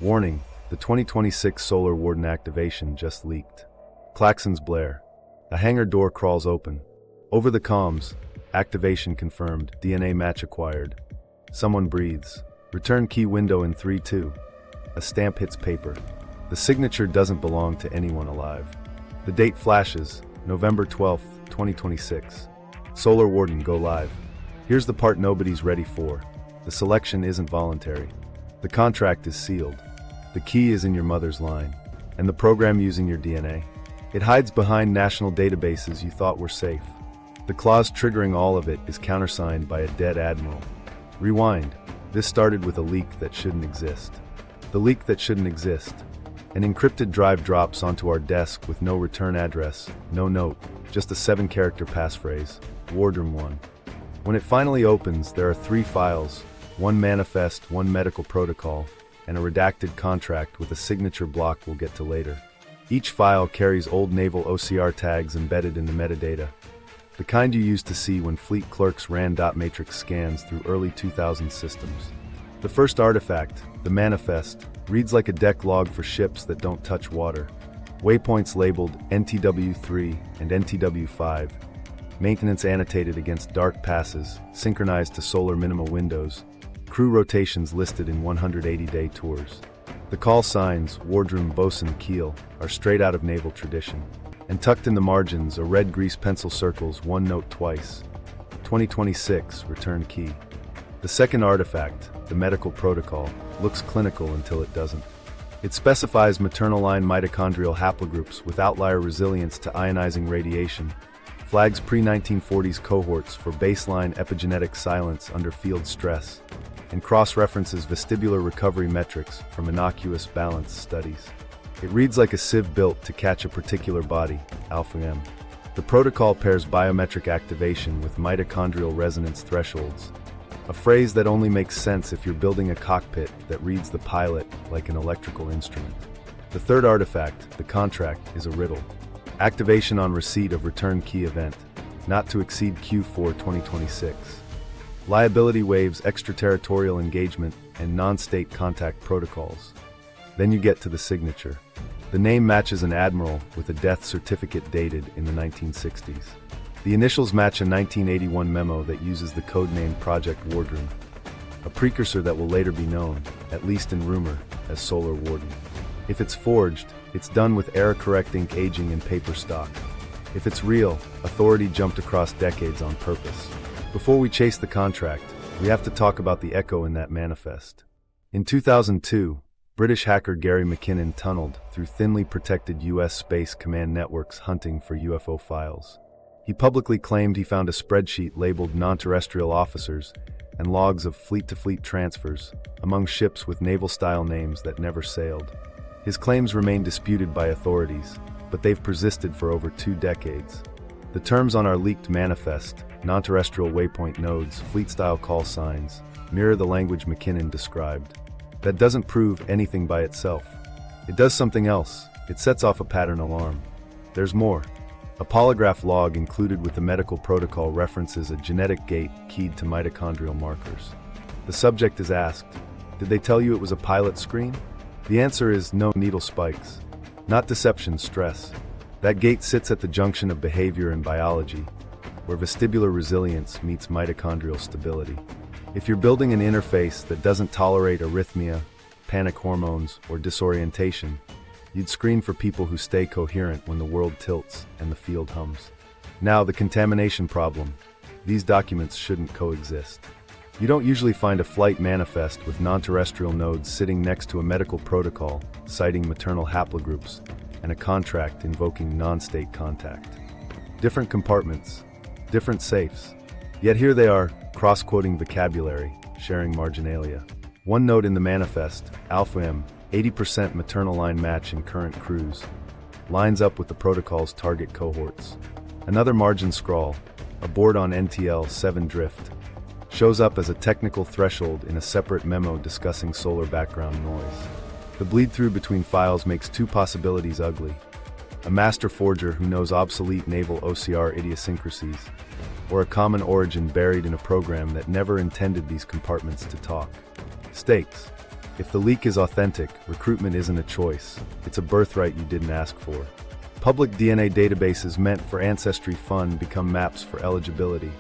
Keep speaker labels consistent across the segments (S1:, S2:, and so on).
S1: Warning, the 2026 Solar Warden Activation just leaked. Klaxons blare. A hangar door crawls open. Over the comms, activation confirmed, DNA match acquired. Someone breathes. Return key window in 3-2. A stamp hits paper. The signature doesn't belong to anyone alive. The date flashes, November 12, 2026. Solar Warden go live. Here's the part nobody's ready for. The selection isn't voluntary. The contract is sealed. The key is in your mother's line. And the program using your DNA. It hides behind national databases you thought were safe. The clause triggering all of it is countersigned by a dead Admiral. Rewind. This started with a leak that shouldn't exist. The leak that shouldn't exist. An encrypted drive drops onto our desk with no return address, no note, just a 7-character passphrase, Warden 1. When it finally opens, there are 3 files, 1 manifest, 1 medical protocol, and a redacted contract with a signature block we'll get to later. Each file carries old naval OCR tags embedded in the metadata, the kind you used to see when fleet clerks ran dot-matrix scans through early 2000s systems. The first artifact, the manifest, reads like a deck log for ships that don't touch water. Waypoints labeled NTW3 and NTW5. Maintenance annotated against dark passes, synchronized to solar minima windows. Crew rotations listed in 180-day tours. The call signs, wardroom, bosun, keel, are straight out of naval tradition. And tucked in the margins are red grease pencil circles, 1 note twice. 2026, return key. The second artifact, the medical protocol, looks clinical until it doesn't. It specifies maternal line mitochondrial haplogroups with outlier resilience to ionizing radiation, flags pre-1940s cohorts for baseline epigenetic silence under field stress, and cross-references vestibular recovery metrics from innocuous balance studies. It reads like a sieve built to catch a particular body, alpha M. The protocol pairs biometric activation with mitochondrial resonance thresholds, a phrase that only makes sense if you're building a cockpit that reads the pilot like an electrical instrument. The third artifact, the contract, is a riddle. Activation on receipt of return key event, not to exceed Q4 2026. Liability waives extraterritorial engagement and non-state contact protocols. Then you get to the signature. The name matches an Admiral with a death certificate dated in the 1960s. The initials match a 1981 memo that uses the codename Project Warden, a precursor that will later be known, at least in rumor, as Solar Warden. If it's forged, it's done with error-correct ink aging in paper stock. If it's real, authority jumped across decades on purpose. Before we chase the contract, we have to talk about the echo in that manifest. In 2002, British hacker Gary McKinnon tunneled through thinly protected U.S. Space Command networks hunting for UFO files. He publicly claimed he found a spreadsheet labeled Non-Terrestrial Officers and logs of fleet-to-fleet transfers among ships with naval-style names that never sailed. His claims remain disputed by authorities, but they've persisted for over 2 decades. The terms on our leaked manifest, non-terrestrial waypoint nodes, fleet-style call signs, mirror the language McKinnon described. That doesn't prove anything by itself. It does something else. It sets off a pattern alarm. There's more. A polygraph log included with the medical protocol references a genetic gate keyed to mitochondrial markers. The subject is asked, "Did they tell you it was a pilot screen?" The answer is no, needle spikes. Not deception, stress. That gate sits at the junction of behavior and biology, where vestibular resilience meets mitochondrial stability. If you're building an interface that doesn't tolerate arrhythmia, panic hormones, or disorientation, you'd screen for people who stay coherent when the world tilts and the field hums. Now, the contamination problem. These documents shouldn't coexist. You don't usually find a flight manifest with non-terrestrial nodes sitting next to a medical protocol citing maternal haplogroups and a contract invoking non-state contact. Different compartments, different safes. Yet here they are, cross-quoting vocabulary, sharing marginalia. One note in the manifest, Alpha M, 80% maternal line match in current crews, lines up with the protocol's target cohorts. Another margin scrawl, abort on NTL-7 drift, shows up as a technical threshold in a separate memo discussing solar background noise. The bleed-through between files makes 2 possibilities ugly. A master forger who knows obsolete naval OCR idiosyncrasies, or a common origin buried in a program that never intended these compartments to talk. Stakes. If the leak is authentic, recruitment isn't a choice. It's a birthright you didn't ask for. Public DNA databases meant for ancestry fun become maps for eligibility.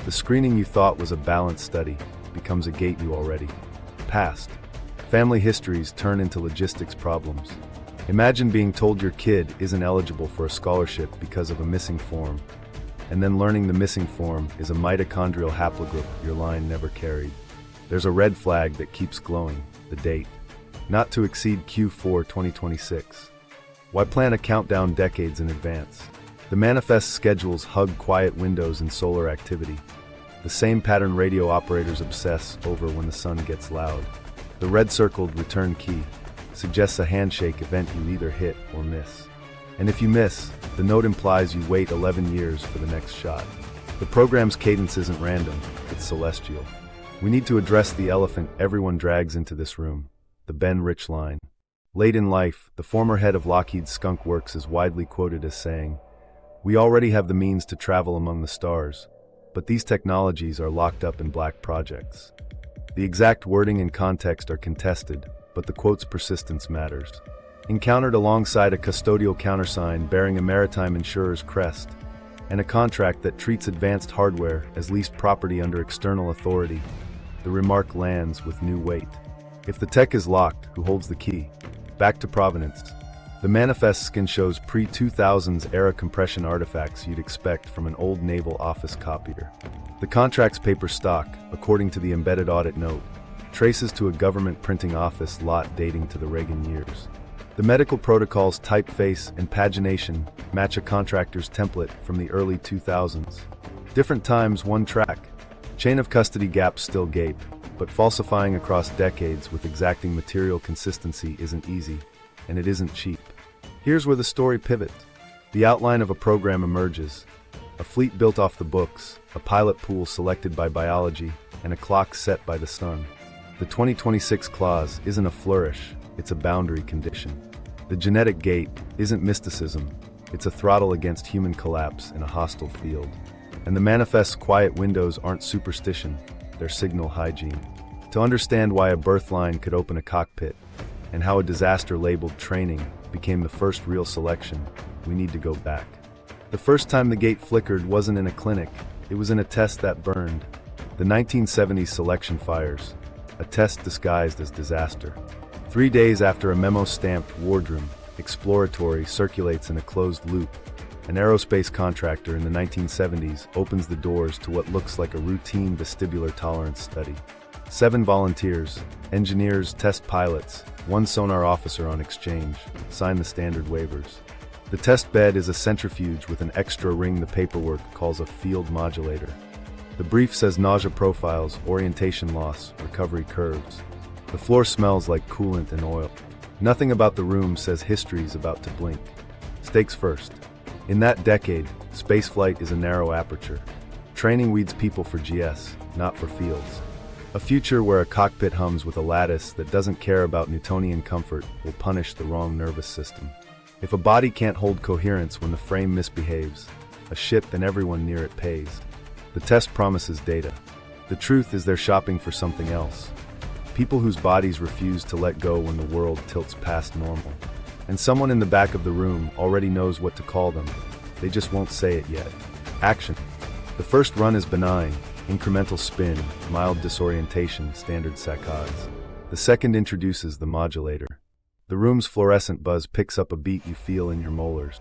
S1: The screening you thought was a balanced study becomes a gate you already passed. Family histories turn into logistics problems. Imagine being told your kid isn't eligible for a scholarship because of a missing form, and then learning the missing form is a mitochondrial haplogroup your line never carried. There's a red flag that keeps glowing, the date. Not to exceed Q4 2026. Why plan a countdown decades in advance? The manifest schedules hug quiet windows in solar activity. The same pattern radio operators obsess over when the sun gets loud. The red-circled return key suggests a handshake event you either hit or miss. And if you miss, the note implies you wait 11 years for the next shot. The program's cadence isn't random, it's celestial. We need to address the elephant everyone drags into this room, the Ben Rich line. Late in life, the former head of Lockheed's Skunk Works is widely quoted as saying, "We already have the means to travel among the stars, but these technologies are locked up in black projects." The exact wording and context are contested, but the quote's persistence matters. Encountered alongside a custodial countersign bearing a maritime insurer's crest, and a contract that treats advanced hardware as leased property under external authority, the remark lands with new weight. If the tech is locked, who holds the key? Back to provenance. The manifest skin shows pre-2000s era compression artifacts you'd expect from an old naval office copier. The contract's paper stock, according to the embedded audit note, traces to a government printing office lot dating to the Reagan years. The medical protocol's typeface and pagination match a contractor's template from the early 2000s. Different times, one track. Chain of custody gaps still gape, but falsifying across decades with exacting material consistency isn't easy, and it isn't cheap. Here's where the story pivots. The outline of a program emerges. A fleet built off the books, a pilot pool selected by biology, and a clock set by the sun. The 2026 clause isn't a flourish, it's a boundary condition. The genetic gate isn't mysticism, it's a throttle against human collapse in a hostile field. And the manifest's quiet windows aren't superstition, they're signal hygiene. To understand why a birth line could open a cockpit, and how a disaster labeled training became the first real selection, we need to go back. The first time the gate flickered wasn't in a clinic, it was in a test that burned. The 1970s selection fires, a test disguised as disaster. 3 days after a memo-stamped wardroom, exploratory, circulates in a closed loop, an aerospace contractor in the 1970s opens the doors to what looks like a routine vestibular tolerance study. 7 volunteers, engineers, test pilots, 1 sonar officer on exchange, sign the standard waivers. The test bed is a centrifuge with an extra ring the paperwork calls a field modulator. The brief says nausea profiles, orientation loss, recovery curves. The floor smells like coolant and oil. Nothing about the room says history's about to blink. Stakes first. In that decade, spaceflight is a narrow aperture. Training weeds people for GS, not for fields. A future where a cockpit hums with a lattice that doesn't care about Newtonian comfort will punish the wrong nervous system. If a body can't hold coherence when the frame misbehaves, a ship and everyone near it pays. The test promises data. The truth is they're shopping for something else. People whose bodies refuse to let go when the world tilts past normal. And someone in the back of the room already knows what to call them. They just won't say it yet. Action. The first run is benign, incremental spin, mild disorientation, standard saccades. The second introduces the modulator. The room's fluorescent buzz picks up a beat you feel in your molars.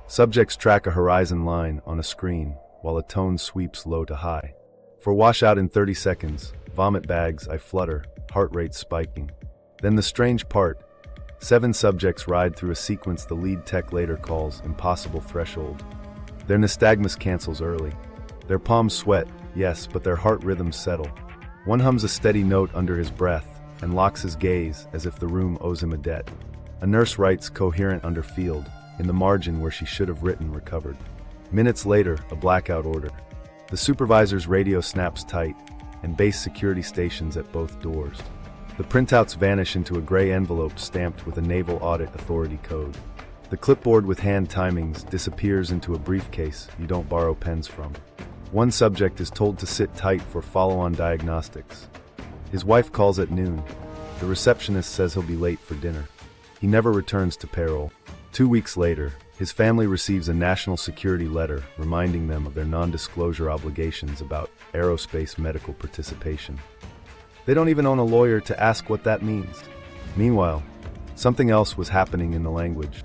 S1: Subjects track a horizon line on a screen, while a tone sweeps low to high. For washout in 30 seconds, vomit bags, I flutter, heart rate spiking. Then the strange part. 7 subjects ride through a sequence the lead tech later calls impossible threshold. Their nystagmus cancels early. Their palms sweat, yes, but their heart rhythms settle. One hums a steady note under his breath, and locks his gaze as if the room owes him a debt. A nurse writes coherent under field, in the margin where she should have written recovered. Minutes later, a blackout order. The supervisor's radio snaps tight, and base security stations at both doors. The printouts vanish into a gray envelope stamped with a Naval Audit Authority code. The clipboard with hand timings disappears into a briefcase you don't borrow pens from. One subject is told to sit tight for follow-on diagnostics. His wife calls at noon. The receptionist says he'll be late for dinner. He never returns to payroll. 2 weeks later, his family receives a national security letter reminding them of their non-disclosure obligations about aerospace medical participation. They don't even own a lawyer to ask what that means. Meanwhile, something else was happening in the language.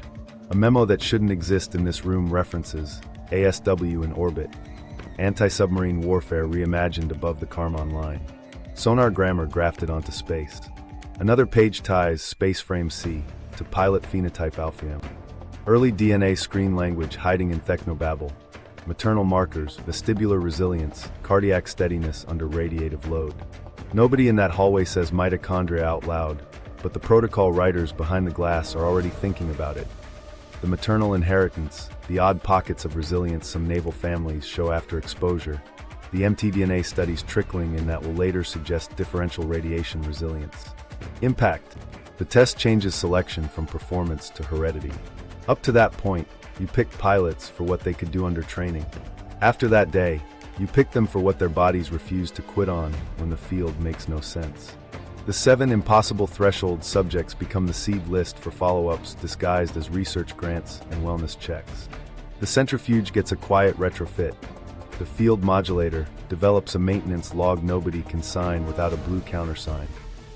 S1: A memo that shouldn't exist in this room references ASW in orbit, anti-submarine warfare reimagined above the Kármán line, sonar grammar grafted onto space. Another page ties space frame C to pilot phenotype alpha. Early DNA screen language hiding in technobabble, maternal markers, vestibular resilience, cardiac steadiness under radiative load. Nobody in that hallway says mitochondria out loud, but the protocol writers behind the glass are already thinking about it. The maternal inheritance, the odd pockets of resilience some naval families show after exposure, the mtDNA studies trickling in that will later suggest differential radiation resilience. Impact. The test changes selection from performance to heredity. Up to that point, you picked pilots for what they could do under training. After that day, you pick them for what their bodies refuse to quit on when the field makes no sense. The 7 impossible threshold subjects become the seed list for follow-ups disguised as research grants and wellness checks. The centrifuge gets a quiet retrofit. The field modulator develops a maintenance log nobody can sign without a blue countersign.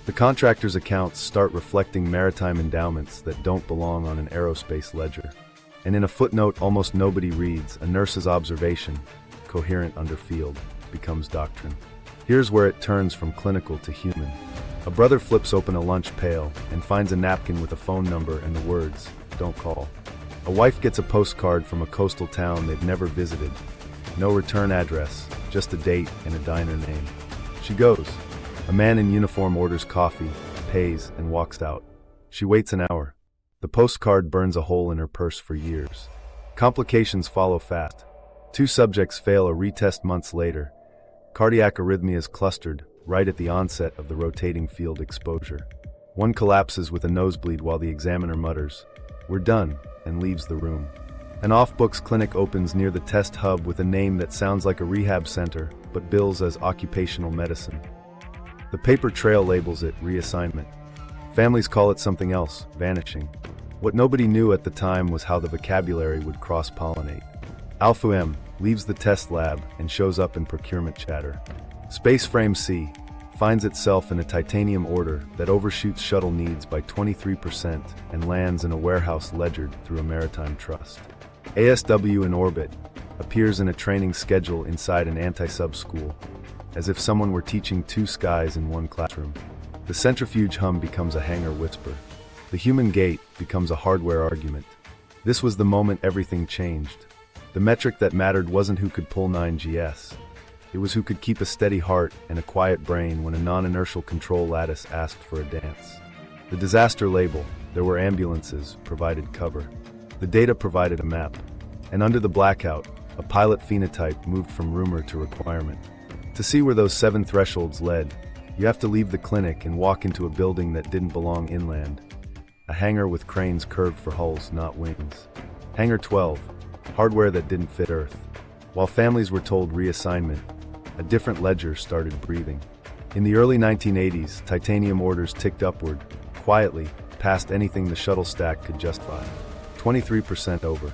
S1: The contractor's accounts start reflecting maritime endowments that don't belong on an aerospace ledger. And in a footnote almost nobody reads, a nurse's observation, coherent under field, becomes doctrine. Here's where it turns from clinical to human. A brother flips open a lunch pail and finds a napkin with a phone number and the words, "Don't call." A wife gets a postcard from a coastal town they've never visited. No return address, just a date and a diner name. She goes. A man in uniform orders coffee, pays, and walks out. She waits an hour. The postcard burns a hole in her purse for years. Complications follow fast. 2 subjects fail a retest months later. Cardiac arrhythmias clustered right at the onset of the rotating field exposure. One collapses with a nosebleed while the examiner mutters, "We're done," and leaves the room. An off-books clinic opens near the test hub with a name that sounds like a rehab center, but bills as occupational medicine. The paper trail labels it reassignment. Families call it something else, vanishing. What nobody knew at the time was how the vocabulary would cross-pollinate. Alpha M leaves the test lab and shows up in procurement chatter. Space Frame C finds itself in a titanium order that overshoots shuttle needs by 23% and lands in a warehouse ledgered through a maritime trust. ASW in orbit appears in a training schedule inside an anti-sub school, as if someone were teaching 2 skies in one classroom. The centrifuge hum becomes a hangar whisper. The human gate becomes a hardware argument. This was the moment everything changed. The metric that mattered wasn't who could pull 9GS. It was who could keep a steady heart and a quiet brain when a non-inertial control lattice asked for a dance. The disaster label, there were ambulances, provided cover. The data provided a map. And under the blackout, a pilot phenotype moved from rumor to requirement. To see where those 7 thresholds led, you have to leave the clinic and walk into a building that didn't belong inland. A hangar with cranes curved for hulls, not wings. Hangar 12, hardware that didn't fit Earth. While families were told reassignment, a different ledger started breathing. In the early 1980s, titanium orders ticked upward, quietly, past anything the shuttle stack could justify. 23% over.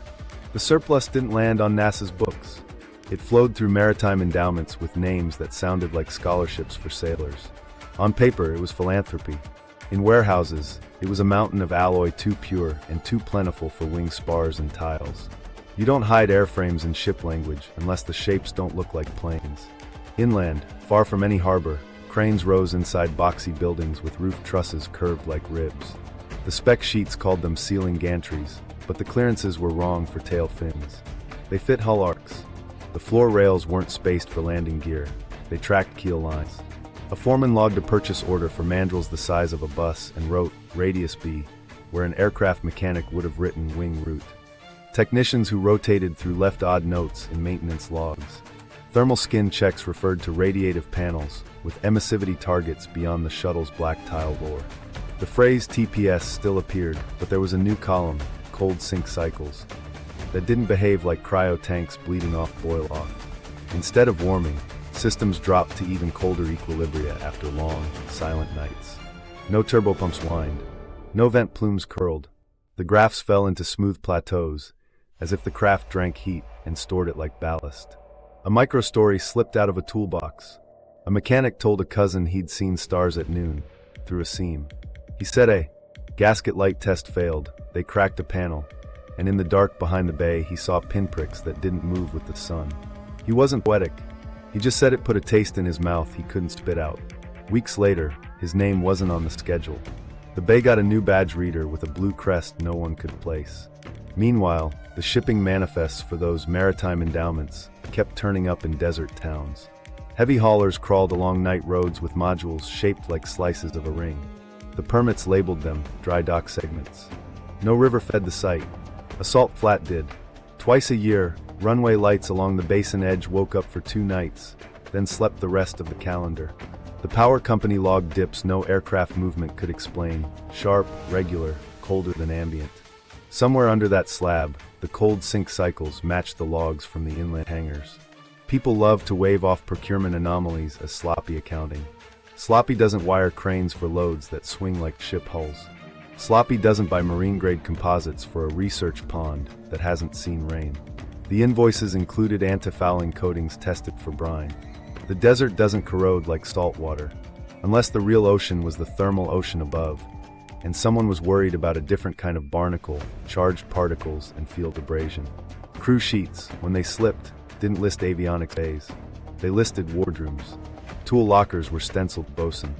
S1: The surplus didn't land on NASA's books. It flowed through maritime endowments with names that sounded like scholarships for sailors. On paper, it was philanthropy. In warehouses, it was a mountain of alloy too pure and too plentiful for wing spars and tiles. You don't hide airframes in ship language unless the shapes don't look like planes. Inland, far from any harbor, cranes rose inside boxy buildings with roof trusses curved like ribs. The spec sheets called them ceiling gantries, but the clearances were wrong for tail fins. They fit hull arcs. The floor rails weren't spaced for landing gear. They tracked keel lines. A foreman logged a purchase order for mandrels the size of a bus and wrote "Radius B," where an aircraft mechanic would have written "wing route." Technicians who rotated through left odd notes in maintenance logs. Thermal skin checks referred to radiative panels, with emissivity targets beyond the shuttle's black tile lore. The phrase TPS still appeared, but there was a new column, cold sink cycles, that didn't behave like cryo tanks bleeding off boil-off. Instead of warming, systems dropped to even colder equilibria after long, silent nights. No turbopumps whined. No vent plumes curled. The graphs fell into smooth plateaus, as if the craft drank heat and stored it like ballast. A microstory slipped out of a toolbox. A mechanic told a cousin he'd seen stars at noon, through a seam. He said a gasket light test failed. They cracked a panel, and in the dark behind the bay he saw pinpricks that didn't move with the sun. He wasn't poetic. He just said it put a taste in his mouth he couldn't spit out. Weeks later, his name wasn't on the schedule. The bay got a new badge reader with a blue crest no one could place. Meanwhile, the shipping manifests for those maritime endowments kept turning up in desert towns. Heavy haulers crawled along night roads with modules shaped like slices of a ring. The permits labeled them dry dock segments. No river fed the site. A salt flat did. Twice a year, runway lights along the basin edge woke up for 2 nights, then slept the rest of the calendar. The power company logged dips no aircraft movement could explain, sharp, regular, colder than ambient. Somewhere under that slab, the cold sink cycles matched the logs from the inland hangars. People love to wave off procurement anomalies as sloppy accounting. Sloppy doesn't wire cranes for loads that swing like ship hulls. Sloppy doesn't buy marine-grade composites for a research pond that hasn't seen rain. The invoices included anti-fouling coatings tested for brine. The desert doesn't corrode like salt water, unless the real ocean was the thermal ocean above, and someone was worried about a different kind of barnacle, charged particles, and field abrasion. Crew sheets, when they slipped, didn't list avionics bays. They listed wardrooms. Tool lockers were stenciled bosun.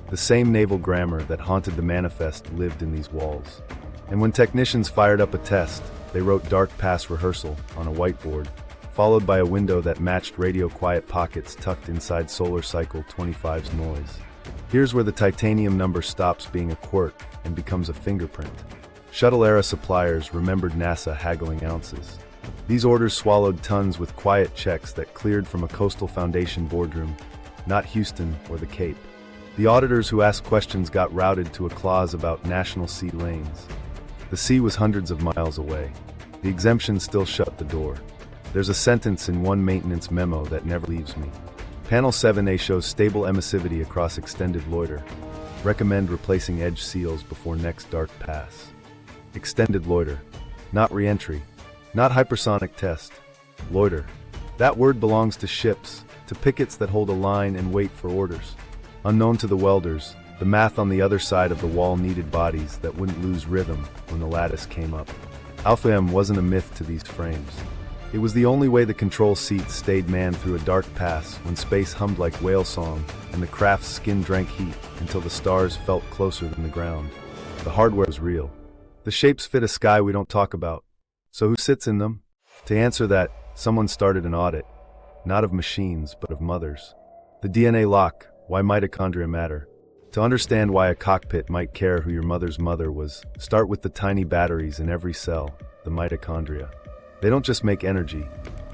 S1: The same naval grammar that haunted the manifest lived in these walls. And when technicians fired up a test, they wrote dark pass rehearsal on a whiteboard, followed by a window that matched radio quiet pockets tucked inside Solar Cycle 25's noise. Here's where the titanium number stops being a quirk and becomes a fingerprint. Shuttle-era suppliers remembered NASA haggling ounces. These orders swallowed tons with quiet checks that cleared from a Coastal Foundation boardroom, not Houston or the Cape. The auditors who asked questions got routed to a clause about national sea lanes. The sea was hundreds of miles away. The exemption still shut the door. There's a sentence in one maintenance memo that never leaves me. Panel 7A shows stable emissivity across extended loiter. Recommend replacing edge seals before next dark pass. Extended loiter. Not re-entry. Not hypersonic test. Loiter. That word belongs to ships, to pickets that hold a line and wait for orders. Unknown to the welders, the math on the other side of the wall needed bodies that wouldn't lose rhythm when the lattice came up. Alpha M wasn't a myth to these frames. It was the only way the control seats stayed manned through a dark pass when space hummed like whale song and the craft's skin drank heat until the stars felt closer than the ground. The hardware was real. The shapes fit a sky we don't talk about. So who sits in them? To answer that, someone started an audit. Not of machines, but of mothers. The DNA lock, why mitochondria matter. To understand why a cockpit might care who your mother's mother was, start with the tiny batteries in every cell, the mitochondria. They don't just make energy,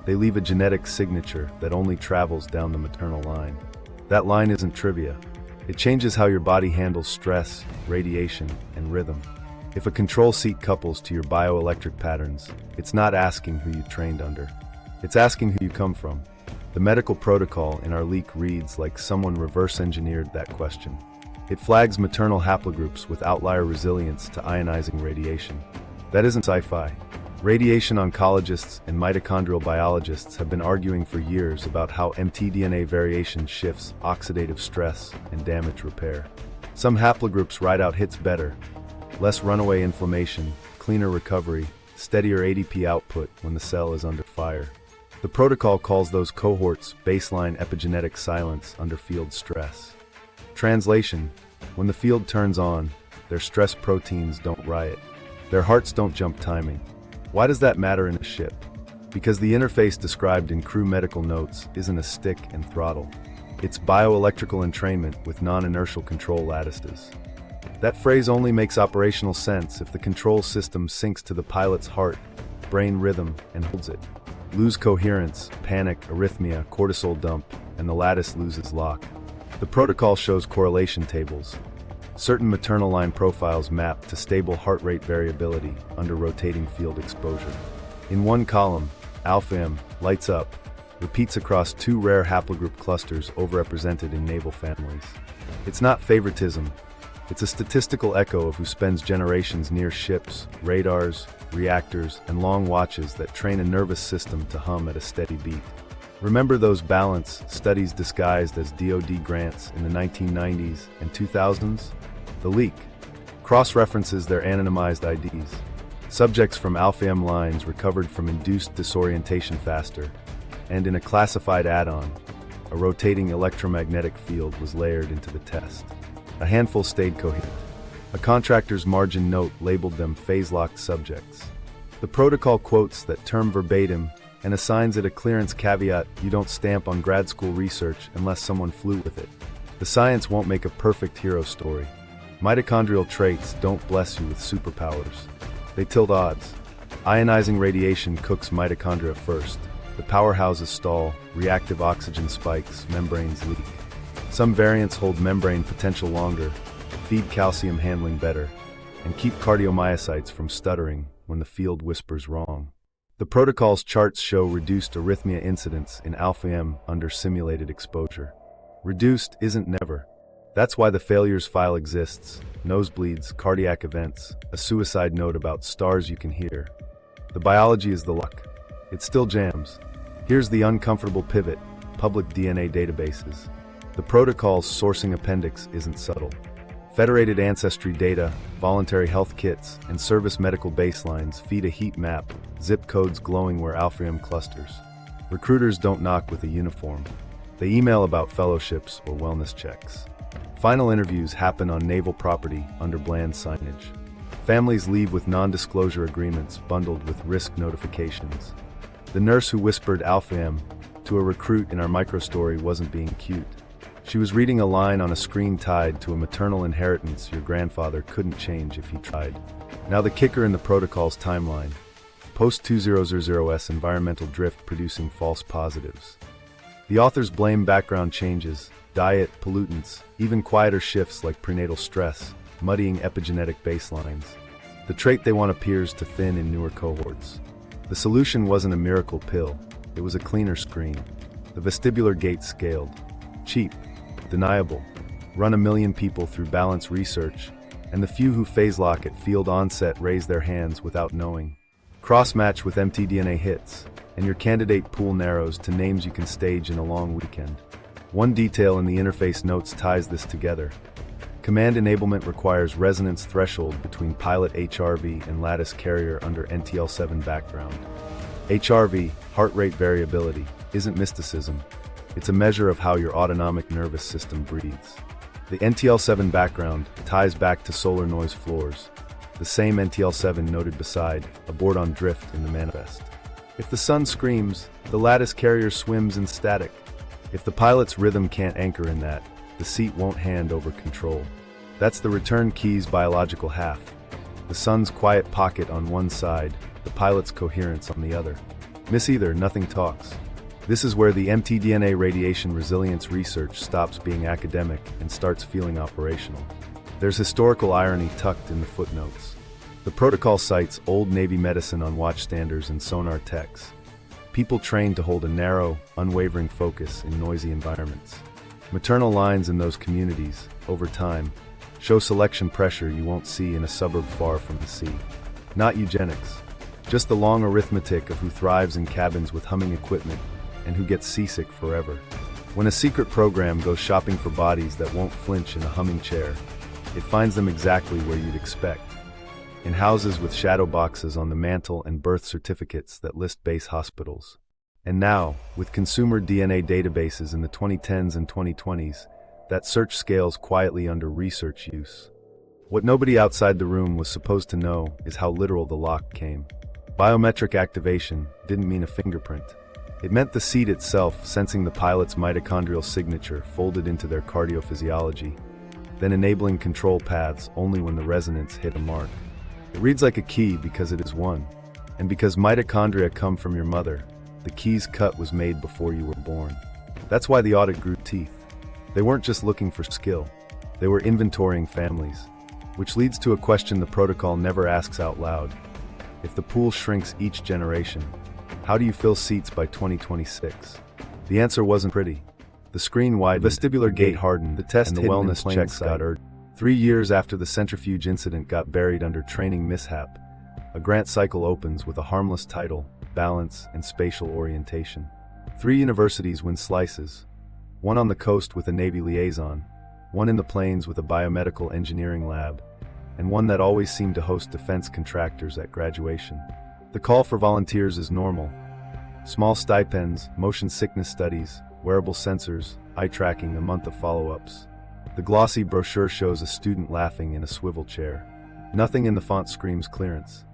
S1: they leave a genetic signature that only travels down the maternal line. That line isn't trivia. It changes how your body handles stress, radiation, and rhythm. If a control seat couples to your bioelectric patterns, it's not asking who you trained under. It's asking who you come from. The medical protocol in our leak reads like someone reverse-engineered that question. It flags maternal haplogroups with outlier resilience to ionizing radiation. That isn't sci-fi. Radiation oncologists and mitochondrial biologists have been arguing for years about how mtDNA variation shifts oxidative stress and damage repair. Some haplogroups ride out hits better. Less runaway inflammation, cleaner recovery, steadier ADP output when the cell is under fire. The protocol calls those cohorts baseline epigenetic silence under field stress. Translation: when the field turns on, their stress proteins don't riot. Their hearts don't jump timing. Why does that matter in a ship? Because the interface described in crew medical notes isn't a stick and throttle. It's bioelectrical entrainment with non-inertial control lattices. That phrase only makes operational sense if the control system syncs to the pilot's heart, brain rhythm, and holds it. Lose coherence, panic, arrhythmia, cortisol dump, and the lattice loses lock. The protocol shows correlation tables. Certain maternal line profiles map to stable heart rate variability under rotating field exposure. In one column, Alpha M lights up, repeats across 2 rare haplogroup clusters overrepresented in naval families. It's not favoritism, It's a statistical echo of who spends generations near ships, radars, reactors, and long watches that train a nervous system to hum at a steady beat. Remember those balance studies disguised as DoD grants in the 1990s and 2000s? The leak cross-references their anonymized IDs. Subjects from Alpha M lines recovered from induced disorientation faster, and in a classified add-on, a rotating electromagnetic field was layered into the test. A handful stayed coherent. A contractor's margin note labeled them phase-locked subjects. The protocol quotes that term verbatim and assigns it a clearance caveat: you don't stamp on grad school research unless someone flew with it. The science won't make a perfect hero story. Mitochondrial traits don't bless you with superpowers. They tilt odds. Ionizing radiation cooks mitochondria first. The powerhouses stall, reactive oxygen spikes, membranes leak. Some variants hold membrane potential longer, feed calcium handling better, and keep cardiomyocytes from stuttering when the field whispers wrong. The protocol's charts show reduced arrhythmia incidence in Alpha M under simulated exposure. Reduced isn't never. That's why the failures file exists: nosebleeds, cardiac events, a suicide note about stars you can hear. The biology is the luck. It still jams. Here's the uncomfortable pivot: public DNA databases. The protocol's sourcing appendix isn't subtle. Federated ancestry data, voluntary health kits, and service medical baselines feed a heat map, zip codes glowing where Alpha M clusters. Recruiters don't knock with a uniform. They email about fellowships or wellness checks. Final interviews happen on naval property under bland signage. Families leave with non-disclosure agreements bundled with risk notifications. The nurse who whispered Alpha M to a recruit in our microstory wasn't being cute. She was reading a line on a screen tied to a maternal inheritance your grandfather couldn't change if he tried. Now the kicker in the protocol's timeline: post-2000S environmental drift producing false positives. The authors blame background changes, diet, pollutants, even quieter shifts like prenatal stress, muddying epigenetic baselines. The trait they want appears to thin in newer cohorts. The solution wasn't a miracle pill, it was a cleaner screen. The vestibular gate scaled. Cheap, deniable. Run 1 million people through balance research, and the few who phase lock at field onset raise their hands without knowing. Cross-match with mtDNA hits, and your candidate pool narrows to names you can stage in a long weekend. One detail in the interface notes ties this together. Command enablement requires resonance threshold between pilot HRV and lattice carrier under NTL7 background. HRV, heart rate variability, isn't mysticism. It's a measure of how your autonomic nervous system breathes. The NTL7 background ties back to solar noise floors, the same NTL7 noted beside abort on drift in the manifest. If the sun screams, the lattice carrier swims in static. If the pilot's rhythm can't anchor in that, the seat won't hand over control. That's the return key's biological half. The sun's quiet pocket on one side, the pilot's coherence on the other. Miss either, nothing talks. This is where the mtDNA radiation resilience research stops being academic and starts feeling operational. There's historical irony tucked in the footnotes. The protocol cites old Navy medicine on watchstanders and sonar techs. People trained to hold a narrow, unwavering focus in noisy environments. Maternal lines in those communities, over time, show selection pressure you won't see in a suburb far from the sea. Not eugenics, just the long arithmetic of who thrives in cabins with humming equipment and who gets seasick forever. When a secret program goes shopping for bodies that won't flinch in a humming chair, it finds them exactly where you'd expect. In houses with shadow boxes on the mantle and birth certificates that list base hospitals. And now, with consumer DNA databases in the 2010s and 2020s, that search scales quietly under research use. What nobody outside the room was supposed to know is how literal the lock came. Biometric activation didn't mean a fingerprint. It meant the seat itself sensing the pilot's mitochondrial signature folded into their cardiophysiology, then enabling control paths only when the resonance hit a mark. It reads like a key because it is one, and because mitochondria come from your mother, the key's cut was made before you were born. That's why the audit grew teeth. They weren't just looking for skill, they were inventorying families, which leads to a question the protocol never asks out loud. If the pool shrinks each generation, how do you fill seats by 2026? The answer wasn't pretty. The screen widened, vestibular gate hardened, the test and the wellness checks got urged. 3 years after the centrifuge incident got buried under training mishap, a grant cycle opens with a harmless title, balance, and spatial orientation. 3 universities win slices, one on the coast with a Navy liaison, one in the plains with a biomedical engineering lab, and one that always seemed to host defense contractors at graduation. The call for volunteers is normal. Small stipends, motion sickness studies, wearable sensors, eye tracking, a month of follow-ups. The glossy brochure shows a student laughing in a swivel chair. Nothing in the font screams clearance.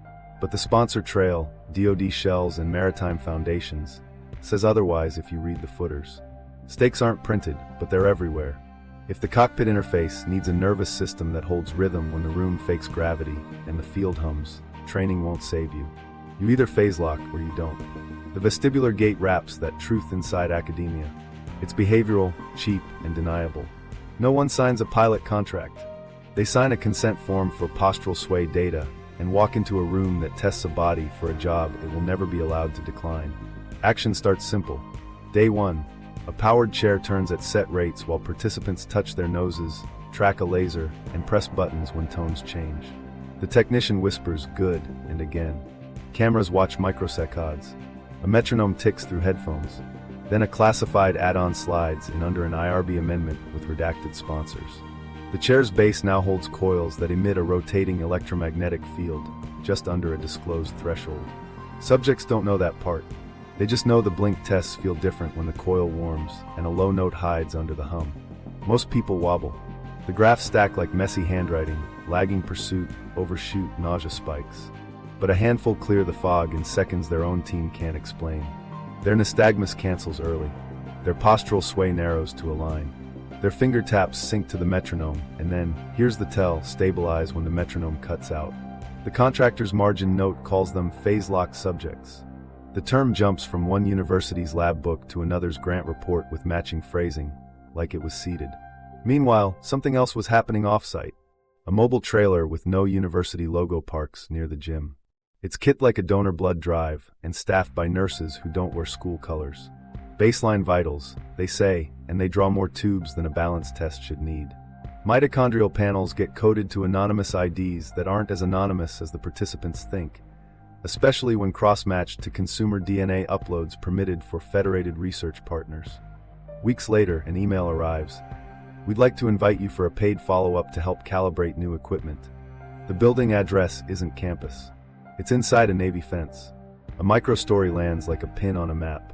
S1: But the sponsor trail, DoD Shells and Maritime Foundations, says otherwise if you read the footers. Stakes aren't printed, but they're everywhere. If the cockpit interface needs a nervous system that holds rhythm when the room fakes gravity and the field hums, training won't save you. You either phase lock or you don't. The vestibular gate wraps that truth inside academia. It's behavioral, cheap, and deniable. No one signs a pilot contract. They sign a consent form for postural sway data and walk into a room that tests a body for a job it will never be allowed to decline. Action starts simple. Day 1. A powered chair turns at set rates while participants touch their noses, track a laser, and press buttons when tones change. The technician whispers "good" and again. Cameras watch microseconds. A metronome ticks through headphones. Then a classified add-on slides in under an IRB amendment with redacted sponsors. The chair's base now holds coils that emit a rotating electromagnetic field, just under a disclosed threshold. Subjects don't know that part. They just know the blink tests feel different when the coil warms and a low note hides under the hum. Most people wobble. The graphs stack like messy handwriting, lagging pursuit, overshoot, nausea spikes. But a handful clear the fog in seconds their own team can't explain. Their nystagmus cancels early. Their postural sway narrows to a line. Their finger taps sync to the metronome, and then, here's the tell, stabilize when the metronome cuts out. The contractor's margin note calls them phase-locked subjects. The term jumps from one university's lab book to another's grant report with matching phrasing, like it was seeded. Meanwhile, something else was happening off-site. A mobile trailer with no university logo parks near the gym. It's kit like a donor blood drive and staffed by nurses who don't wear school colors. Baseline vitals, they say, and they draw more tubes than a balance test should need. Mitochondrial panels get coded to anonymous IDs that aren't as anonymous as the participants think, especially when cross-matched to consumer DNA uploads permitted for federated research partners. Weeks later, an email arrives. We'd like to invite you for a paid follow-up to help calibrate new equipment. The building address isn't campus. It's inside a Navy fence. A microstory lands like a pin on a map.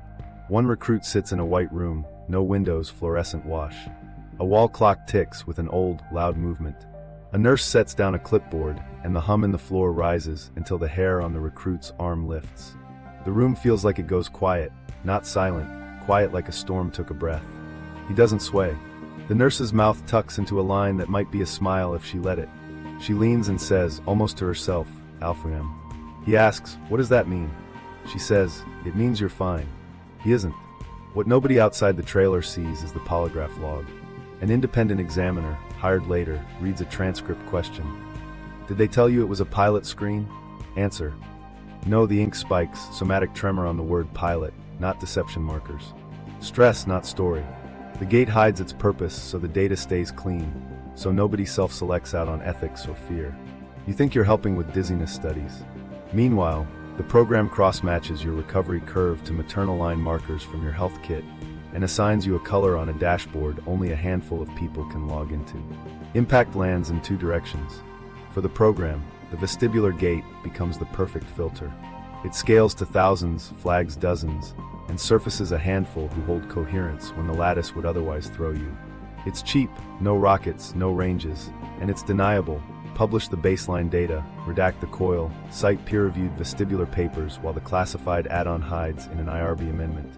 S1: One recruit sits in a white room, no windows, fluorescent wash. A wall clock ticks with an old, loud movement. A nurse sets down a clipboard, and the hum in the floor rises until the hair on the recruit's arm lifts. The room feels like it goes quiet, not silent, quiet like a storm took a breath. He doesn't sway. The nurse's mouth tucks into a line that might be a smile if she let it. She leans and says, almost to herself, "Alpha-M." He asks, "What does that mean?" She says, "It means you're fine." He isn't. What nobody outside the trailer sees is the polygraph log. An independent examiner, hired later, reads a transcript question. Did they tell you it was a pilot screen? Answer. No, the ink spikes, somatic tremor on the word pilot, not deception markers. Stress, not story. The gate hides its purpose so the data stays clean, so nobody self-selects out on ethics or fear. You think you're helping with dizziness studies. Meanwhile, the program cross-matches your recovery curve to maternal line markers from your health kit and assigns you a color on a dashboard only a handful of people can log into. Impact lands in 2 directions. For the program, the vestibular gate becomes the perfect filter. It scales to thousands, flags dozens, and surfaces a handful who hold coherence when the lattice would otherwise throw you. It's cheap, no rockets, no ranges, and it's deniable. Publish the baseline data, redact the coil, cite peer-reviewed vestibular papers while the classified add-on hides in an IRB amendment.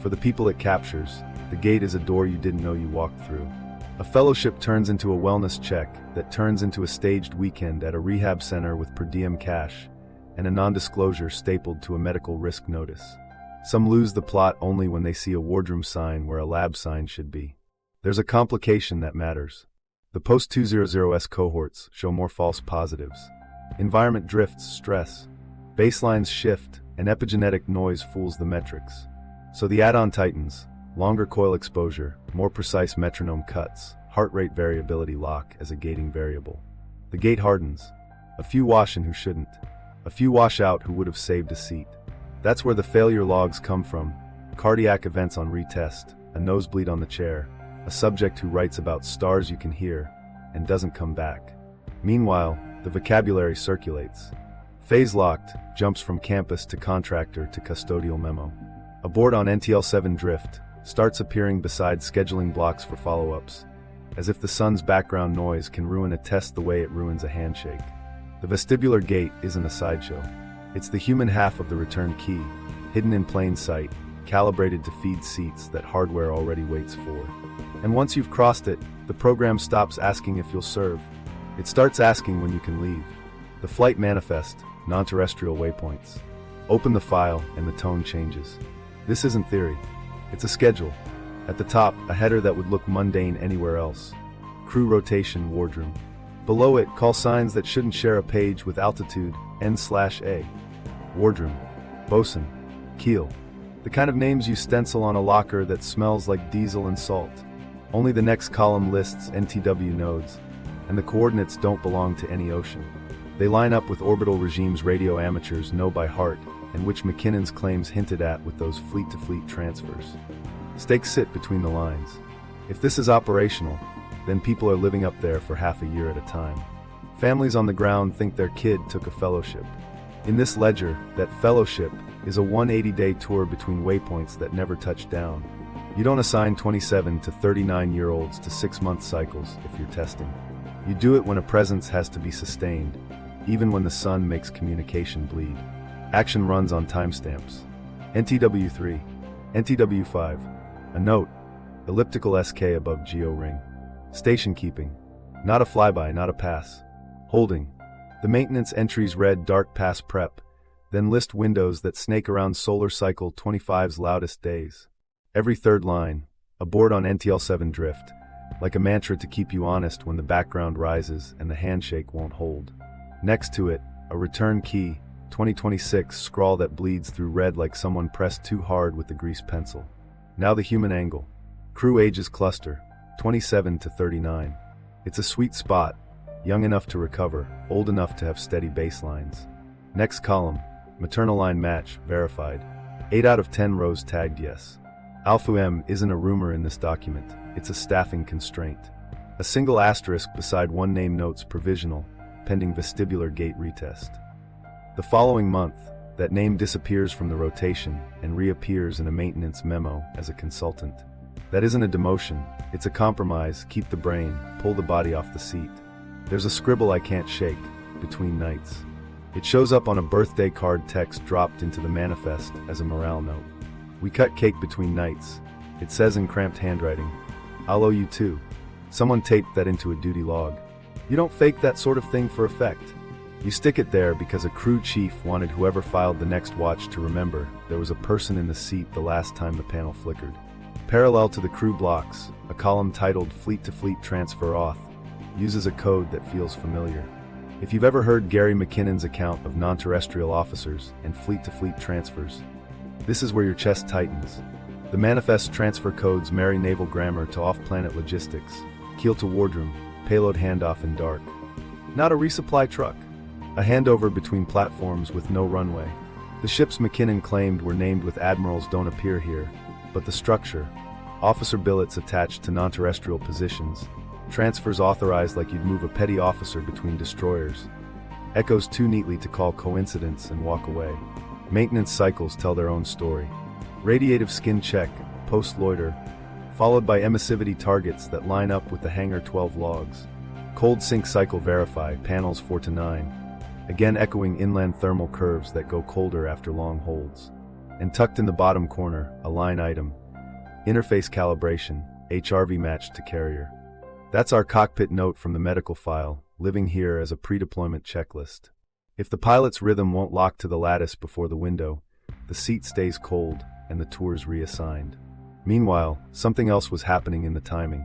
S1: For the people it captures, the gate is a door you didn't know you walked through. A fellowship turns into a wellness check that turns into a staged weekend at a rehab center with per diem cash, and a non-disclosure stapled to a medical risk notice. Some lose the plot only when they see a wardroom sign where a lab sign should be. There's a complication that matters. The post-200S cohorts show more false positives. Environment drifts, stress. Baselines shift, and epigenetic noise fools the metrics. So the add-on tightens, longer coil exposure, more precise metronome cuts, heart rate variability lock as a gating variable. The gate hardens. A few wash in who shouldn't. A few wash out who would have saved a seat. That's where the failure logs come from. Cardiac events on retest, a nosebleed on the chair, a subject who writes about stars you can hear and doesn't come back. Meanwhile, the vocabulary circulates. Phase locked jumps from campus to contractor to custodial memo. Abort on NTL7 drift starts appearing beside scheduling blocks for follow-ups, as if the sun's background noise can ruin a test the way it ruins a handshake. The vestibular gate isn't a sideshow. It's the human half of the return key, hidden in plain sight, calibrated to feed seats that hardware already waits for. And once you've crossed it, the program stops asking if you'll serve. It starts asking when you can leave. The flight manifest, non-terrestrial waypoints. Open the file and the tone changes. This isn't theory. It's a schedule. At the top, a header that would look mundane anywhere else. Crew rotation wardroom. Below it, call signs that shouldn't share a page with altitude, N/A. Wardroom. Bosun. Keel. The kind of names you stencil on a locker that smells like diesel and salt. Only the next column lists NTW nodes, and the coordinates don't belong to any ocean. They line up with orbital regimes radio amateurs know by heart, and which McKinnon's claims hinted at with those fleet-to-fleet transfers. Stakes sit between the lines. If this is operational, then people are living up there for half a year at a time. Families on the ground think their kid took a fellowship. In this ledger, that fellowship is a 180-day tour between waypoints that never touch down. You don't assign 27 to 39-year-olds to 6-month cycles if you're testing. You do it when a presence has to be sustained, even when the sun makes communication bleed. Action runs on timestamps. NTW3, NTW5, a note, elliptical SK above geo ring. Station keeping, not a flyby, not a pass. Holding, the maintenance entries read dark pass prep, then list windows that snake around solar cycle 25's loudest days. Every third line, abort on NTL7 drift, like a mantra to keep you honest when the background rises and the handshake won't hold. Next to it, a return key, 2026 scrawl that bleeds through red like someone pressed too hard with the grease pencil. Now the human angle. Crew ages cluster, 27 to 39. It's a sweet spot, young enough to recover, old enough to have steady baselines. Next column, maternal line match, verified. 8 out of 10 rows tagged yes. Alpha M isn't a rumor in this document, it's a staffing constraint. A single asterisk beside one name notes provisional, pending vestibular gate retest. The following month, that name disappears from the rotation and reappears in a maintenance memo as a consultant. That isn't a demotion, it's a compromise, keep the brain, pull the body off the seat. There's a scribble I can't shake, between nights. It shows up on a birthday card text dropped into the manifest as a morale note. We cut cake between nights. It says in cramped handwriting, I'll owe you too. Someone taped that into a duty log. You don't fake that sort of thing for effect. You stick it there because a crew chief wanted whoever filed the next watch to remember there was a person in the seat the last time the panel flickered. Parallel to the crew blocks, a column titled Fleet to Fleet Transfer Auth uses a code that feels familiar. If you've ever heard Gary McKinnon's account of non-terrestrial officers and fleet-to-fleet transfers, this is where your chest tightens. The manifest transfer codes marry naval grammar to off-planet logistics, keel to wardroom, payload handoff in dark. Not a resupply truck. A handover between platforms with no runway. The ships McKinnon claimed were named with admirals don't appear here, but the structure, officer billets attached to non-terrestrial positions, transfers authorized like you'd move a petty officer between destroyers, echoes too neatly to call coincidence and walk away. Maintenance cycles tell their own story. Radiative skin check, post-loiter, followed by emissivity targets that line up with the Hangar 12 logs. Cold sink cycle verify, panels 4 to 9. Again echoing inland thermal curves that go colder after long holds. And tucked in the bottom corner, a line item. Interface calibration, HRV matched to carrier. That's our cockpit note from the medical file, living here as a pre-deployment checklist. If the pilot's rhythm won't lock to the lattice before the window, the seat stays cold and the tour's reassigned. Meanwhile, something else was happening in the timing.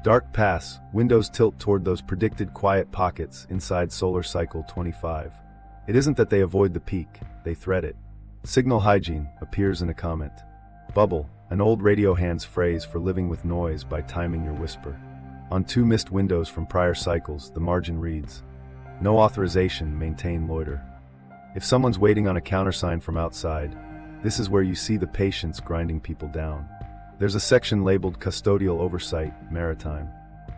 S1: Dark pass, windows tilt toward those predicted quiet pockets inside solar cycle 25. It isn't that they avoid the peak, they thread it. Signal hygiene appears in a comment. Bubble, an old radio hands phrase for living with noise by timing your whisper. On 2 missed windows from prior cycles, the margin reads, "No authorization, maintain loiter." If someone's waiting on a countersign from outside, this is where you see the patience grinding people down. There's a section labeled Custodial Oversight, Maritime.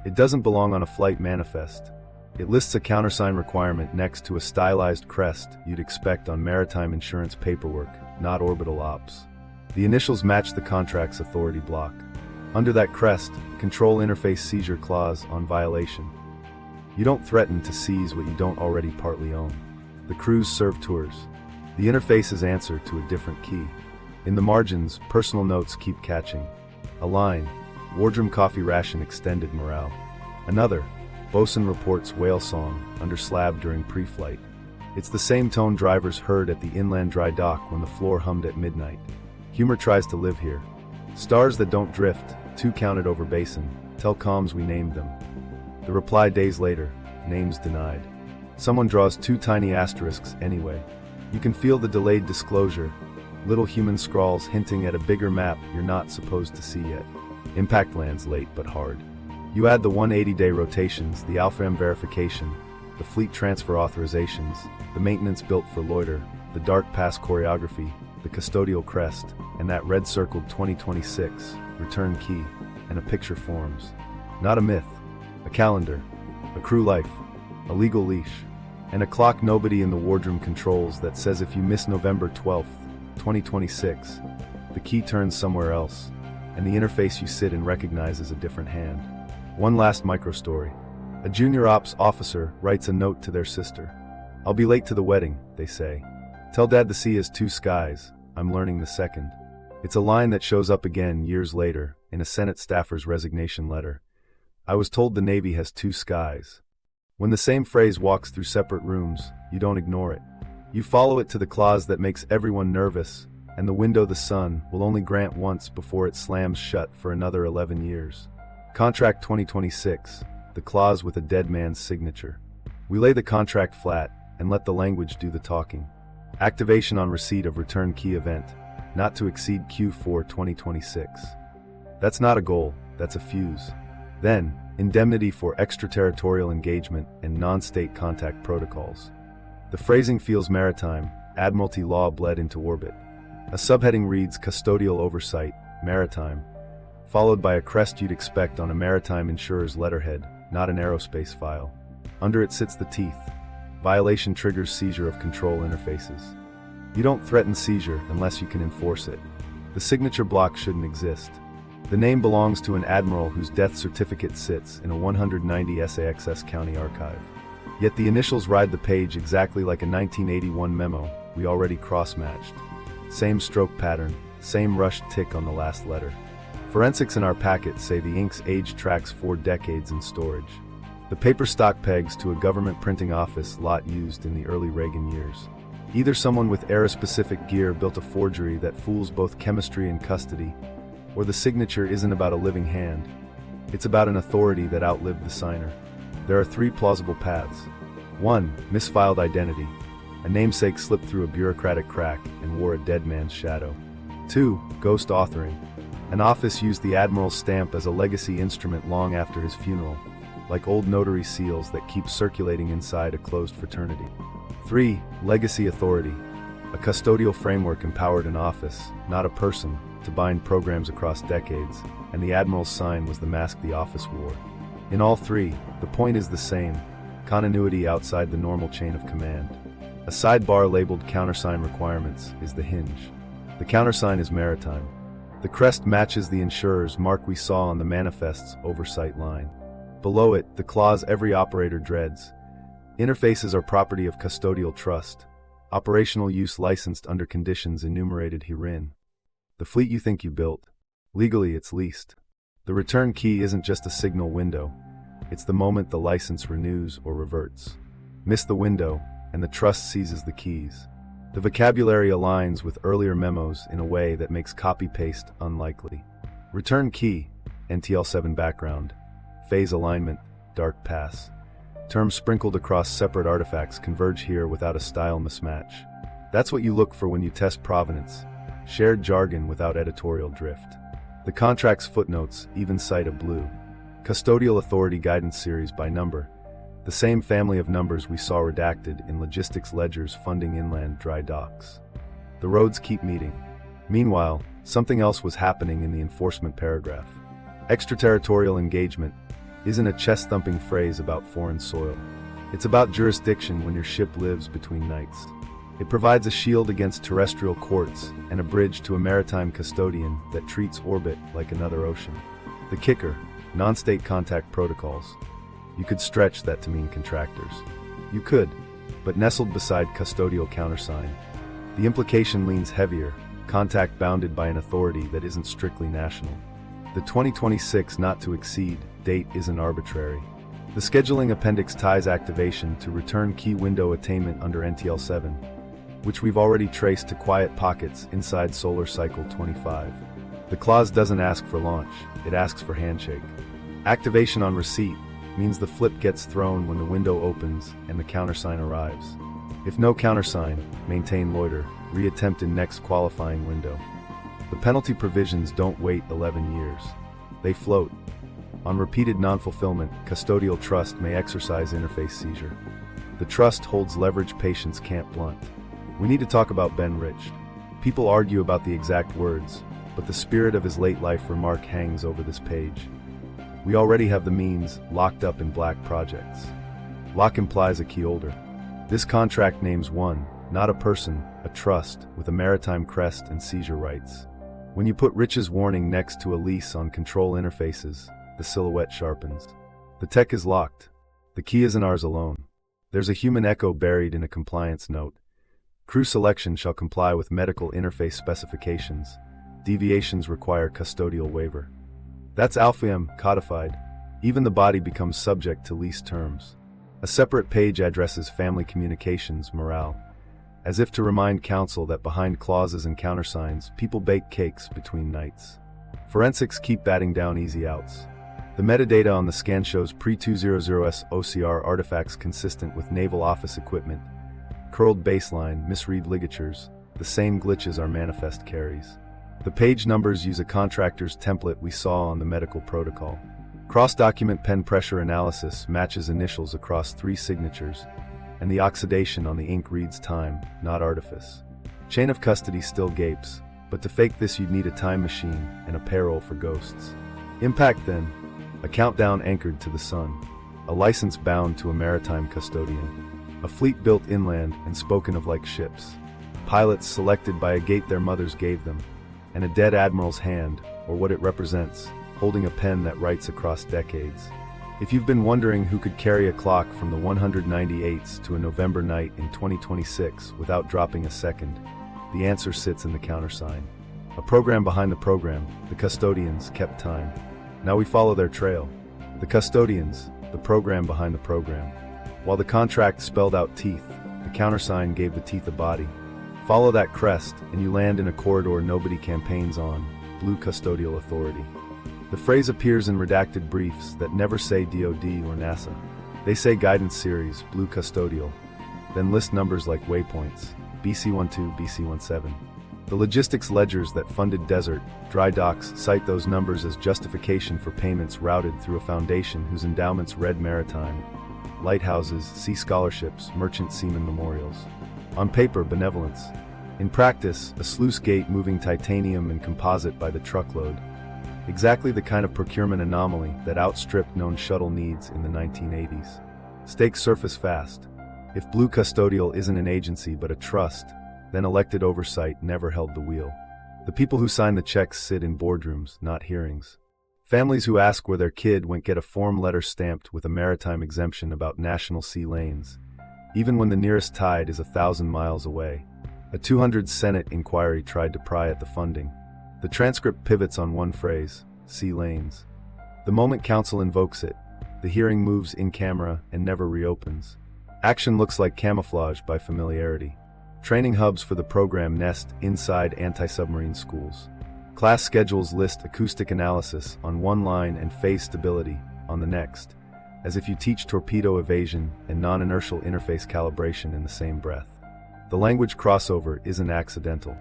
S1: It doesn't belong on a flight manifest. It lists a countersign requirement next to a stylized crest you'd expect on maritime insurance paperwork, not orbital ops. The initials match the contract's authority block. Under that crest, Control Interface Seizure Clause on violation. You don't threaten to seize what you don't already partly own. The crews serve tours. The interface's answer to a different key. In the margins, personal notes keep catching. A line, wardroom coffee ration extended morale. Another, bosun reports whale song under slab during pre-flight. It's the same tone drivers heard at the inland dry dock when the floor hummed at midnight. Humor tries to live here. Stars that don't drift, 2 counted over basin, tell comms we named them. The reply days later, names denied. Someone draws 2 tiny asterisks anyway. You can feel the delayed disclosure, little human scrawls hinting at a bigger map you're not supposed to see yet. Impact lands late but hard. You add the 180-day rotations, the ALFAM verification, the fleet transfer authorizations, the maintenance built for loiter, the dark pass choreography, the custodial crest, and that red-circled 2026 return key, and a picture forms. Not a myth, a calendar, a crew life, a legal leash, and a clock nobody in the wardroom controls that says if you miss November 12th, 2026, the key turns somewhere else, and the interface you sit in recognizes a different hand. One last micro-story. A junior ops officer writes a note to their sister. "I'll be late to the wedding," they say. "Tell Dad the sea has 2 skies, I'm learning the second." It's a line that shows up again years later, in a Senate staffer's resignation letter. "I was told the Navy has 2 skies." When the same phrase walks through separate rooms, you don't ignore it. You follow it to the clause that makes everyone nervous, and the window the sun will only grant once before it slams shut for another 11 years. Contract 2026, the clause with a dead man's signature. We lay the contract flat and let the language do the talking. Activation on receipt of return key event, not to exceed Q4 2026. That's not a goal, that's a fuse. Then, indemnity for extraterritorial engagement and non-state contact protocols. The phrasing feels maritime, Admiralty law bled into orbit. A subheading reads Custodial Oversight, Maritime, followed by a crest you'd expect on a maritime insurer's letterhead, not an aerospace file. Under it sits the teeth. Violation triggers seizure of control interfaces. You don't threaten seizure unless you can enforce it. The signature block shouldn't exist. The name belongs to an admiral whose death certificate sits in a 190 SAXS county archive. Yet the initials ride the page exactly like a 1981 memo we already cross-matched. Same stroke pattern, same rushed tick on the last letter. Forensics in our packet say the ink's age tracks 4 decades in storage. The paper stock pegs to a government printing office lot used in the early Reagan years. Either someone with era-specific gear built a forgery that fools both chemistry and custody, or the signature isn't about a living hand. It's about an authority that outlived the signer. There are 3 plausible paths. 1. Misfiled identity. A namesake slipped through a bureaucratic crack and wore a dead man's shadow. 2. Ghost authoring. An office used the Admiral's stamp as a legacy instrument long after his funeral, like old notary seals that keep circulating inside a closed fraternity. 3. Legacy authority. A custodial framework empowered an office, not a person, to bind programs across decades, and the Admiral's sign was the mask the office wore. In all 3, the point is the same: continuity outside the normal chain of command. A sidebar labeled Countersign Requirements is the hinge. The countersign is maritime. The crest matches the insurer's mark we saw on the manifest's oversight line. Below it, the clause every operator dreads. Interfaces are property of custodial trust. Operational use licensed under conditions enumerated herein. The fleet you think you built. Legally, it's leased. The return key isn't just a signal window. It's the moment the license renews or reverts. Miss the window, and the trust seizes the keys. The vocabulary aligns with earlier memos in a way that makes copy-paste unlikely. Return key, NTL7 background. Phase alignment, dark pass. Terms sprinkled across separate artifacts converge here without a style mismatch. That's what you look for when you test provenance. Shared jargon without editorial drift. The contract's footnotes even cite a blue Custodial Authority Guidance Series by number. The same family of numbers we saw redacted in logistics ledgers funding inland dry docks. The roads keep meeting. Meanwhile, something else was happening in the enforcement paragraph. Extraterritorial engagement isn't a chest-thumping phrase about foreign soil. It's about jurisdiction when your ship lives between nights. It provides a shield against terrestrial courts and a bridge to a maritime custodian that treats orbit like another ocean. The kicker: non-state contact protocols. You could stretch that to mean contractors. You could, but nestled beside custodial countersign, the implication leans heavier: contact bounded by an authority that isn't strictly national. The 2026 not to exceed date isn't arbitrary. The scheduling appendix ties activation to return key window attainment under NTL 7, which we've already traced to quiet pockets inside solar cycle 25. The clause doesn't ask for launch, it asks for handshake. Activation on receipt means the flip gets thrown when the window opens and the countersign arrives. If no countersign, maintain loiter, reattempt in next qualifying window. The penalty provisions don't wait 11 years. They float. On repeated non-fulfillment, custodial trust may exercise interface seizure. The trust holds leverage patients can't blunt. We need to talk about Ben Rich. People argue about the exact words, but the spirit of his late life remark hangs over this page. We already have the means locked up in black projects. Lock implies a key holder. This contract names one, not a person, a trust, with a maritime crest and seizure rights. When you put Rich's warning next to a lease on control interfaces, the silhouette sharpens. The tech is locked. The key isn't ours alone. There's a human echo buried in a compliance note. Crew selection shall comply with medical interface specifications. Deviations require custodial waiver. That's Alpha-M codified. Even the body becomes subject to lease terms. A separate page addresses family communications morale, as if to remind counsel that behind clauses and countersigns, people bake cakes between nights. Forensics keep batting down easy outs. The metadata on the scan shows pre-200S OCR artifacts consistent with naval office equipment. Curled baseline, misread ligatures, the same glitches our manifest carries. The page numbers use a contractor's template we saw on the medical protocol. Cross-document pen pressure analysis matches initials across 3 signatures, and the oxidation on the ink reads time, not artifice. Chain of custody still gapes, but to fake this you'd need a time machine and a payroll for ghosts. Impact then: a countdown anchored to the sun, a license bound to a maritime custodian. A fleet built inland and spoken of like ships. Pilots selected by a gate their mothers gave them. And a dead admiral's hand, or what it represents, holding a pen that writes across decades. If you've been wondering who could carry a clock from the 198s to a November night in 2026 without dropping a second, the answer sits in the countersign. A program behind the program, the Custodians, kept time. Now we follow their trail. The Custodians, the program behind the program. While the contract spelled out teeth, the countersign gave the teeth a body. Follow that crest, and you land in a corridor nobody campaigns on: Blue Custodial Authority. The phrase appears in redacted briefs that never say DoD or NASA. They say Guidance Series, Blue Custodial, then list numbers like waypoints, BC12, BC17. The logistics ledgers that funded desert, dry docks cite those numbers as justification for payments routed through a foundation whose endowments read maritime. Lighthouses, sea scholarships, merchant seaman memorials. On paper, benevolence. In practice, a sluice gate moving titanium and composite by the truckload. Exactly the kind of procurement anomaly that outstripped known shuttle needs in the 1980s. Stakes surface fast. If Blue Custodial isn't an agency but a trust, then elected oversight never held the wheel. The people who sign the checks sit in boardrooms, not hearings. Families who ask where their kid went get a form letter stamped with a maritime exemption about national sea lanes, even when the nearest tide is 1,000 miles away. A 200 Senate inquiry tried to pry at the funding. The transcript pivots on one phrase: sea lanes. The moment counsel invokes it, the hearing moves in camera and never reopens. Action looks like camouflage by familiarity. Training hubs for the program nest inside anti-submarine schools. Class schedules list acoustic analysis on one line and phase stability on the next, as if you teach torpedo evasion and non-inertial interface calibration in the same breath. The language crossover isn't accidental.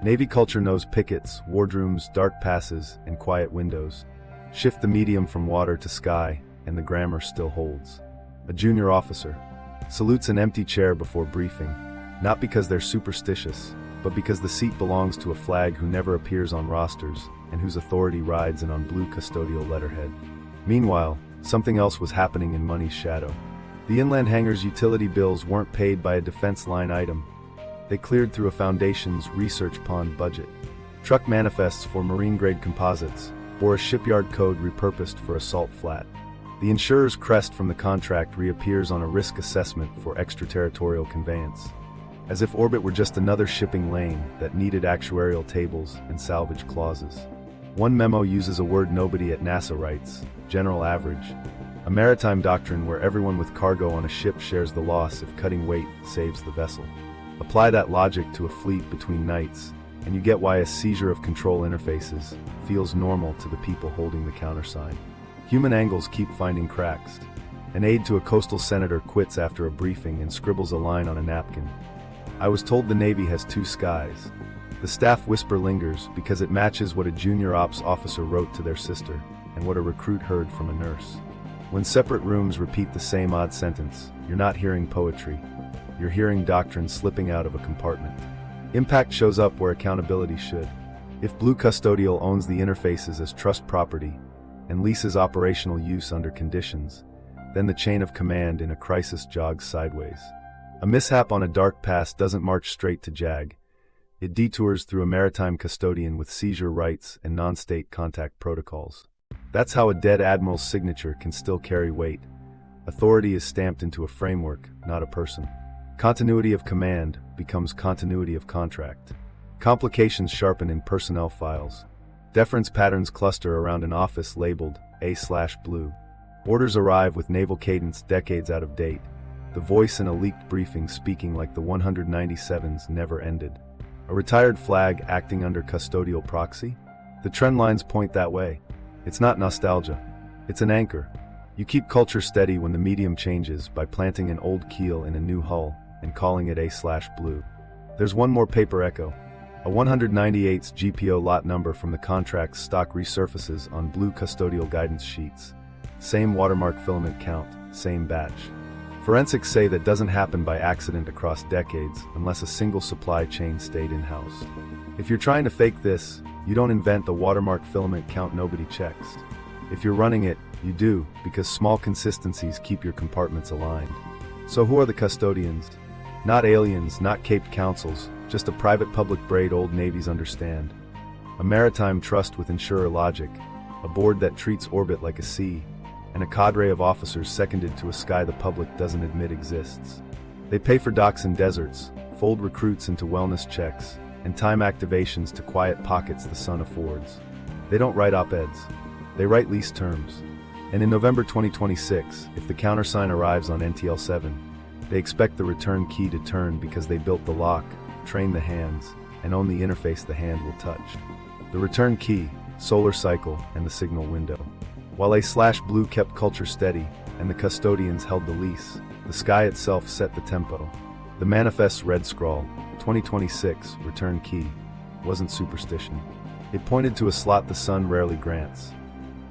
S1: Navy culture knows pickets, wardrooms, dark passes, and quiet windows. Shift the medium from water to sky, and the grammar still holds. A junior officer salutes an empty chair before briefing, not because they're superstitious, but because the seat belongs to a flag who never appears on rosters and whose authority rides in on blue custodial letterhead. Meanwhile, something else was happening in money's shadow. The inland hangar's utility bills weren't paid by a defense line item. They cleared through a Foundation's research pond budget. Truck manifests for marine-grade composites bore a shipyard code repurposed for a salt flat. The insurer's crest from the contract reappears on a risk assessment for extraterritorial conveyance, as if orbit were just another shipping lane that needed actuarial tables and salvage clauses. One memo uses a word nobody at NASA writes, general average, a maritime doctrine where everyone with cargo on a ship shares the loss if cutting weight saves the vessel. Apply that logic to a fleet between nights, and you get why a seizure of control interfaces feels normal to the people holding the countersign. Human angles keep finding cracks. An aide to a coastal senator quits after a briefing and scribbles a line on a napkin. I was told the Navy has two skies. The staff whisper lingers because it matches what a junior ops officer wrote to their sister and what a recruit heard from a nurse. When separate rooms repeat the same odd sentence, you're not hearing poetry. You're hearing doctrine slipping out of a compartment. Impact shows up where accountability should. If Blue Custodial owns the interfaces as trust property and leases operational use under conditions, then the chain of command in a crisis jogs sideways. A mishap on a dark pass doesn't march straight to JAG. It detours through a maritime custodian with seizure rights and non-state contact protocols. That's how a dead admiral's signature can still carry weight. Authority is stamped into a framework, not a person. Continuity of command becomes continuity of contract. Complications sharpen in personnel files. Deference patterns cluster around an office labeled A/Blue. Orders arrive with naval cadence decades out of date. The voice in a leaked briefing speaking like the 197s never ended. A retired flag acting under custodial proxy? The trend lines point that way. It's not nostalgia. It's an anchor. You keep culture steady when the medium changes by planting an old keel in a new hull and calling it A/Blue. There's one more paper echo. A 198's GPO lot number from the contract's stock resurfaces on blue custodial guidance sheets. Same watermark filament count, same batch. Forensics say that doesn't happen by accident across decades unless a single supply chain stayed in-house. If you're trying to fake this, you don't invent the watermark filament count nobody checks. If you're running it, you do, because small consistencies keep your compartments aligned. So who are the custodians? Not aliens, not caped councils, just a private public braid old navies understand. A maritime trust with insurer logic, a board that treats orbit like a sea, and a cadre of officers seconded to a sky the public doesn't admit exists. They pay for docks and deserts, fold recruits into wellness checks, and time activations to quiet pockets the sun affords. They don't write op-eds. They write lease terms. And in November 2026, if the countersign arrives on NTL7, they expect the return key to turn because they built the lock, trained the hands, and own the interface the hand will touch. The return key, solar cycle, and the signal window. While A/Blue kept culture steady, and the custodians held the lease, the sky itself set the tempo. The manifest's red scrawl, 2026, return key, wasn't superstition. It pointed to a slot the sun rarely grants.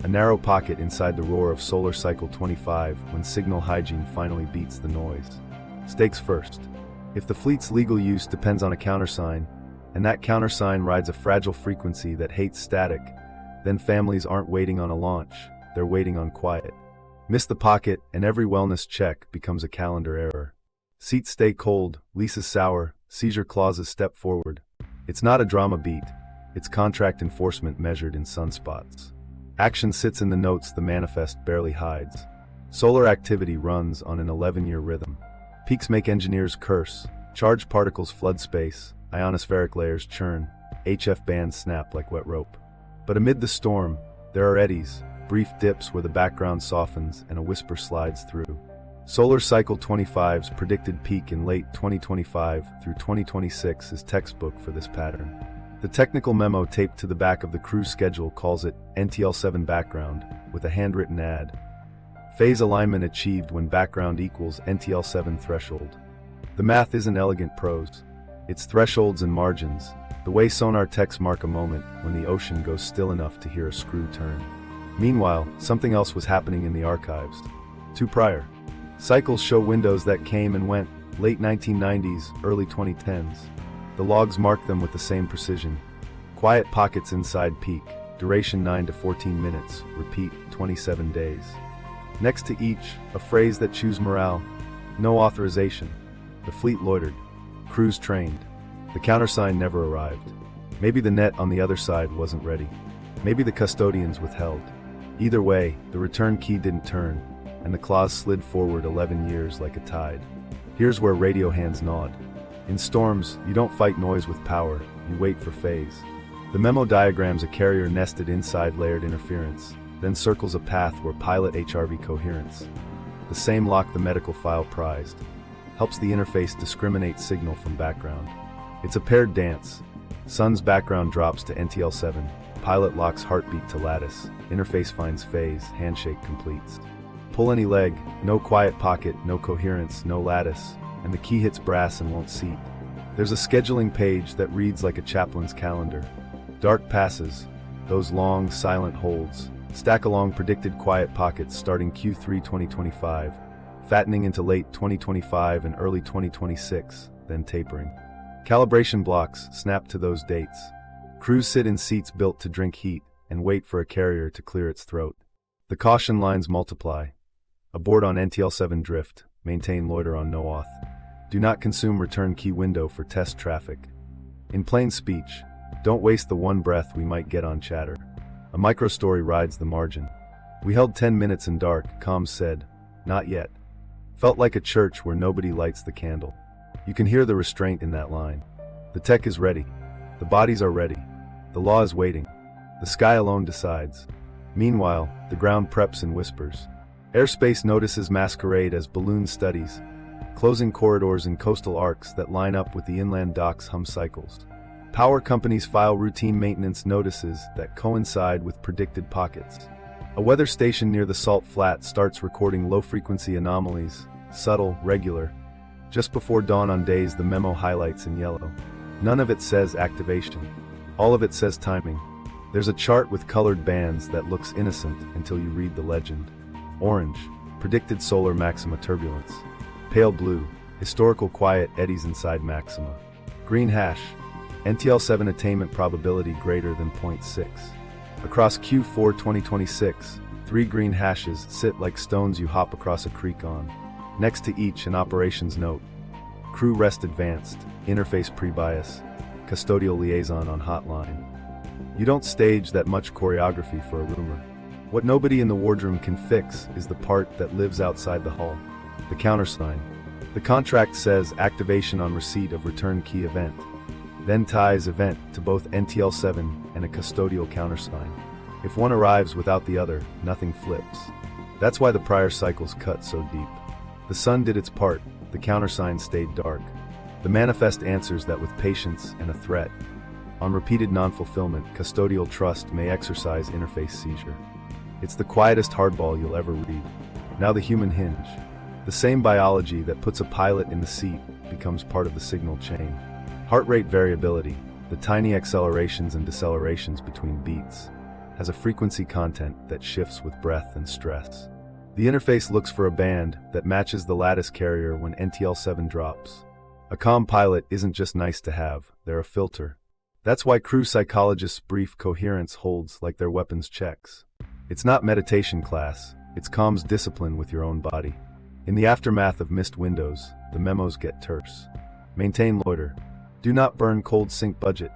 S1: A narrow pocket inside the roar of Solar Cycle 25 when signal hygiene finally beats the noise. Stakes first. If the fleet's legal use depends on a countersign, and that countersign rides a fragile frequency that hates static, then families aren't waiting on a launch, they're waiting on quiet. Miss the pocket, and every wellness check becomes a calendar error. Seats stay cold, leases sour, seizure clauses step forward. It's not a drama beat, it's contract enforcement measured in sunspots. Action sits in the notes the manifest barely hides. Solar activity runs on an 11-year rhythm. Peaks make engineers curse, charged particles flood space, ionospheric layers churn, HF bands snap like wet rope. But amid the storm, there are eddies, brief dips where the background softens and a whisper slides through. Solar Cycle 25's predicted peak in late 2025 through 2026 is textbook for this pattern. The technical memo taped to the back of the crew schedule calls it NTL7 background, with a handwritten ad. Phase alignment achieved when background equals NTL7 threshold. The math isn't elegant prose. It's thresholds and margins, the way sonar techs mark a moment when the ocean goes still enough to hear a screw turn. Meanwhile, something else was happening in the archives. 2 prior cycles show windows that came and went, late 1990s, early 2010s. The logs mark them with the same precision. Quiet pockets inside peak, duration 9 to 14 minutes, repeat 27 days. Next to each, a phrase that chews morale. No authorization. The fleet loitered. Crews trained. The countersign never arrived. Maybe the net on the other side wasn't ready. Maybe the custodians withheld. Either way, the return key didn't turn, and the claws slid forward 11 years like a tide. Here's where radio hands nod. In storms, you don't fight noise with power, you wait for phase. The memo diagrams a carrier nested inside layered interference, then circles a path where pilot HRV coherence. The same lock the medical file prized. Helps the interface discriminate signal from background. It's a paired dance. Sun's background drops to NTL7. Pilot locks heartbeat to lattice. Interface finds phase, handshake completes. Pull any leg, no quiet pocket, no coherence, no lattice, and the key hits brass and won't seat. There's a scheduling page that reads like a chaplain's calendar. Dark passes, those long, silent holds, stack along predicted quiet pockets starting Q3 2025, fattening into late 2025 and early 2026, then tapering. Calibration blocks snap to those dates. Crews sit in seats built to drink heat and wait for a carrier to clear its throat. The caution lines multiply. Abort on NTL7 drift, maintain loiter on no auth. Do not consume return key window for test traffic. In plain speech, don't waste the one breath we might get on chatter. A microstory rides the margin. We held 10 minutes in dark, comms said, not yet. Felt like a church where nobody lights the candle. You can hear the restraint in that line. The tech is ready. The bodies are ready. The law is waiting. The sky alone decides. Meanwhile, the ground preps and whispers. Airspace notices masquerade as balloon studies, closing corridors in coastal arcs that line up with the inland docks hum cycles. Power companies file routine maintenance notices that coincide with predicted pockets. A weather station near the salt flat starts recording low-frequency anomalies, subtle, regular. Just before dawn on days the memo highlights in yellow. None of it says activation. All of it says timing. There's a chart with colored bands that looks innocent until you read the legend. Orange, predicted solar maxima turbulence. Pale blue, historical quiet eddies inside maxima. Green hash, NTL7 attainment probability greater than 0.6. Across Q4 2026, 3 green hashes sit like stones you hop across a creek on. Next to each an operations note. Crew rest advanced, interface pre-bias, custodial liaison on hotline. You don't stage that much choreography for a rumor. What nobody in the wardroom can fix is the part that lives outside the hull. The countersign. The contract says activation on receipt of return key event, then ties event to both NTL7 and a custodial countersign. If one arrives without the other, nothing flips. That's why the prior cycles cut so deep. The sun did its part, the countersign stayed dark. The manifest answers that with patience and a threat. On repeated non-fulfillment, custodial trust may exercise interface seizure. It's the quietest hardball you'll ever read. Now the human hinge. The same biology that puts a pilot in the seat becomes part of the signal chain. Heart rate variability, the tiny accelerations and decelerations between beats, has a frequency content that shifts with breath and stress. The interface looks for a band that matches the lattice carrier when NTL7 drops. A calm pilot isn't just nice to have, they're a filter. That's why crew psychologists brief coherence holds like their weapons checks. It's not meditation class, it's comms discipline with your own body. In the aftermath of missed windows, the memos get terse. Maintain loiter. Do not burn cold sink budget.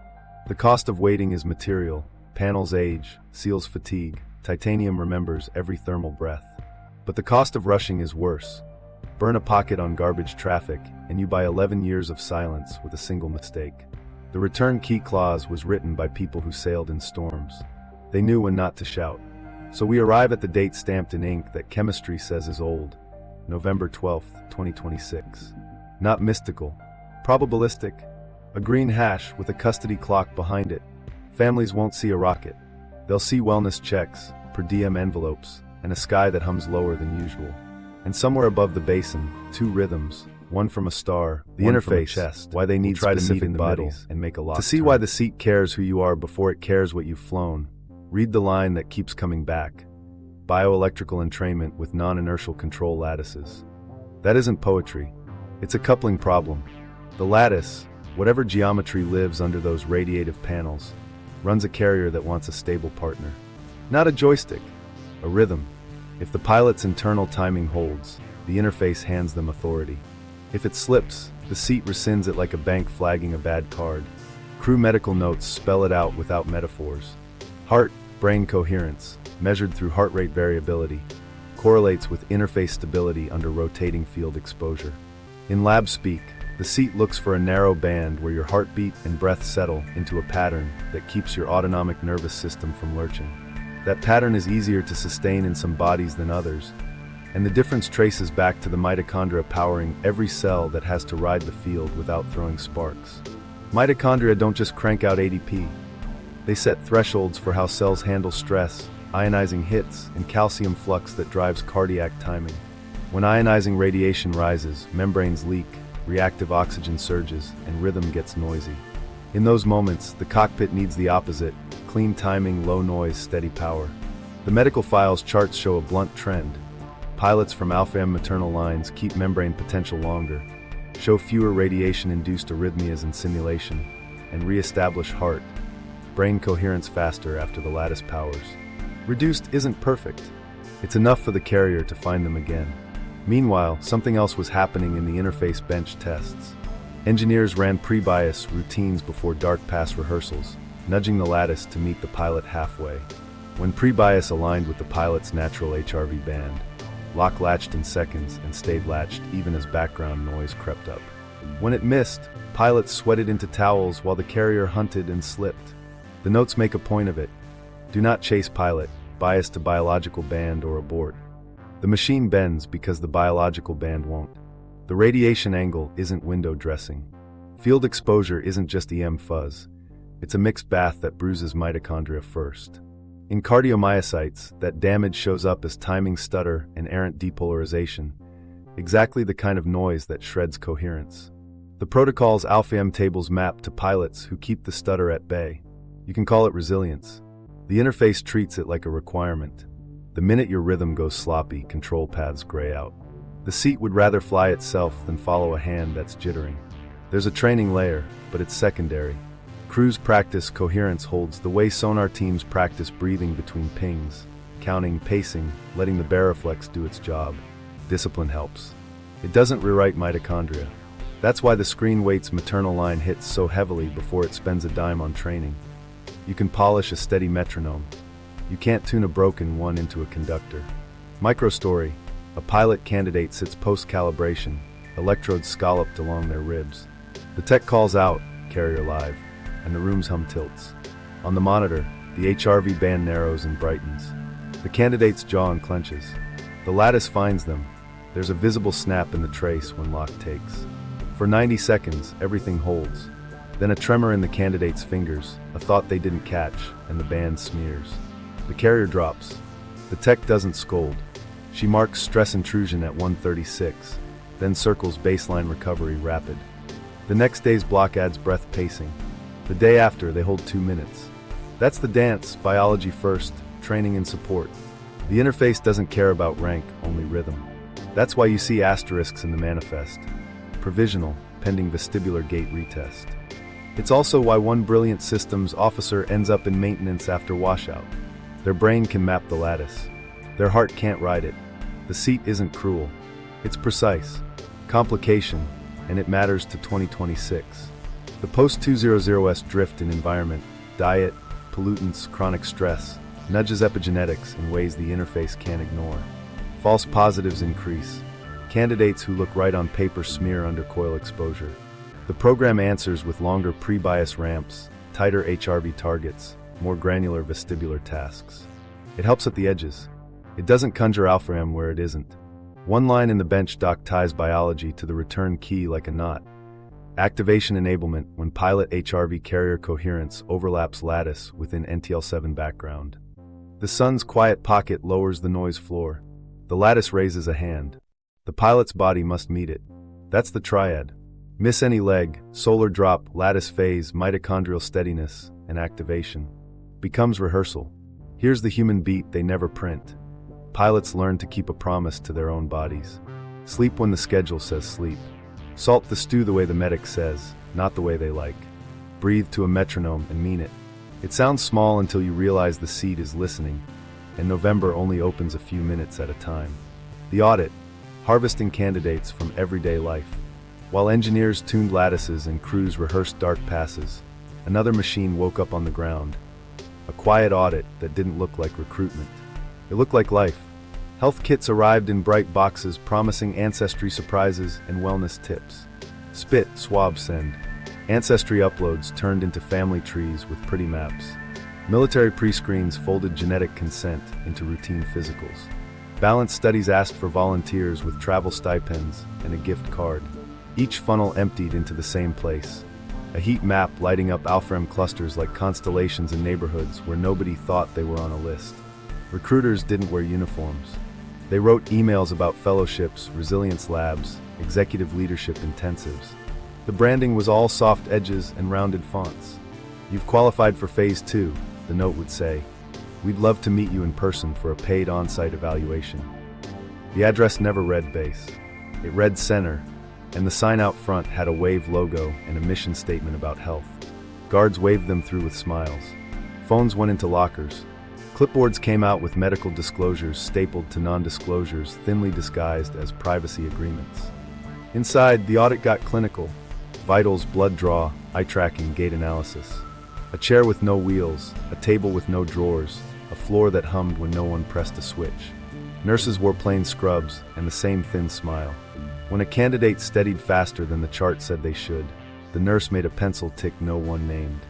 S1: The cost of waiting is material. Panels age, seals fatigue, titanium remembers every thermal breath. But the cost of rushing is worse. Burn a pocket on garbage traffic, and you buy 11 years of silence with a single mistake. The return key clause was written by people who sailed in storms. They knew when not to shout. So we arrive at the date stamped in ink that chemistry says is old. November 12, 2026. Not mystical. Probabilistic. A green hash with a custody clock behind it. Families won't see a rocket. They'll see wellness checks, per diem envelopes, and a sky that hums lower than usual. And somewhere above the basin, 2 rhythms, one from a star, the interface, chest, why they need try to meet in the bodies and make a lock. To see why the seat cares who you are before it cares what you've flown, read the line that keeps coming back. bioelectrical entrainment with non-inertial control lattices. That isn't poetry. It's a coupling problem. The lattice, whatever geometry lives under those radiative panels, runs a carrier that wants a stable partner. Not a joystick, a rhythm. If the pilot's internal timing holds, the interface hands them authority. If it slips, the seat rescinds it like a bank flagging a bad card. Crew medical notes spell it out without metaphors. Heart-brain coherence, measured through heart rate variability, correlates with interface stability under rotating field exposure. In lab speak, the seat looks for a narrow band where your heartbeat and breath settle into a pattern that keeps your autonomic nervous system from lurching. That pattern is easier to sustain in some bodies than others, and the difference traces back to the mitochondria powering every cell that has to ride the field without throwing sparks. Mitochondria don't just crank out ATP. They set thresholds for how cells handle stress, ionizing hits, and calcium flux that drives cardiac timing. When ionizing radiation rises, membranes leak, reactive oxygen surges, and rhythm gets noisy. In those moments, the cockpit needs the opposite: clean timing, low noise, steady power. The medical files charts show a blunt trend. Pilots from alpha-M maternal lines keep membrane potential longer, show fewer radiation-induced arrhythmias in simulation, and re-establish heart-brain coherence faster after the lattice powers. Reduced isn't perfect. It's enough for the carrier to find them again. Meanwhile, something else was happening in the interface bench tests. Engineers ran pre-bias routines before dark pass rehearsals, nudging the lattice to meet the pilot halfway. When pre-bias aligned with the pilot's natural HRV band, lock latched in seconds and stayed latched even as background noise crept up. When it missed, pilots sweated into towels while the carrier hunted and slipped. The notes make a point of it. Do not chase pilot, bias to biological band or abort. The machine bends because the biological band won't. The radiation angle isn't window dressing. Field exposure isn't just EM fuzz. It's a mixed bath that bruises mitochondria first. In cardiomyocytes, that damage shows up as timing stutter and errant depolarization, exactly the kind of noise that shreds coherence. The protocol's alpha-M tables map to pilots who keep the stutter at bay. You can call it resilience. The interface treats it like a requirement. The minute your rhythm goes sloppy, control paths gray out. The seat would rather fly itself than follow a hand that's jittering. There's a training layer, but it's secondary. Crews practice coherence holds the way sonar teams practice breathing between pings, counting, pacing, letting the baroflex do its job. Discipline helps. It doesn't rewrite mitochondria. That's why the screen waits maternal line hits so heavily before it spends a dime on training. You can polish a steady metronome. You can't tune a broken one into a conductor. Microstory: a pilot candidate sits post-calibration, electrodes scalloped along their ribs. The tech calls out, carrier live, and the room's hum tilts. On the monitor, the HRV band narrows and brightens. The candidate's jaw unclenches. The lattice finds them. There's a visible snap in the trace when lock takes. For 90 seconds, everything holds. Then a tremor in the candidate's fingers, a thought they didn't catch, and the band smears. The carrier drops. The tech doesn't scold. She marks stress intrusion at 136, then circles baseline recovery rapid. The next day's block adds breath pacing. The day after, they hold 2 minutes. That's the dance, biology first, training and support. The interface doesn't care about rank, only rhythm. That's why you see asterisks in the manifest. Provisional, pending vestibular gate retest. It's also why one brilliant systems officer ends up in maintenance after washout. Their brain can map the lattice. Their heart can't ride it. The seat isn't cruel. It's precise. Complication, and it matters to 2026. The post-200S drift in environment, diet, pollutants, chronic stress, nudges epigenetics in ways the interface can't ignore. False positives increase. Candidates who look right on paper smear under coil exposure. The program answers with longer pre-bias ramps, tighter HRV targets, more granular vestibular tasks. It helps at the edges. It doesn't conjure alpha-M where it isn't. One line in the bench doc ties biology to the return key like a knot. Activation enablement when pilot HRV carrier coherence overlaps lattice within NTL7 background. The sun's quiet pocket lowers the noise floor. The lattice raises a hand. The pilot's body must meet it. That's the triad. Miss any leg, solar drop, lattice phase, mitochondrial steadiness, and activation. Becomes rehearsal. Here's the human beat they never print. pilots learn to keep a promise to their own bodies. Sleep when the schedule says sleep. Salt the stew the way the medic says, not the way they like. Breathe to a metronome and mean it. It sounds small until you realize the seat is listening, and November only opens a few minutes at a time. The Audit, harvesting candidates from everyday life. While engineers tuned lattices and crews rehearsed dark passes, another machine woke up on the ground. A quiet audit that didn't look like recruitment. It looked like life. Health kits arrived in bright boxes promising ancestry surprises and wellness tips. Spit, swab, send. Ancestry uploads turned into family trees with pretty maps. Military pre-screens folded genetic consent into routine physicals. Balanced studies asked for volunteers with travel stipends and a gift card. Each funnel emptied into the same place. A heat map lighting up Alpha-M clusters like constellations in neighborhoods where nobody thought they were on a list. Recruiters didn't wear uniforms. They wrote emails about fellowships, resilience labs, executive leadership intensives. The branding was all soft edges and rounded fonts. You've qualified for Phase 2, the note would say. We'd love to meet you in person for a paid on-site evaluation. The address never read base. It read center, and the sign out front had a WAVE logo and a mission statement about health. Guards waved them through with smiles. Phones went into lockers. Clipboards came out with medical disclosures stapled to non-disclosures thinly disguised as privacy agreements. Inside, the audit got clinical. Vitals, blood draw, eye tracking, gait analysis. A chair with no wheels, a table with no drawers, a floor that hummed when no one pressed a switch. Nurses wore plain scrubs and the same thin smile. When a candidate steadied faster than the chart said they should, the nurse made a pencil tick no one named.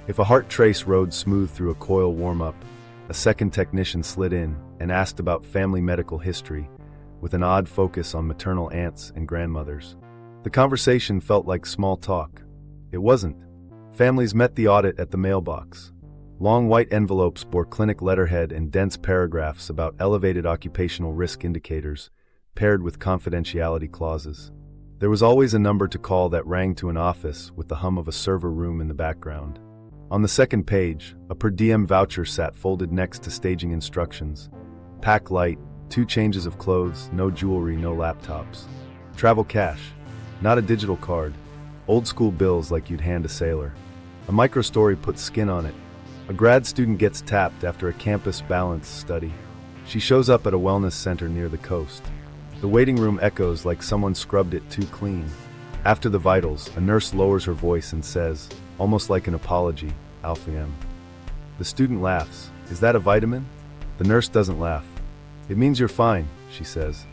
S1: If a heart trace rode smooth through a coil warm-up, a second technician slid in and asked about family medical history, with an odd focus on maternal aunts and grandmothers. The conversation felt like small talk. It wasn't. Families met the audit at the mailbox. Long white envelopes bore clinic letterhead and dense paragraphs about elevated occupational risk indicators, paired with confidentiality clauses. There was always a number to call that rang to an office with the hum of a server room in the background. On the second page, a per diem voucher sat folded next to staging instructions. Pack light, 2 changes of clothes, no jewelry, no laptops. Travel cash, not a digital card. Old school bills like you'd hand a sailor. A microstory puts skin on it. A grad student gets tapped after a campus balance study. She shows up at a wellness center near the coast. The waiting room echoes like someone scrubbed it too clean. After the vitals, a nurse lowers her voice and says, almost like an apology, Alpha-M. The student laughs. Is that a vitamin? The nurse doesn't laugh. It means you're fine, she says.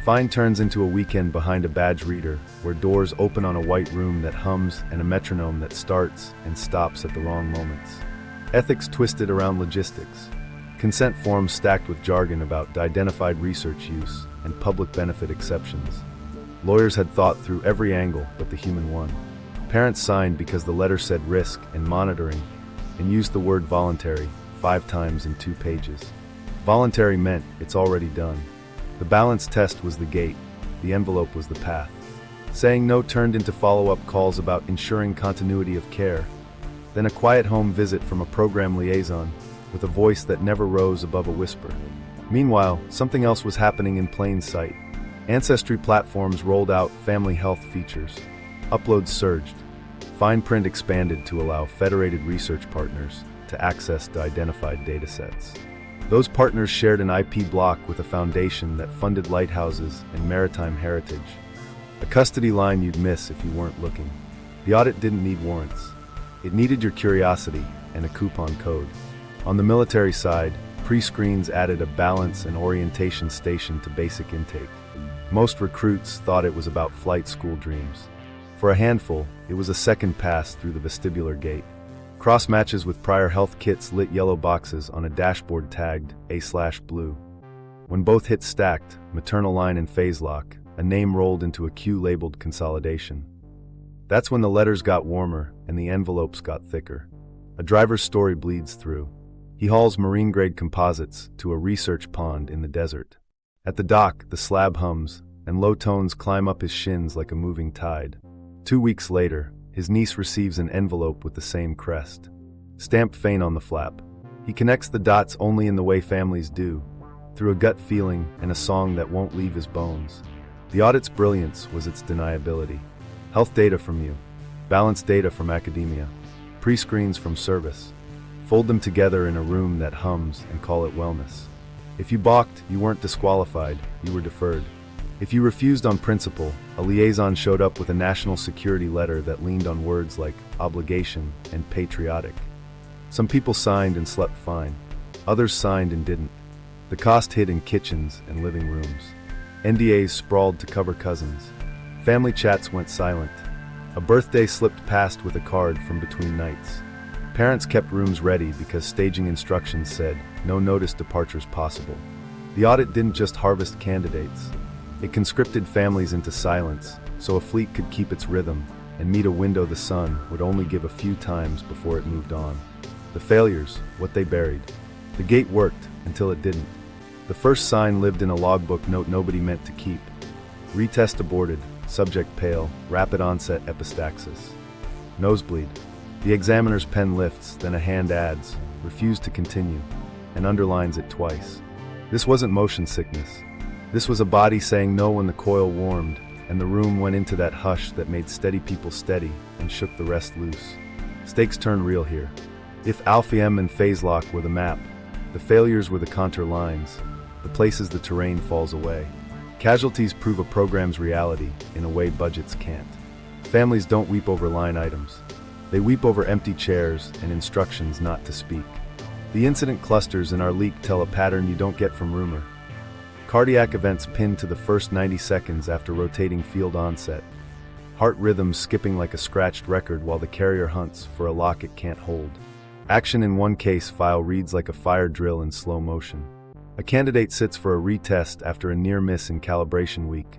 S1: Fine turns into a weekend behind a badge reader, where doors open on a white room that hums and a metronome that starts and stops at the wrong moments. Ethics twisted around logistics. Consent forms stacked with jargon about identified research use and public benefit exceptions. Lawyers had thought through every angle but the human one. Parents signed because the letter said risk and monitoring, and used the word voluntary 5 times in 2 pages. Voluntary meant it's already done. The balance test was the gate, the envelope was the path. Saying no turned into follow-up calls about ensuring continuity of care, then a quiet home visit from a program liaison with a voice that never rose above a whisper. Meanwhile, something else was happening in plain sight. Ancestry platforms rolled out family health features. Uploads surged. Fine print expanded to allow federated research partners to access the identified datasets. Those partners shared an IP block with a foundation that funded lighthouses and maritime heritage. A custody line you'd miss if you weren't looking. The audit didn't need warrants. It needed your curiosity and a coupon code. On the military side, pre-screens added a balance and orientation station to basic intake. Most recruits thought it was about flight school dreams. For a handful, it was a second pass through the vestibular gate. Cross matches with prior health kits lit yellow boxes on a dashboard tagged A/blue. When both hit stacked, maternal line and phase lock, a name rolled into a queue labeled consolidation. That's when the letters got warmer and the envelopes got thicker. A driver's story bleeds through. He hauls marine-grade composites to a research pond in the desert. At the dock, the slab hums, and low tones climb up his shins like a moving tide. 2 weeks later, his niece receives an envelope with the same crest. Stamped faint on the flap. He connects the dots only in the way families do. through a gut feeling and a song that won't leave his bones. The audit's brilliance was its deniability. Health data from you, balanced data from academia, pre-screens from service. Fold them together in a room that hums and call it wellness. If you balked, you weren't disqualified, you were deferred. If you refused on principle, a liaison showed up with a national security letter that leaned on words like obligation and patriotic. Some people signed and slept fine. Others signed and didn't. The cost hid in kitchens and living rooms. NDAs sprawled to cover cousins. Family chats went silent. A birthday slipped past with a card from between nights. Parents kept rooms ready because staging instructions said, no notice departures possible. The audit didn't just harvest candidates. It conscripted families into silence, so a fleet could keep its rhythm and meet a window the sun would only give a few times before it moved on. The failures, what they buried. The gate worked until it didn't. The first sign lived in a logbook note nobody meant to keep. Retest aborted, subject pale, rapid onset epistaxis. Nosebleed. The examiner's pen lifts, then a hand adds, refused to continue, and underlines it twice. This wasn't motion sickness. This was a body saying no when the coil warmed, and the room went into that hush that made steady people steady and shook the rest loose. Stakes turn real here. If Alpha M and phase lock were the map, the failures were the contour lines, the places the terrain falls away. Casualties prove a program's reality in a way budgets can't. Families don't weep over line items. They weep over empty chairs and instructions not to speak. The incident clusters in our leak tell a pattern you don't get from rumor. Cardiac events pinned to the first 90 seconds after rotating field onset. Heart rhythms skipping like a scratched record while the carrier hunts for a lock it can't hold. Action in one case file reads like a fire drill in slow motion. A candidate sits for a retest after a near miss in calibration week.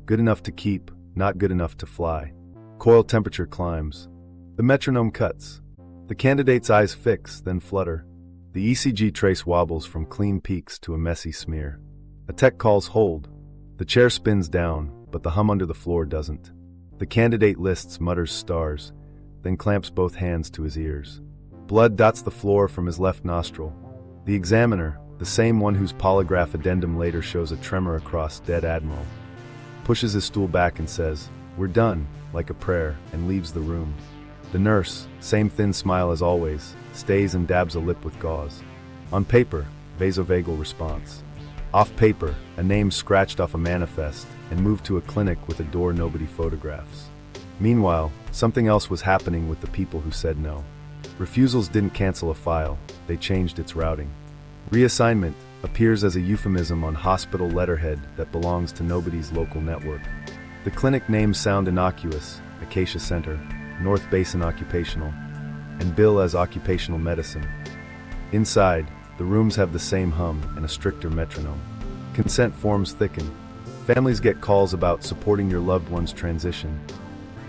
S1: Good enough to keep, not good enough to fly. Coil temperature climbs. The metronome cuts. The candidate's eyes fix, then flutter. The ECG trace wobbles from clean peaks to a messy smear. A tech calls hold. The chair spins down, but the hum under the floor doesn't. The candidate lists mutters stars, then clamps both hands to his ears. Blood dots the floor from his left nostril. The examiner, the same one whose polygraph addendum later shows a tremor across dead Admiral, pushes his stool back and says, "We're done," like a prayer, and leaves the room. The nurse, same thin smile as always, stays and dabs a lip with gauze. On paper, vasovagal response. Off paper, a name scratched off a manifest and moved to a clinic with a door nobody photographs. Meanwhile, something else was happening with the people who said no. Refusals didn't cancel a file, they changed its routing. Reassignment appears as a euphemism on hospital letterhead that belongs to nobody's local network. The clinic names sound innocuous: Acacia Center, North Basin Occupational, and bill as occupational medicine. Inside, the rooms have the same hum and a stricter metronome. Consent forms thicken. Families get calls about supporting your loved one's transition,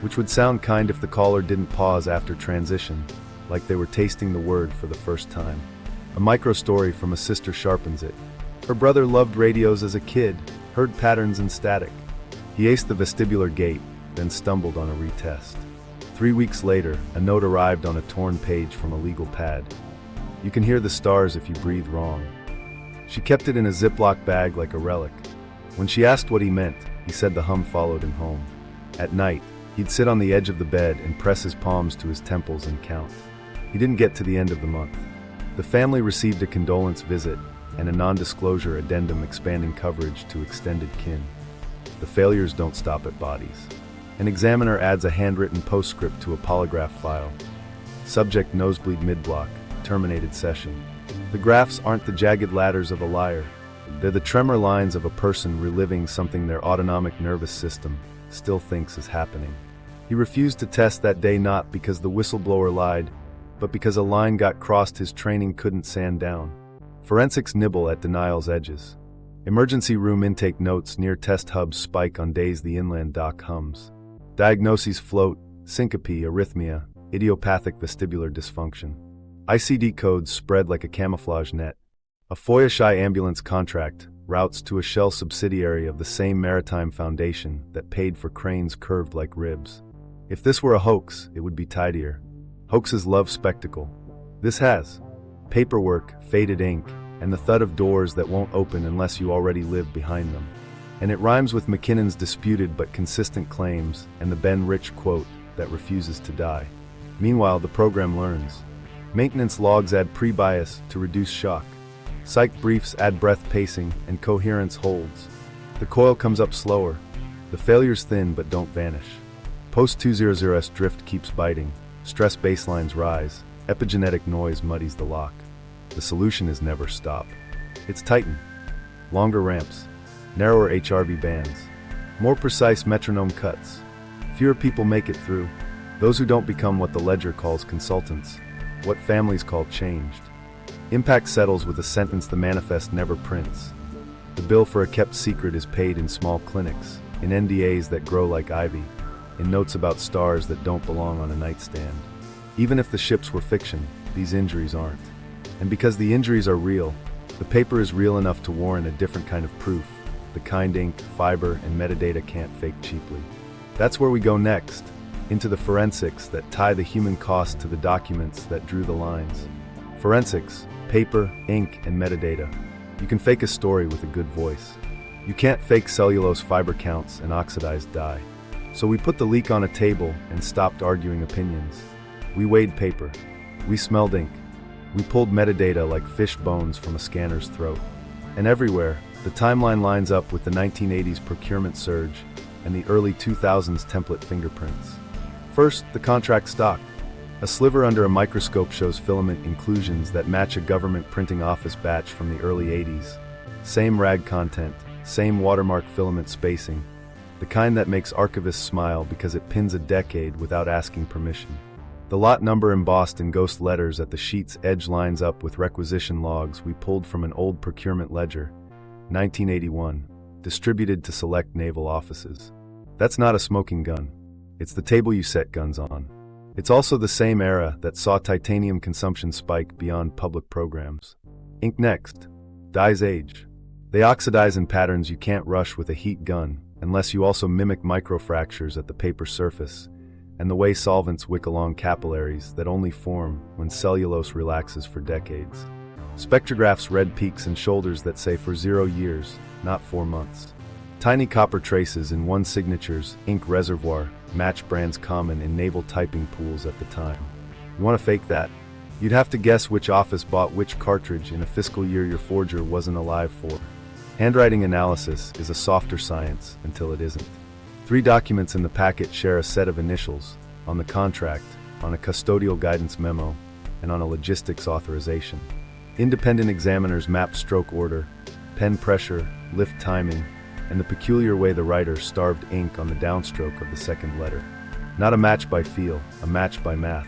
S1: which would sound kind if the caller didn't pause after transition, like they were tasting the word for the first time. A micro story from a sister sharpens it. Her brother loved radios as a kid, heard patterns in static. He aced the vestibular gate, then stumbled on a retest. 3 weeks later, a note arrived on a torn page from a legal pad. You can hear the stars if you breathe wrong. She kept it in a Ziploc bag like a relic. When she asked what he meant, he said the hum followed him home. At night, he'd sit on the edge of the bed and press his palms to his temples and count. He didn't get to the end of the month. The family received a condolence visit and a non-disclosure addendum expanding coverage to extended kin. The failures don't stop at bodies. An examiner adds a handwritten postscript to a polygraph file. Subject nosebleed mid-block, terminated session. The graphs aren't the jagged ladders of a liar. They're the tremor lines of a person reliving something their autonomic nervous system still thinks is happening. He refused to test that day not because the whistleblower lied, but because a line got crossed his training couldn't sand down. Forensics nibble at denial's edges. Emergency room intake notes near test hubs spike on days the inland dock hums. Diagnoses float: syncope, arrhythmia, idiopathic vestibular dysfunction. ICD codes spread like a camouflage net. A FOIA-shy ambulance contract routes to a shell subsidiary of the same maritime foundation that paid for cranes curved like ribs. If this were a hoax, it would be tidier. Hoaxes love spectacle. This has paperwork, faded ink, and the thud of doors that won't open unless you already live behind them. And it rhymes with McKinnon's disputed but consistent claims and the Ben Rich quote that refuses to die. Meanwhile, the program learns. Maintenance logs add pre-bias to reduce shock. Psych briefs add breath pacing, and coherence holds. The coil comes up slower. The failures thin but don't vanish. Post-200's drift keeps biting. Stress baselines rise. Epigenetic noise muddies the lock. The solution is never stop. It's tighten. Longer ramps. Narrower HRV bands. More precise metronome cuts. Fewer people make it through. Those who don't become what the ledger calls consultants. What families call changed. Impact settles with a sentence the manifest never prints. The bill for a kept secret is paid in small clinics, in NDAs that grow like ivy, in notes about stars that don't belong on a nightstand. Even if the ships were fiction, these injuries aren't. And because the injuries are real, the paper is real enough to warrant a different kind of proof, the kind ink, fiber, and metadata can't fake cheaply. That's where we go next, into the forensics that tie the human cost to the documents that drew the lines. Forensics, paper, ink, and metadata. You can fake a story with a good voice. You can't fake cellulose fiber counts and oxidized dye. So we put the leak on a table and stopped arguing opinions. We weighed paper. We smelled ink. We pulled metadata like fish bones from a scanner's throat. And everywhere, the timeline lines up with the 1980s procurement surge and the early 2000s template fingerprints. First, the contract stock. A sliver under a microscope shows filament inclusions that match a government printing office batch from the early 80s. Same rag content, same watermark filament spacing, the kind that makes archivists smile because it pins a decade without asking permission. The lot number embossed in ghost letters at the sheet's edge lines up with requisition logs we pulled from an old procurement ledger, 1981, distributed to select naval offices. That's not a smoking gun. It's the table you set guns on. It's also the same era that saw titanium consumption spike beyond public programs. Ink next. Dyes age. They oxidize in patterns you can't rush with a heat gun, unless you also mimic microfractures at the paper surface, and the way solvents wick along capillaries that only form when cellulose relaxes for decades. Spectrographs red peaks and shoulders that say for 0 years, not 4 months. Tiny copper traces in one signature's ink reservoir match brands common in naval typing pools at the time. You want to fake that? You'd have to guess which office bought which cartridge in a fiscal year your forger wasn't alive for. Handwriting analysis is a softer science until it isn't. 3 documents in the packet share a set of initials, on the contract, on a custodial guidance memo, and on a logistics authorization. Independent examiners map stroke order, pen pressure, lift timing, and the peculiar way the writer starved ink on the downstroke of the second letter. Not a match by feel, a match by math.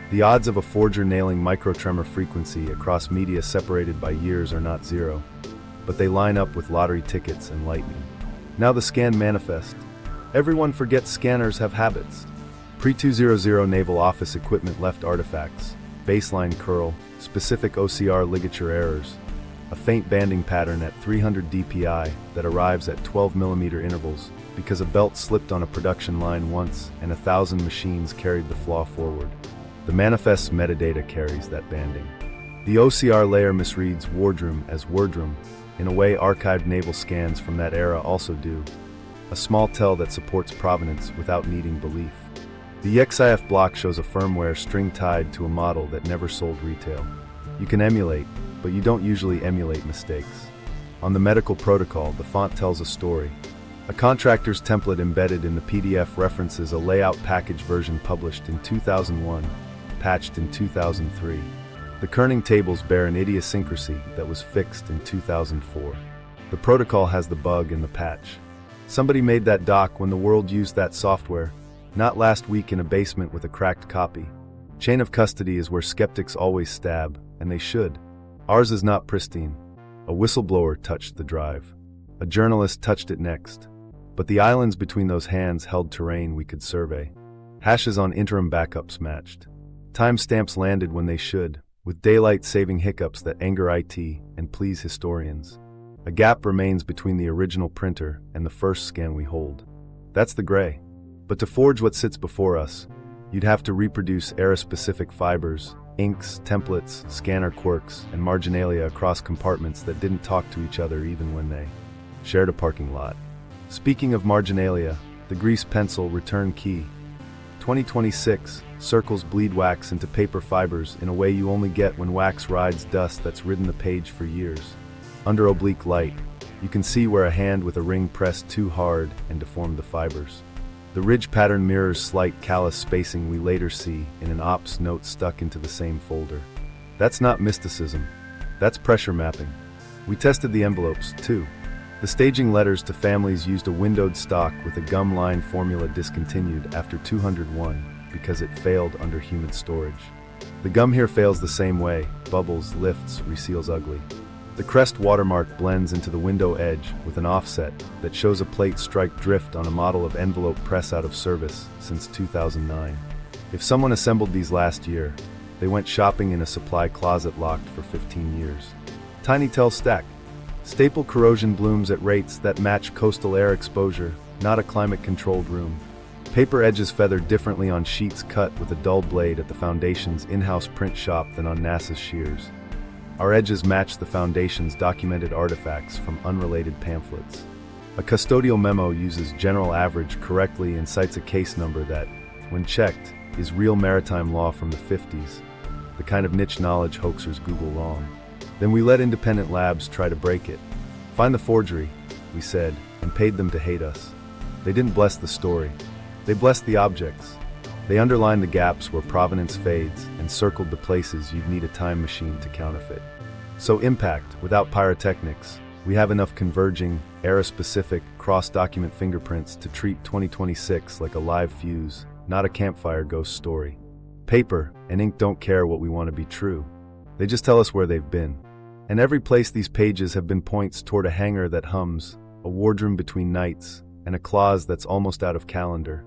S1: The odds of a forger nailing microtremor frequency across media separated by years are not 0, but they line up with lottery tickets and lightning. Now the scan manifest. Everyone forgets scanners have habits. Pre-200 naval office equipment left artifacts, baseline curl, specific OCR ligature errors, a faint banding pattern at 300 dpi that arrives at 12 mm intervals because a belt slipped on a production line once and 1,000 machines carried the flaw forward. The manifest's metadata carries that banding. The OCR layer misreads wardroom as wordroom, in a way archived naval scans from that era also do. A small tell that supports provenance without needing belief. The XIF block shows a firmware string tied to a model that never sold retail. You can emulate, but you don't usually emulate mistakes. On the medical protocol, the font tells a story. A contractor's template embedded in the PDF references a layout package version published in 2001, patched in 2003. The kerning tables bear an idiosyncrasy that was fixed in 2004. The protocol has the bug in the patch. Somebody made that doc when the world used that software, not last week in a basement with a cracked copy. Chain of custody is where skeptics always stab, and they should. Ours is not pristine. A whistleblower touched the drive. A journalist touched it next. But the islands between those hands held terrain we could survey. Hashes on interim backups matched. Timestamps landed when they should, with daylight-saving hiccups that anger IT and please historians. A gap remains between the original printer and the first scan we hold. That's the gray. But to forge what sits before us, you'd have to reproduce era-specific fibers, Inks, templates, scanner quirks, and marginalia across compartments that didn't talk to each other even when they shared a parking lot. Speaking of marginalia, the grease pencil return key. 2026, circles bleed wax into paper fibers in a way you only get when wax rides dust that's ridden the page for years. Under oblique light, you can see where a hand with a ring pressed too hard and deformed the fibers. The ridge pattern mirrors slight callus spacing we later see in an ops note stuck into the same folder. That's not mysticism, that's pressure mapping. We tested the envelopes, too. The staging letters to families used a windowed stock with a gum line formula discontinued after 201 because it failed under human storage. The gum here fails the same way, bubbles, lifts, reseals ugly. The crest watermark blends into the window edge with an offset that shows a plate strike drift on a model of envelope press out of service since 2009. If someone assembled these last year, they went shopping in a supply closet locked for 15 years. Tiny Tell Stack. Staple corrosion blooms at rates that match coastal air exposure, not a climate-controlled room. Paper edges feathered differently on sheets cut with a dull blade at the Foundation's in-house print shop than on NASA's shears. Our edges match the Foundation's documented artifacts from unrelated pamphlets. A custodial memo uses general average correctly and cites a case number that, when checked, is real maritime law from the 50s, the kind of niche knowledge hoaxers Google wrong. Then we let independent labs try to break it. Find the forgery, we said, and paid them to hate us. They didn't bless the story. They blessed the objects. They underlined the gaps where provenance fades and circled the places you'd need a time machine to counterfeit. So impact, without pyrotechnics, we have enough converging, era-specific, cross-document fingerprints to treat 2026 like a live fuse, not a campfire ghost story. Paper and ink don't care what we want to be true. They just tell us where they've been. And every place these pages have been points toward a hangar that hums, a wardroom between nights, and a clause that's almost out of calendar.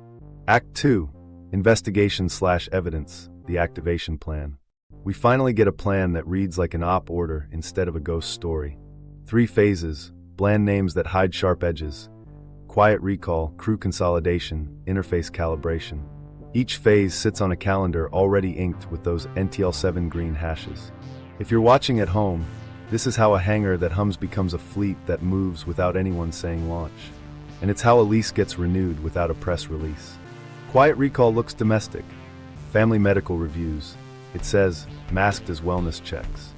S1: Act 2. Investigation/evidence, the activation plan. We finally get a plan that reads like an op order instead of a ghost story. 3 phases, bland names that hide sharp edges. Quiet recall, crew consolidation, interface calibration. Each phase sits on a calendar already inked with those NTL7 green hashes. If you're watching at home, this is how a hangar that hums becomes a fleet that moves without anyone saying launch. And it's how a lease gets renewed without a press release. Quiet recall looks domestic. Family medical reviews. It says, masked as wellness checks.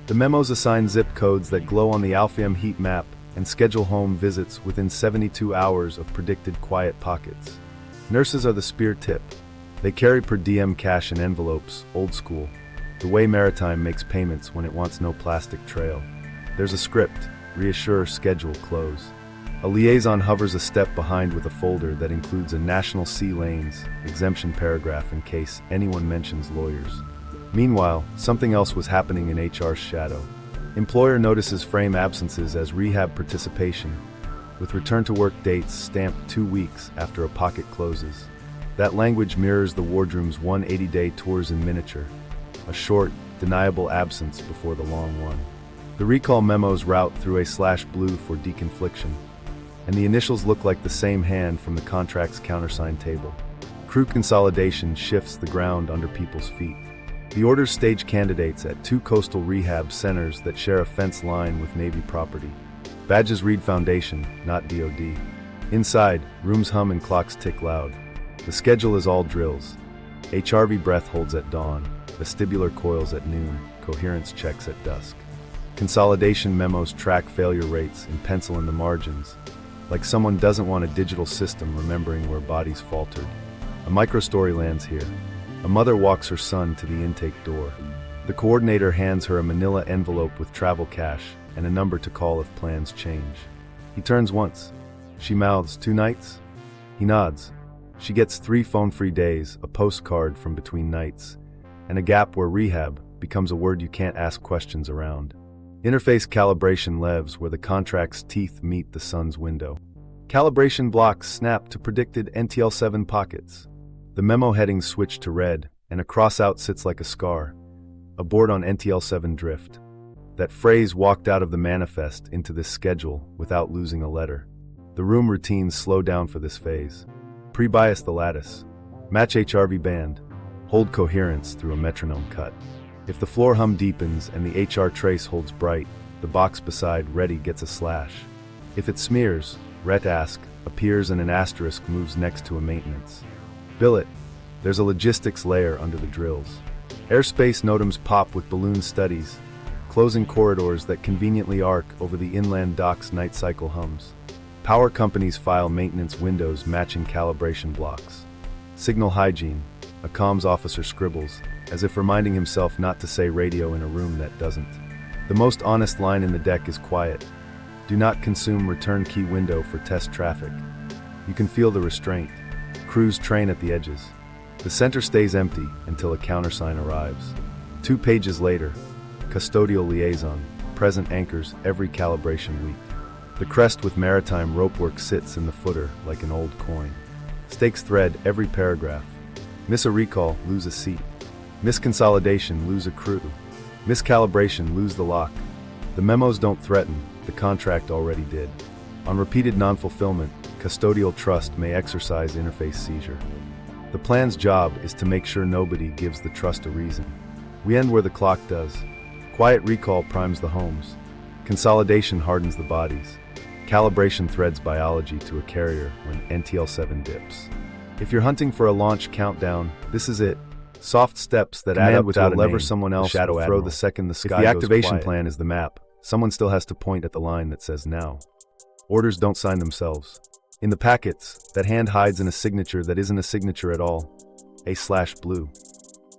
S1: The memos assign zip codes that glow on the Alphium heat map and schedule home visits within 72 hours of predicted quiet pockets. Nurses are the spear tip. They carry per diem cash in envelopes, old school. The way Maritime makes payments when it wants no plastic trail. There's a script, reassure, schedule, close. A liaison hovers a step behind with a folder that includes a National Sea Lanes exemption paragraph in case anyone mentions lawyers. Meanwhile, something else was happening in HR's shadow. Employer notices frame absences as rehab participation, with return to work dates stamped 2 weeks after a pocket closes. That language mirrors the wardroom's 180-day tours in miniature, a short, deniable absence before the long one. The recall memos route through a /blue for deconfliction, and the initials look like the same hand from the contract's countersign table. Crew consolidation shifts the ground under people's feet. The orders stage candidates at 2 coastal rehab centers that share a fence line with Navy property. Badges read Foundation, not DoD. Inside, rooms hum and clocks tick loud. The schedule is all drills. HRV breath holds at dawn, vestibular coils at noon, coherence checks at dusk. Consolidation memos track failure rates in pencil in the margins, like someone doesn't want a digital system remembering where bodies faltered. A microstory lands here. A mother walks her son to the intake door. The coordinator hands her a manila envelope with travel cash and a number to call if plans change. He turns once. She mouths, 2 nights? He nods. She gets 3 phone-free days, a postcard from between nights, and a gap where rehab becomes a word you can't ask questions around. Interface calibration levs where the contract's teeth meet the sun's window. Calibration blocks snap to predicted NTL7 pockets. The memo headings switch to red, and a crossout sits like a scar. Abort on NTL7 drift. That phrase walked out of the manifest into this schedule without losing a letter. The room routines slow down for this phase. Pre-bias the lattice. Match HRV band. Hold coherence through a metronome cut. If the floor hum deepens and the HR trace holds bright, the box beside ready gets a slash. If it smears, ret ask appears and an asterisk moves next to a maintenance. Billet. There's a logistics layer under the drills. Airspace notems pop with balloon studies, closing corridors that conveniently arc over the inland docks night cycle hums. Power companies file maintenance windows matching calibration blocks. Signal hygiene. A comms officer scribbles, as if reminding himself not to say radio in a room that doesn't. The most honest line in the deck is quiet. Do not consume return key window for test traffic. You can feel the restraint. Crews train at the edges. The center stays empty until a countersign arrives. 2 pages later, custodial liaison, present anchors every calibration week. The crest with maritime ropework sits in the footer like an old coin. Stakes thread every paragraph. Miss a recall, lose a seat. Misconsolidation, lose a crew. Miscalibration, lose the lock. The memos don't threaten, the contract already did. On repeated non-fulfillment, custodial trust may exercise interface seizure. The plan's job is to make sure nobody gives the trust a reason. We end where the clock does. Quiet recall primes the homes. Consolidation hardens the bodies. Calibration threads biology to a carrier when NTL7 dips. If you're hunting for a launch countdown, this is it. Soft steps that add up without a lever someone else will throw
S2: Admiral.
S1: the second the sky
S2: If the
S1: goes
S2: activation
S1: quiet.
S2: plan is the map,
S1: Someone still has to point at the line that says now. Orders don't sign themselves. In the packets, that hand hides in a signature that isn't a signature at all. A/blue.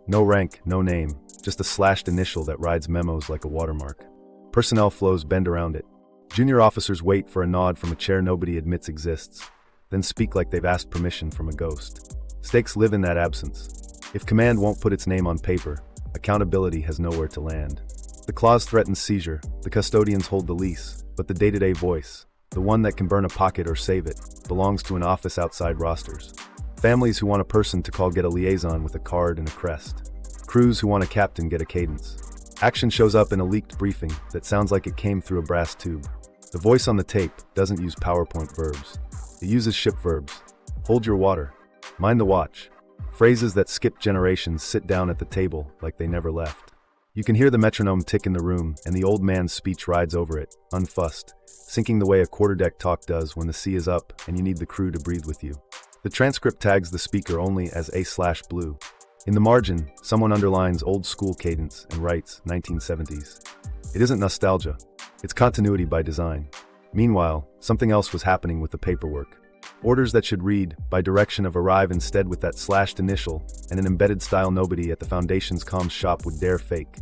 S1: No rank, no name, just a slashed initial that rides memos like a watermark. Personnel flows bend around it. Junior officers wait for a nod from a chair nobody admits exists, then speak like they've asked permission from a ghost. Stakes live in that absence. If command won't put its name on paper, accountability has nowhere to land. The clause threatens seizure, the custodians hold the lease, but the day-to-day voice, the one that can burn a pocket or save it, belongs to an office outside rosters. Families who want a person to call get a liaison with a card and a crest. Crews who want a captain get a cadence. Action shows up in a leaked briefing that sounds like it came through a brass tube. The voice on the tape doesn't use PowerPoint verbs. It uses ship verbs. Hold your water. Mind the watch. Phrases that skip generations sit down at the table like they never left. You can hear the metronome tick in the room, and the old man's speech rides over it, unfussed, sinking the way a quarterdeck talk does when the sea is up and you need the crew to breathe with you. The transcript tags the speaker only as A/blue. In the margin, someone underlines old school cadence and writes 1970s. It isn't nostalgia. It's continuity by design. Meanwhile, something else was happening with the paperwork. Orders that should read, by direction of arrive instead with that slashed initial, and an embedded style nobody at the Foundation's comms shop would dare fake.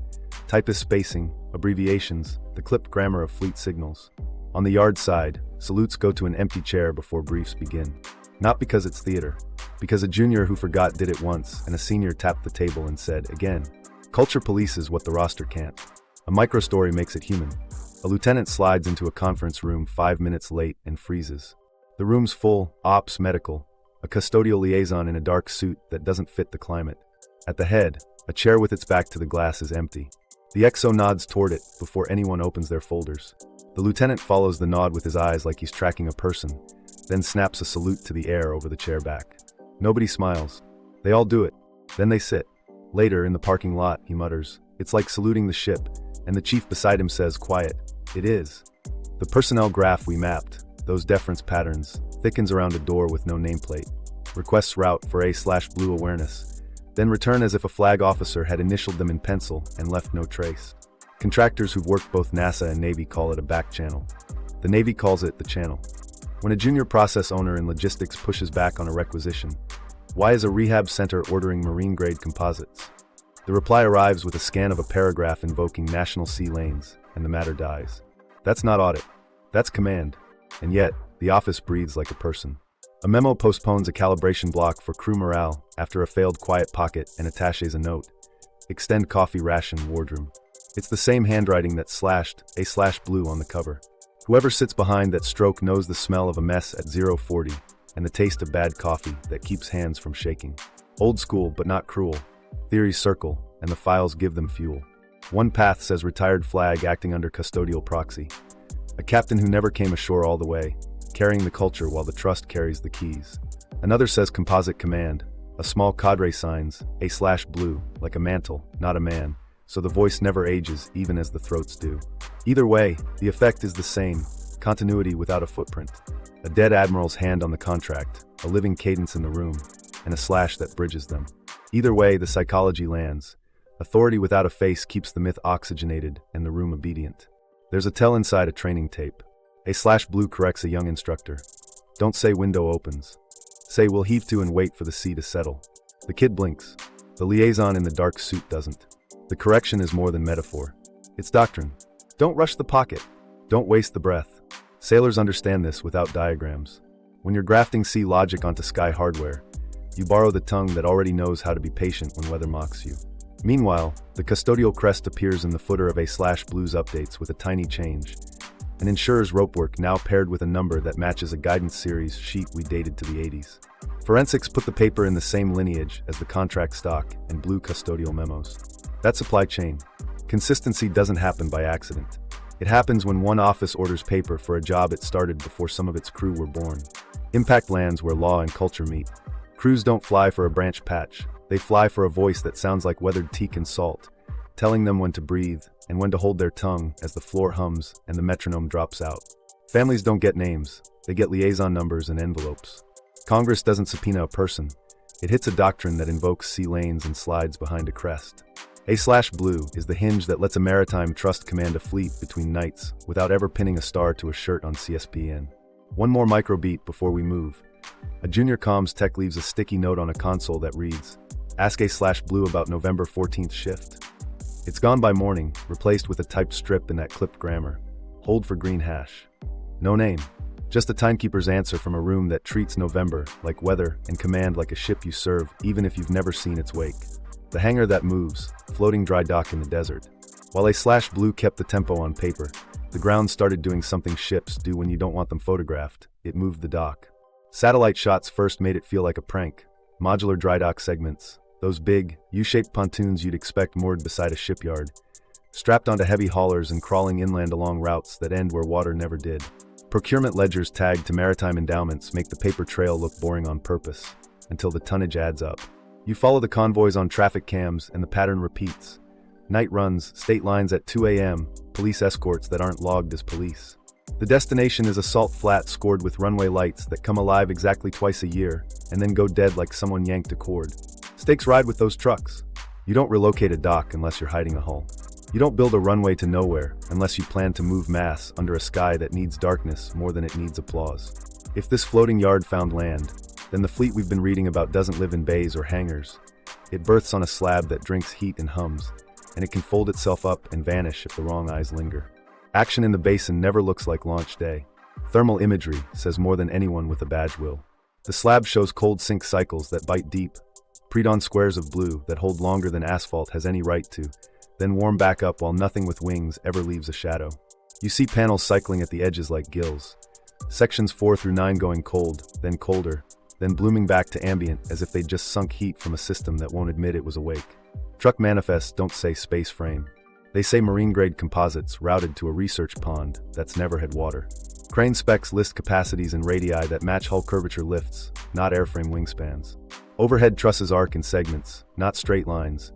S1: Typist spacing, abbreviations, the clipped grammar of fleet signals. On the yard side, salutes go to an empty chair before briefs begin. Not because it's theater. Because a junior who forgot did it once, and a senior tapped the table and said, again. Culture polices what the roster can't. A microstory makes it human. A lieutenant slides into a conference room 5 minutes late and freezes. The room's full, ops medical, a custodial liaison in a dark suit that doesn't fit the climate. At the head, a chair with its back to the glass is empty. The XO nods toward it before anyone opens their folders. The lieutenant follows the nod with his eyes like he's tracking a person, then snaps a salute to the air over the chair back. Nobody smiles. They all do it. Then they sit. Later, in the parking lot, he mutters, "It's like saluting the ship," and the chief beside him says, "Quiet." It is. The personnel graph we mapped, those deference patterns, thickens around a door with no nameplate. Requests route for A/blue awareness, then return as if a flag officer had initialed them in pencil and left no trace. Contractors who've worked both NASA and Navy call it a back channel. The Navy calls it the channel. When a junior process owner in logistics pushes back on a requisition, why is a rehab center ordering marine-grade composites? The reply arrives with a scan of a paragraph invoking national sea lanes, and the matter dies. That's not audit. That's command. And yet, the office breathes like a person. A memo postpones a calibration block for crew morale after a failed quiet pocket and attaches a note. Extend coffee ration wardroom. It's the same handwriting that slashed A/blue on the cover. Whoever sits behind that stroke knows the smell of a mess at 040 and the taste of bad coffee that keeps hands from shaking. Old school but not cruel. Theories circle, and the files give them fuel. One path says retired flag acting under custodial proxy. A captain who never came ashore all the way, carrying the culture while the trust carries the keys. Another says composite command, A small cadre signs, A/blue, like a mantle, not a man, so the voice never ages even as the throats do. Either way, the effect is the same, continuity without a footprint. A dead admiral's hand on the contract, a living cadence in the room, and a slash that bridges them. Either way, the psychology lands. Authority without a face keeps the myth oxygenated and the room obedient. There's a tell inside a training tape. A/blue corrects a young instructor. Don't say window opens. Say we'll heave to and wait for the sea to settle. The kid blinks. The liaison in the dark suit doesn't. The correction is more than metaphor. It's doctrine. Don't rush the pocket. Don't waste the breath. Sailors understand this without diagrams. When you're grafting sea logic onto sky hardware, you borrow the tongue that already knows how to be patient when weather mocks you. Meanwhile, the custodial crest appears in the footer of A/blue's updates with a tiny change. An insurer's ropework now paired with a number that matches a guidance series sheet we dated to the 80s. Forensics put the paper in the same lineage as the contract stock and blue custodial memos. That's supply chain. Consistency doesn't happen by accident. It happens when one office orders paper for a job it started before some of its crew were born. Impact lands where law and culture meet. Crews don't fly for a branch patch. They fly for a voice that sounds like weathered teak and salt, telling them when to breathe and when to hold their tongue as the floor hums and the metronome drops out. Families don't get names, they get liaison numbers and envelopes. Congress doesn't subpoena a person, it hits a doctrine that invokes sea lanes and slides behind a crest. A/blue is the hinge that lets a maritime trust command a fleet between nights without ever pinning a star to a shirt on CSPN. One more microbeat before we move. A junior comms tech leaves a sticky note on a console that reads, "Ask A/blue about November 14th shift." It's gone by morning, replaced with a typed strip in that clipped grammar. Hold for green hash. No name. Just a timekeeper's answer from a room that treats November like weather and command like a ship you serve even if you've never seen its wake. The hangar that moves, floating dry dock in the desert. While A/blue kept the tempo on paper, the ground started doing something ships do when you don't want them photographed. It moved the dock. Satellite shots first made it feel like a prank. Modular dry dock segments. Those big, U-shaped pontoons you'd expect moored beside a shipyard, strapped onto heavy haulers and crawling inland along routes that end where water never did. Procurement ledgers tagged to maritime endowments make the paper trail look boring on purpose, until the tonnage adds up. You follow the convoys on traffic cams and the pattern repeats. Night runs, state lines at 2 a.m., police escorts that aren't logged as police. The destination is a salt flat scored with runway lights that come alive exactly twice a year, and then go dead like someone yanked a cord. Stakes ride with those trucks. You don't relocate a dock unless you're hiding a hull. You don't build a runway to nowhere unless you plan to move mass under a sky that needs darkness more than it needs applause. If this floating yard found land, then the fleet we've been reading about doesn't live in bays or hangars. It berths on a slab that drinks heat and hums, and it can fold itself up and vanish if the wrong eyes linger. Action in the basin never looks like launch day. Thermal imagery says more than anyone with a badge will. The slab shows cold sink cycles that bite deep, pre-dawn squares of blue that hold longer than asphalt has any right to, then warm back up while nothing with wings ever leaves a shadow. You see panels cycling at the edges like gills. Sections 4 through 9 going cold, then colder, then blooming back to ambient as if they'd just sunk heat from a system that won't admit it was awake. Truck manifests don't say space frame. They say marine-grade composites routed to a research pond that's never had water. Crane specs list capacities and radii that match hull curvature lifts, not airframe wingspans. Overhead trusses arc in segments, not straight lines.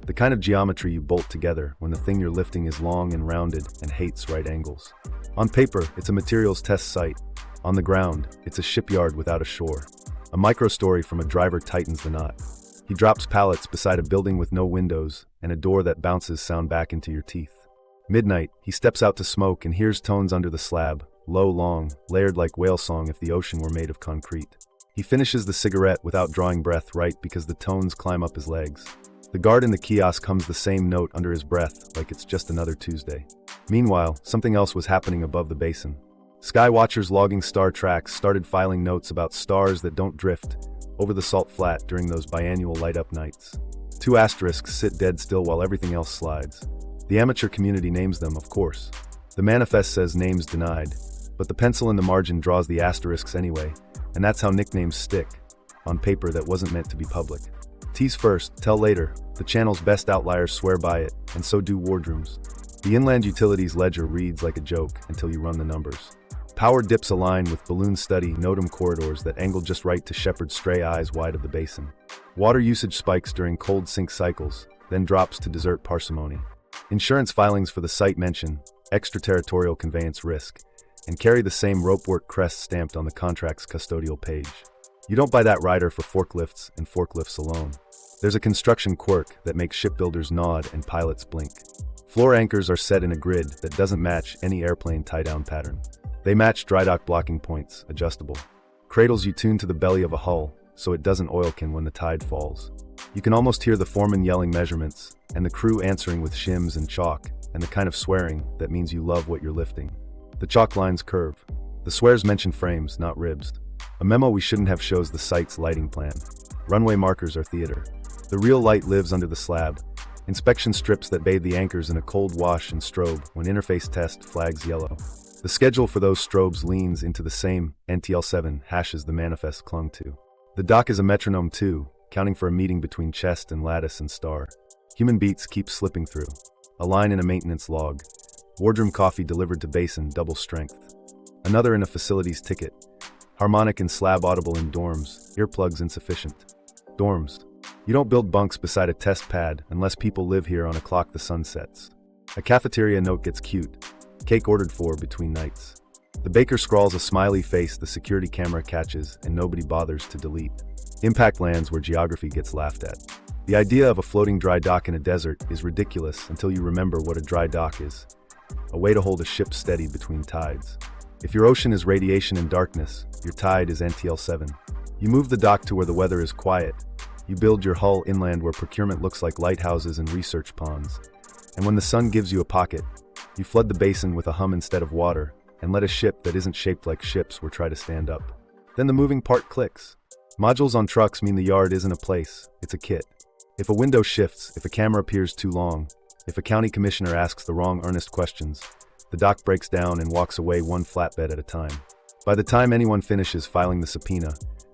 S1: The kind of geometry you bolt together when the thing you're lifting is long and rounded and hates right angles. On paper, it's a materials test site. On the ground, it's a shipyard without a shore. A micro-story from a driver tightens the knot. He drops pallets beside a building with no windows and a door that bounces sound back into your teeth. Midnight, he steps out to smoke and hears tones under the slab, low, long, layered like whale song if the ocean were made of concrete. He finishes the cigarette without drawing breath right because the tones climb up his legs. The guard in the kiosk hums the same note under his breath like it's just another Tuesday. Meanwhile, something else was happening above the basin. Sky watchers logging star tracks started filing notes about stars that don't drift over the salt flat during those biannual light-up nights. 2 asterisks sit dead still while everything else slides. The amateur community names them, of course. The manifest says names denied, but the pencil in the margin draws the asterisks anyway, and that's how nicknames stick, on paper that wasn't meant to be public. Tease first, tell later. The channel's best outliers swear by it, and so do wardrooms. The inland utilities ledger reads like a joke until you run the numbers. Power dips align with balloon study NOTAM corridors that angle just right to shepherd stray eyes wide of the basin. Water usage spikes during cold sink cycles, then drops to desert parsimony. Insurance filings for the site mention extraterritorial conveyance risk, and carry the same ropework crest stamped on the contract's custodial page. You don't buy that rider for forklifts and forklifts alone. There's a construction quirk that makes shipbuilders nod and pilots blink. Floor anchors are set in a grid that doesn't match any airplane tie-down pattern. They match dry dock blocking points, adjustable. Cradles you tune to the belly of a hull, so it doesn't oilkin when the tide falls. You can almost hear the foreman yelling measurements, and the crew answering with shims and chalk, and the kind of swearing that means you love what you're lifting. The chalk lines curve. The swears mention frames, not ribs. A memo we shouldn't have shows the site's lighting plan. Runway markers are theater. The real light lives under the slab. Inspection strips that bathe the anchors in a cold wash and strobe when interface test flags yellow. The schedule for those strobes leans into the same NTL7 hashes the manifest clung to. The dock is a metronome too, counting for a meeting between chest and lattice and star. Human beats keep slipping through. A line in a maintenance log. Wardroom coffee delivered to basin, double strength. Another in a facilities ticket. Harmonic and slab audible in dorms, earplugs insufficient. Dorms. You don't build bunks beside a test pad unless people live here on a clock the sun sets. A cafeteria note gets cute. Cake ordered for between nights. The baker scrawls a smiley face the security camera catches and nobody bothers to delete. Impact lands where geography gets laughed at. The idea of a floating dry dock in a desert is ridiculous until you remember what a dry dock is. A way to hold a ship steady between tides. If your ocean is radiation and darkness, your tide is NTL7. You move the dock to where the weather is quiet. You build your hull inland where procurement looks like lighthouses and research ponds. And when the sun gives you a pocket, you flood the basin with a hum instead of water, and let a ship that isn't shaped like ships try to stand up. Then the moving part clicks. Modules on trucks mean the yard isn't a place, it's a kit. If a window shifts, if a camera appears too long, if a county commissioner asks the wrong earnest questions, the dock breaks down and walks away one flatbed at a time. By the time anyone finishes filing the subpoena,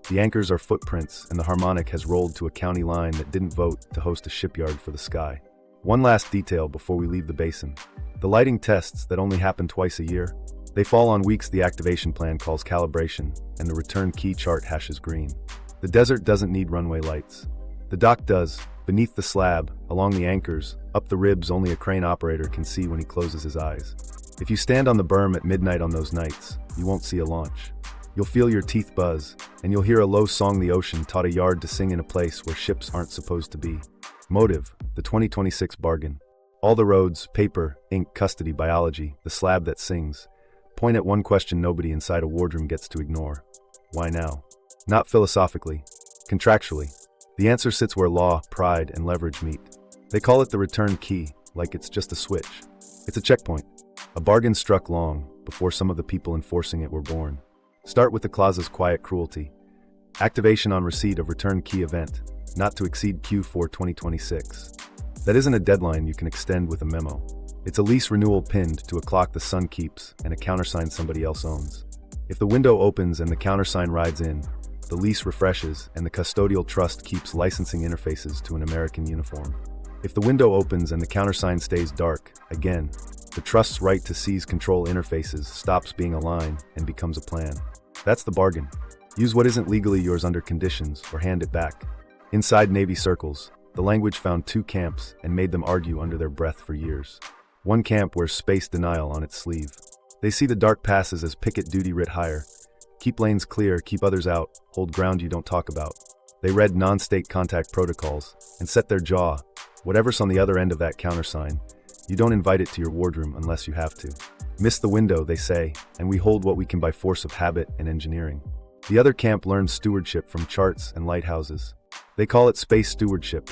S1: the anchors are footprints and the harmonic has rolled to a county line that didn't vote to host a shipyard for the sky. One last detail before we leave the basin. The lighting tests that only happen twice a year, they fall on weeks the activation plan calls calibration, and the return key chart hashes green. The desert doesn't need runway lights. The dock does, beneath the slab, along the anchors, up the ribs only a crane operator can see when he closes his eyes. If you stand on the berm at midnight on those nights, you won't see a launch. You'll feel your teeth buzz, and you'll hear a low song the ocean taught a yard to sing in a place where ships aren't supposed to be. Motive, the 2026 bargain. All the roads, paper, ink, custody, biology, the slab that sings, point at one question nobody inside a wardroom gets to ignore. Why now? Not philosophically, contractually. The answer sits where law, pride, and leverage meet. They call it the return key, like it's just a switch. It's a checkpoint. A bargain struck long before some of the people enforcing it were born. Start with the clause's quiet cruelty. Activation on receipt of return key event, not to exceed Q4 2026. That isn't a deadline you can extend with a memo. It's a lease renewal pinned to a clock the sun keeps and a countersign somebody else owns. If the window opens and the countersign rides in, the lease refreshes and the custodial trust keeps licensing interfaces to an American uniform. If the window opens and the countersign stays dark, again, the trust's right to seize control interfaces stops being a line and becomes a plan. That's the bargain. Use what isn't legally yours under conditions or hand it back. Inside Navy circles, the language found two camps and made them argue under their breath for years. One camp wears space denial on its sleeve. They see the dark passes as picket duty writ higher. Keep lanes clear, keep others out, hold ground you don't talk about. They read non-state contact protocols and set their jaw. Whatever's on the other end of that countersign, you don't invite it to your wardroom unless you have to. Miss the window, they say, and we hold what we can by force of habit and engineering. The other camp learns stewardship from charts and lighthouses. They call it space stewardship.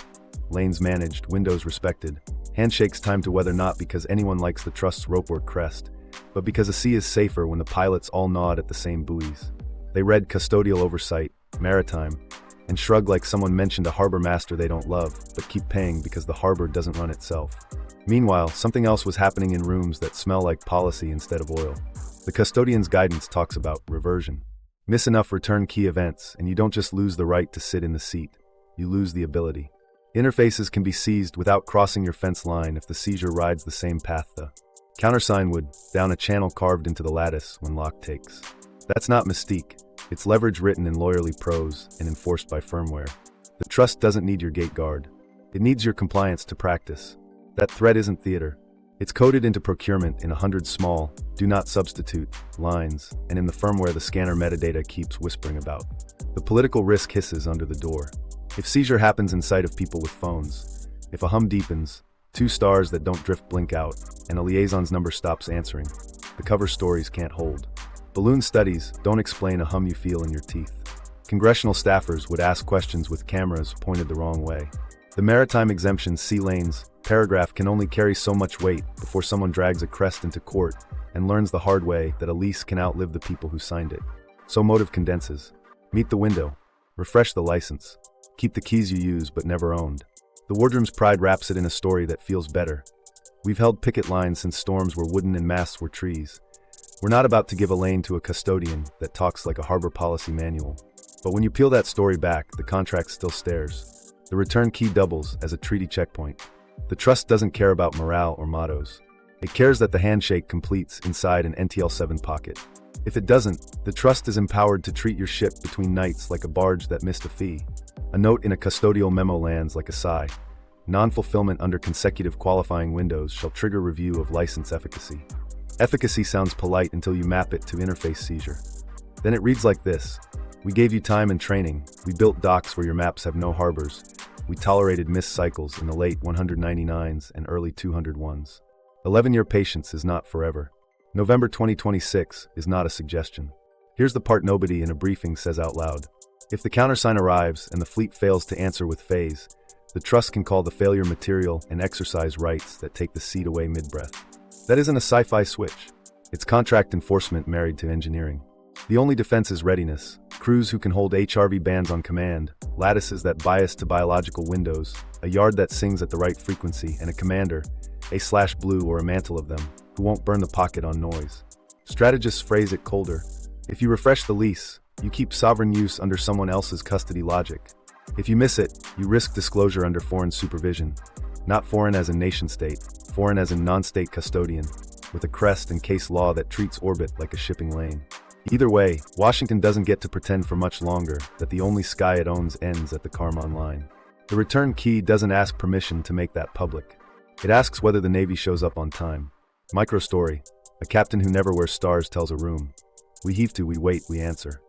S1: Lanes managed, windows respected. Handshakes timed to weather not because anyone likes the trust's ropework crest, but because a sea is safer when the pilots all nod at the same buoys. They read custodial oversight, maritime, and shrug like someone mentioned a harbor master they don't love, but keep paying because the harbor doesn't run itself. Meanwhile, something else was happening in rooms that smell like policy instead of oil. The Custodians' guidance talks about reversion. Miss enough return key events, and you don't just lose the right to sit in the seat, you lose the ability. Interfaces can be seized without crossing your fence line if the seizure rides the same path. Countersign would, down a channel carved into the lattice when lock takes. That's not mystique. It's leverage written in lawyerly prose and enforced by firmware. The trust doesn't need your gate guard. It needs your compliance to practice. That threat isn't theater. It's coded into procurement in 100 small, do not substitute, lines, and in the firmware the scanner metadata keeps whispering about. The political risk hisses under the door. If seizure happens in sight of people with phones, if a hum deepens, 2 stars that don't drift blink out, and a liaison's number stops answering, the cover stories can't hold. Balloon studies don't explain a hum you feel in your teeth. Congressional staffers would ask questions with cameras pointed the wrong way. The maritime exemption C lanes paragraph can only carry so much weight before someone drags a crest into court and learns the hard way that a lease can outlive the people who signed it. So motive condenses. Meet the window. Refresh the license. Keep the keys you use but never owned. The wardroom's pride wraps it in a story that feels better. We've held picket lines since storms were wooden and masts were trees. We're not about to give a lane to a custodian that talks like a harbor policy manual. But when you peel that story back, the contract still stares. The return key doubles as a treaty checkpoint. The trust doesn't care about morale or mottos. It cares that the handshake completes inside an NTL7 pocket. If it doesn't, the trust is empowered to treat your ship between nights like a barge that missed a fee. A note in a custodial memo lands like a sigh. Non-fulfillment under consecutive qualifying windows shall trigger review of license efficacy. Efficacy sounds polite until you map it to interface seizure. Then it reads like this. We gave you time and training. We built docks where your maps have no harbors. We tolerated missed cycles in the late 199s and early 201s. 11-year patience is not forever. November 2026 is not a suggestion. Here's the part nobody in a briefing says out loud. If the countersign arrives and the fleet fails to answer with phase, the trust can call the failure material and exercise rights that take the seat away mid-breath. That isn't a sci-fi switch. It's contract enforcement married to engineering. The only defense is readiness. Crews who can hold HRV bands on command, lattices that bias to biological windows, a yard that sings at the right frequency, and a commander, a/blue or a mantle of them, who won't burn the pocket on noise. Strategists phrase it colder. If you refresh the lease, you keep sovereign use under someone else's custody logic. If you miss it, you risk disclosure under foreign supervision. Not foreign as in nation-state, foreign as in non-state custodian, with a crest and case law that treats orbit like a shipping lane. Either way, Washington doesn't get to pretend for much longer that the only sky it owns ends at the Karman line. The return key doesn't ask permission to make that public. It asks whether the Navy shows up on time. Micro-story. A captain who never wears stars tells a room. We heave to, we wait, we answer.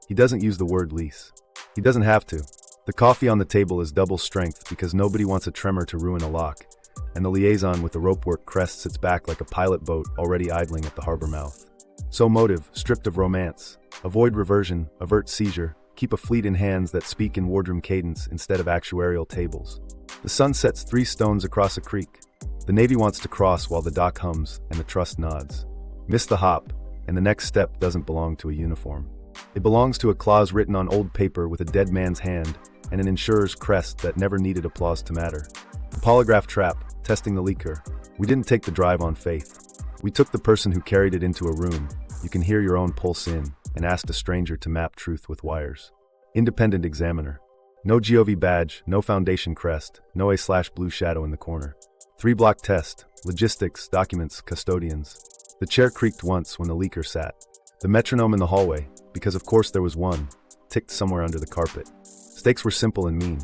S1: He doesn't use the word lease. He doesn't have to. The coffee on the table is double strength because nobody wants a tremor to ruin a lock, and the liaison with the ropework crest sits back like a pilot boat already idling at the harbor mouth. So motive, stripped of romance. Avoid reversion, avert seizure, keep a fleet in hands that speak in wardroom cadence instead of actuarial tables. The sun sets 3 stones across a creek. The Navy wants to cross while the dock hums and the trust nods. Miss the hop, and the next step doesn't belong to a uniform. It belongs to a clause written on old paper with a dead man's hand and an insurer's crest that never needed applause to matter. The polygraph trap, testing the leaker. We didn't take the drive on faith. We took the person who carried it into a room, you can hear your own pulse in, and asked a stranger to map truth with wires. Independent examiner. No GOV badge, no foundation crest, no a/blue shadow in the corner. 3-block test, logistics, documents, custodians. The chair creaked once when the leaker sat. The metronome in the hallway, because of course there was one, ticked somewhere under the carpet. Stakes were simple and mean.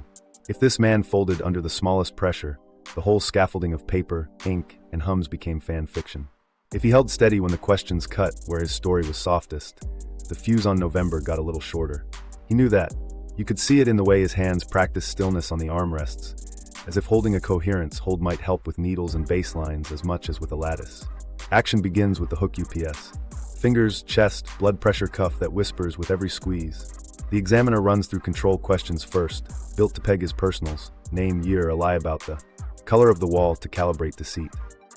S1: If this man folded under the smallest pressure, the whole scaffolding of paper, ink, and hums became fan fiction. If he held steady when the questions cut where his story was softest, the fuse on November got a little shorter. He knew that. You could see it in the way his hands practiced stillness on the armrests, as if holding a coherence hold might help with needles and baselines as much as with a lattice. Action begins with the hook UPS. Fingers, chest, blood pressure cuff that whispers with every squeeze. The examiner runs through control questions first, built to peg his personals, name, year, a lie about the color of the wall to calibrate deceit.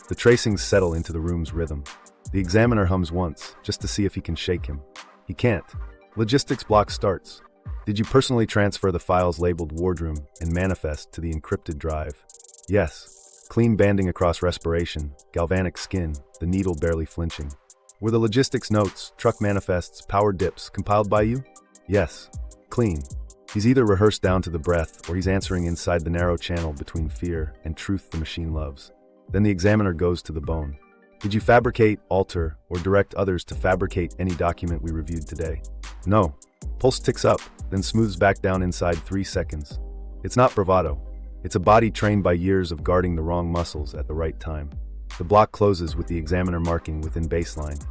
S1: The tracings settle into the room's rhythm. The examiner hums once, just to see if he can shake him. He can't. Logistics block starts. Did you personally transfer the files labeled wardroom and manifest to the encrypted drive? Yes. Clean banding across respiration, galvanic skin, the needle barely flinching. Were the logistics notes, truck manifests, power dips compiled by you? Yes. Clean. He's either rehearsed down to the breath or he's answering inside the narrow channel between fear and truth the machine loves. Then the examiner goes to the bone. Did you fabricate, alter, or direct others to fabricate any document we reviewed today? No. Pulse ticks up, then smooths back down inside 3 seconds. It's not bravado. It's a body trained by years of guarding the wrong muscles at the right time. The block closes with the examiner marking within baseline.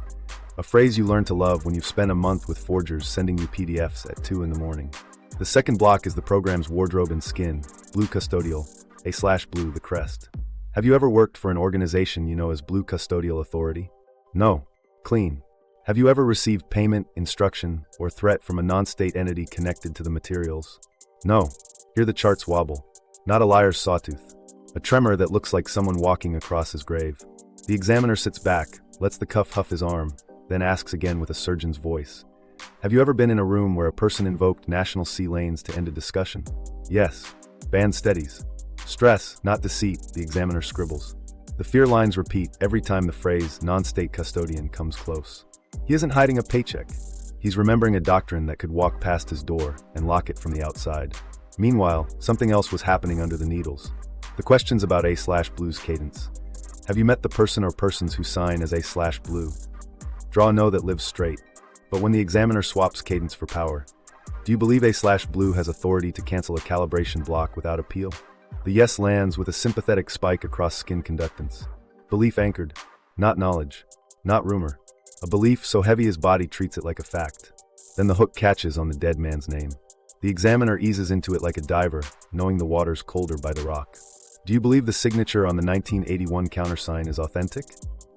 S1: A phrase you learn to love when you've spent a month with forgers sending you PDFs at 2 in the morning. The second block is the program's wardrobe and skin, blue custodial, A/blue the crest. Have you ever worked for an organization you know as Blue Custodial Authority? No. Clean. Have you ever received payment, instruction, or threat from a non-state entity connected to the materials? No. Hear the charts wobble. Not a liar's sawtooth. A tremor that looks like someone walking across his grave. The examiner sits back, lets the cuff huff his arm, then asks again with a surgeon's voice. Have you ever been in a room where a person invoked national sea lanes to end a discussion? Yes. Band steadies. Stress, not deceit, the examiner scribbles. The fear lines repeat every time the phrase non-state custodian comes close. He isn't hiding a paycheck. He's remembering a doctrine that could walk past his door and lock it from the outside. Meanwhile, something else was happening under the needles. The questions about A/blue's cadence. Have you met the person or persons who sign as A/blue? Draw a no that lives straight. But when the examiner swaps cadence for power, do you believe A/blue has authority to cancel a calibration block without appeal? The yes lands with a sympathetic spike across skin conductance. Belief anchored. Not knowledge. Not rumor. A belief so heavy his body treats it like a fact. Then the hook catches on the dead man's name. The examiner eases into it like a diver, knowing the water's colder by the rock. Do you believe the signature on the 1981 countersign is authentic?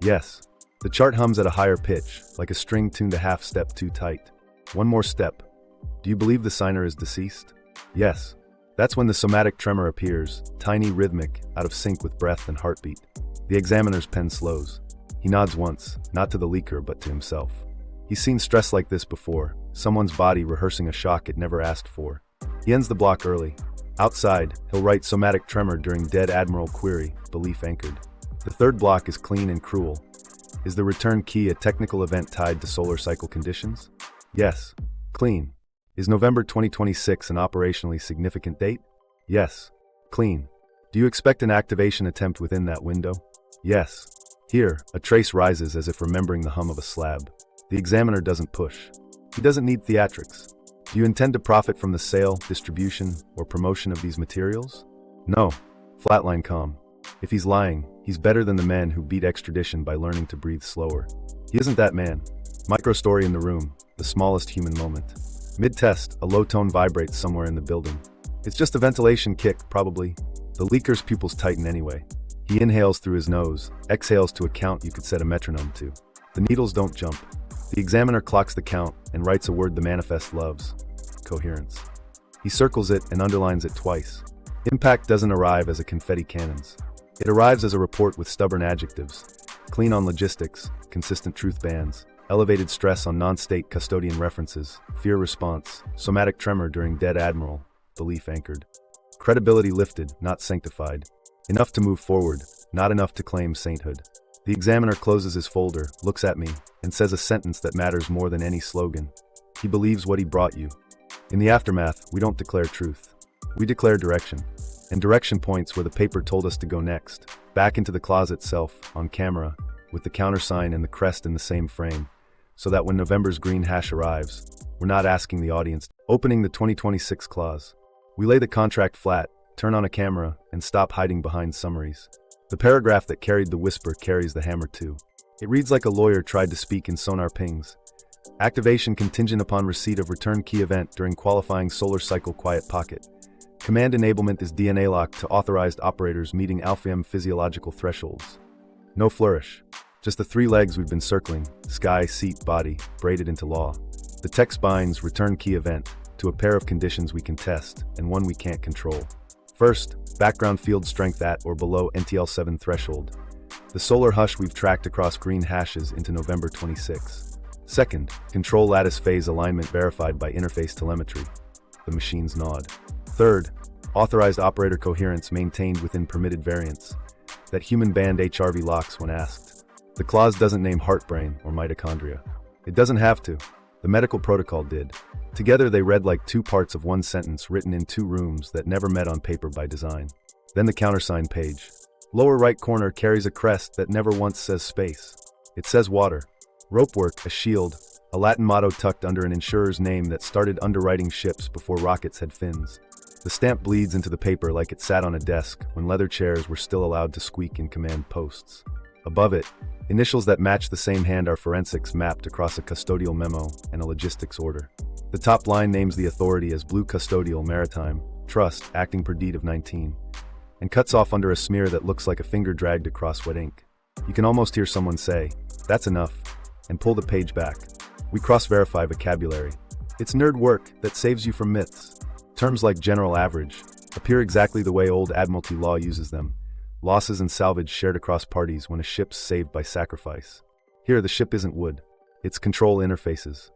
S1: Yes. The chart hums at a higher pitch, like a string tuned a half step too tight. One more step. Do you believe the signer is deceased? Yes. That's when the somatic tremor appears, tiny, rhythmic, out of sync with breath and heartbeat. The examiner's pen slows. He nods once, not to the leaker but to himself. He's seen stress like this before, someone's body rehearsing a shock it never asked for. He ends the block early. Outside, he'll write somatic tremor during dead Admiral query, belief anchored. The third block is clean and cruel. Is the return key a technical event tied to solar cycle conditions? Yes. Clean. Is November 2026 an operationally significant date? Yes. Clean. Do you expect an activation attempt within that window? Yes. Here, a trace rises as if remembering the hum of a slab. The examiner doesn't push. He doesn't need theatrics. Do you intend to profit from the sale, distribution, or promotion of these materials? No. Flatline calm. If he's lying, he's better than the men who beat extradition by learning to breathe slower. He isn't that man. Microstory in the room, the smallest human moment. Mid-test, a low tone vibrates somewhere in the building. It's just a ventilation kick, probably. The leaker's pupils tighten anyway. He inhales through his nose, exhales to a count you could set a metronome to. The needles don't jump. The examiner clocks the count and writes a word the manifest loves. Coherence. He circles it and underlines it twice. Impact doesn't arrive as a confetti cannons. It arrives as a report with stubborn adjectives. Clean on logistics, consistent truth bands, elevated stress on non-state custodian references, fear response, somatic tremor during dead Admiral, belief anchored. Credibility lifted, not sanctified. Enough to move forward, not enough to claim sainthood. The examiner closes his folder, looks at me, and says a sentence that matters more than any slogan. He believes what he brought you. In the aftermath, we don't declare truth. We declare direction. And direction points where the paper told us to go next, back into the closet itself, on camera, with the countersign and the crest in the same frame, so that when November's green hash arrives, we're not asking the audience, opening the 2026 clause. We lay the contract flat, turn on a camera, and stop hiding behind summaries. The paragraph that carried the whisper carries the hammer too. It reads like a lawyer tried to speak in sonar pings. Activation contingent upon receipt of return key event during qualifying solar cycle quiet pocket. Command enablement is DNA locked to authorized operators meeting alpha-M physiological thresholds. No flourish. Just the 3 legs we've been circling, sky, seat, body, braided into law. The text binds return key event to a pair of conditions we can test and one we can't control. First, background field strength at or below NTL7 threshold. The solar hush we've tracked across green hashes into November 26. Second, control lattice phase alignment verified by interface telemetry. The machines nod. Third, authorized operator coherence maintained within permitted variants. That human band HRV locks when asked. The clause doesn't name heartbrain or mitochondria. It doesn't have to. The medical protocol did. Together they read like 2 parts of 1 sentence written in 2 rooms that never met on paper by design. Then the countersign page. Lower right corner carries a crest that never once says space. It says water. Ropework, a shield, a Latin motto tucked under an insurer's name that started underwriting ships before rockets had fins. The stamp bleeds into the paper like it sat on a desk when leather chairs were still allowed to squeak in command posts. Above it, initials that match the same hand are forensics mapped across a custodial memo and a logistics order. The top line names the authority as Blue Custodial Maritime Trust, acting per deed of 19, and cuts off under a smear that looks like a finger dragged across wet ink. You can almost hear someone say, "That's enough," and pull the page back. We cross-verify vocabulary. It's nerd work that saves you from myths. Terms like general average appear exactly the way old Admiralty law uses them. Losses and salvage shared across parties when a ship's saved by sacrifice. Here, the ship isn't wood. It's control interfaces.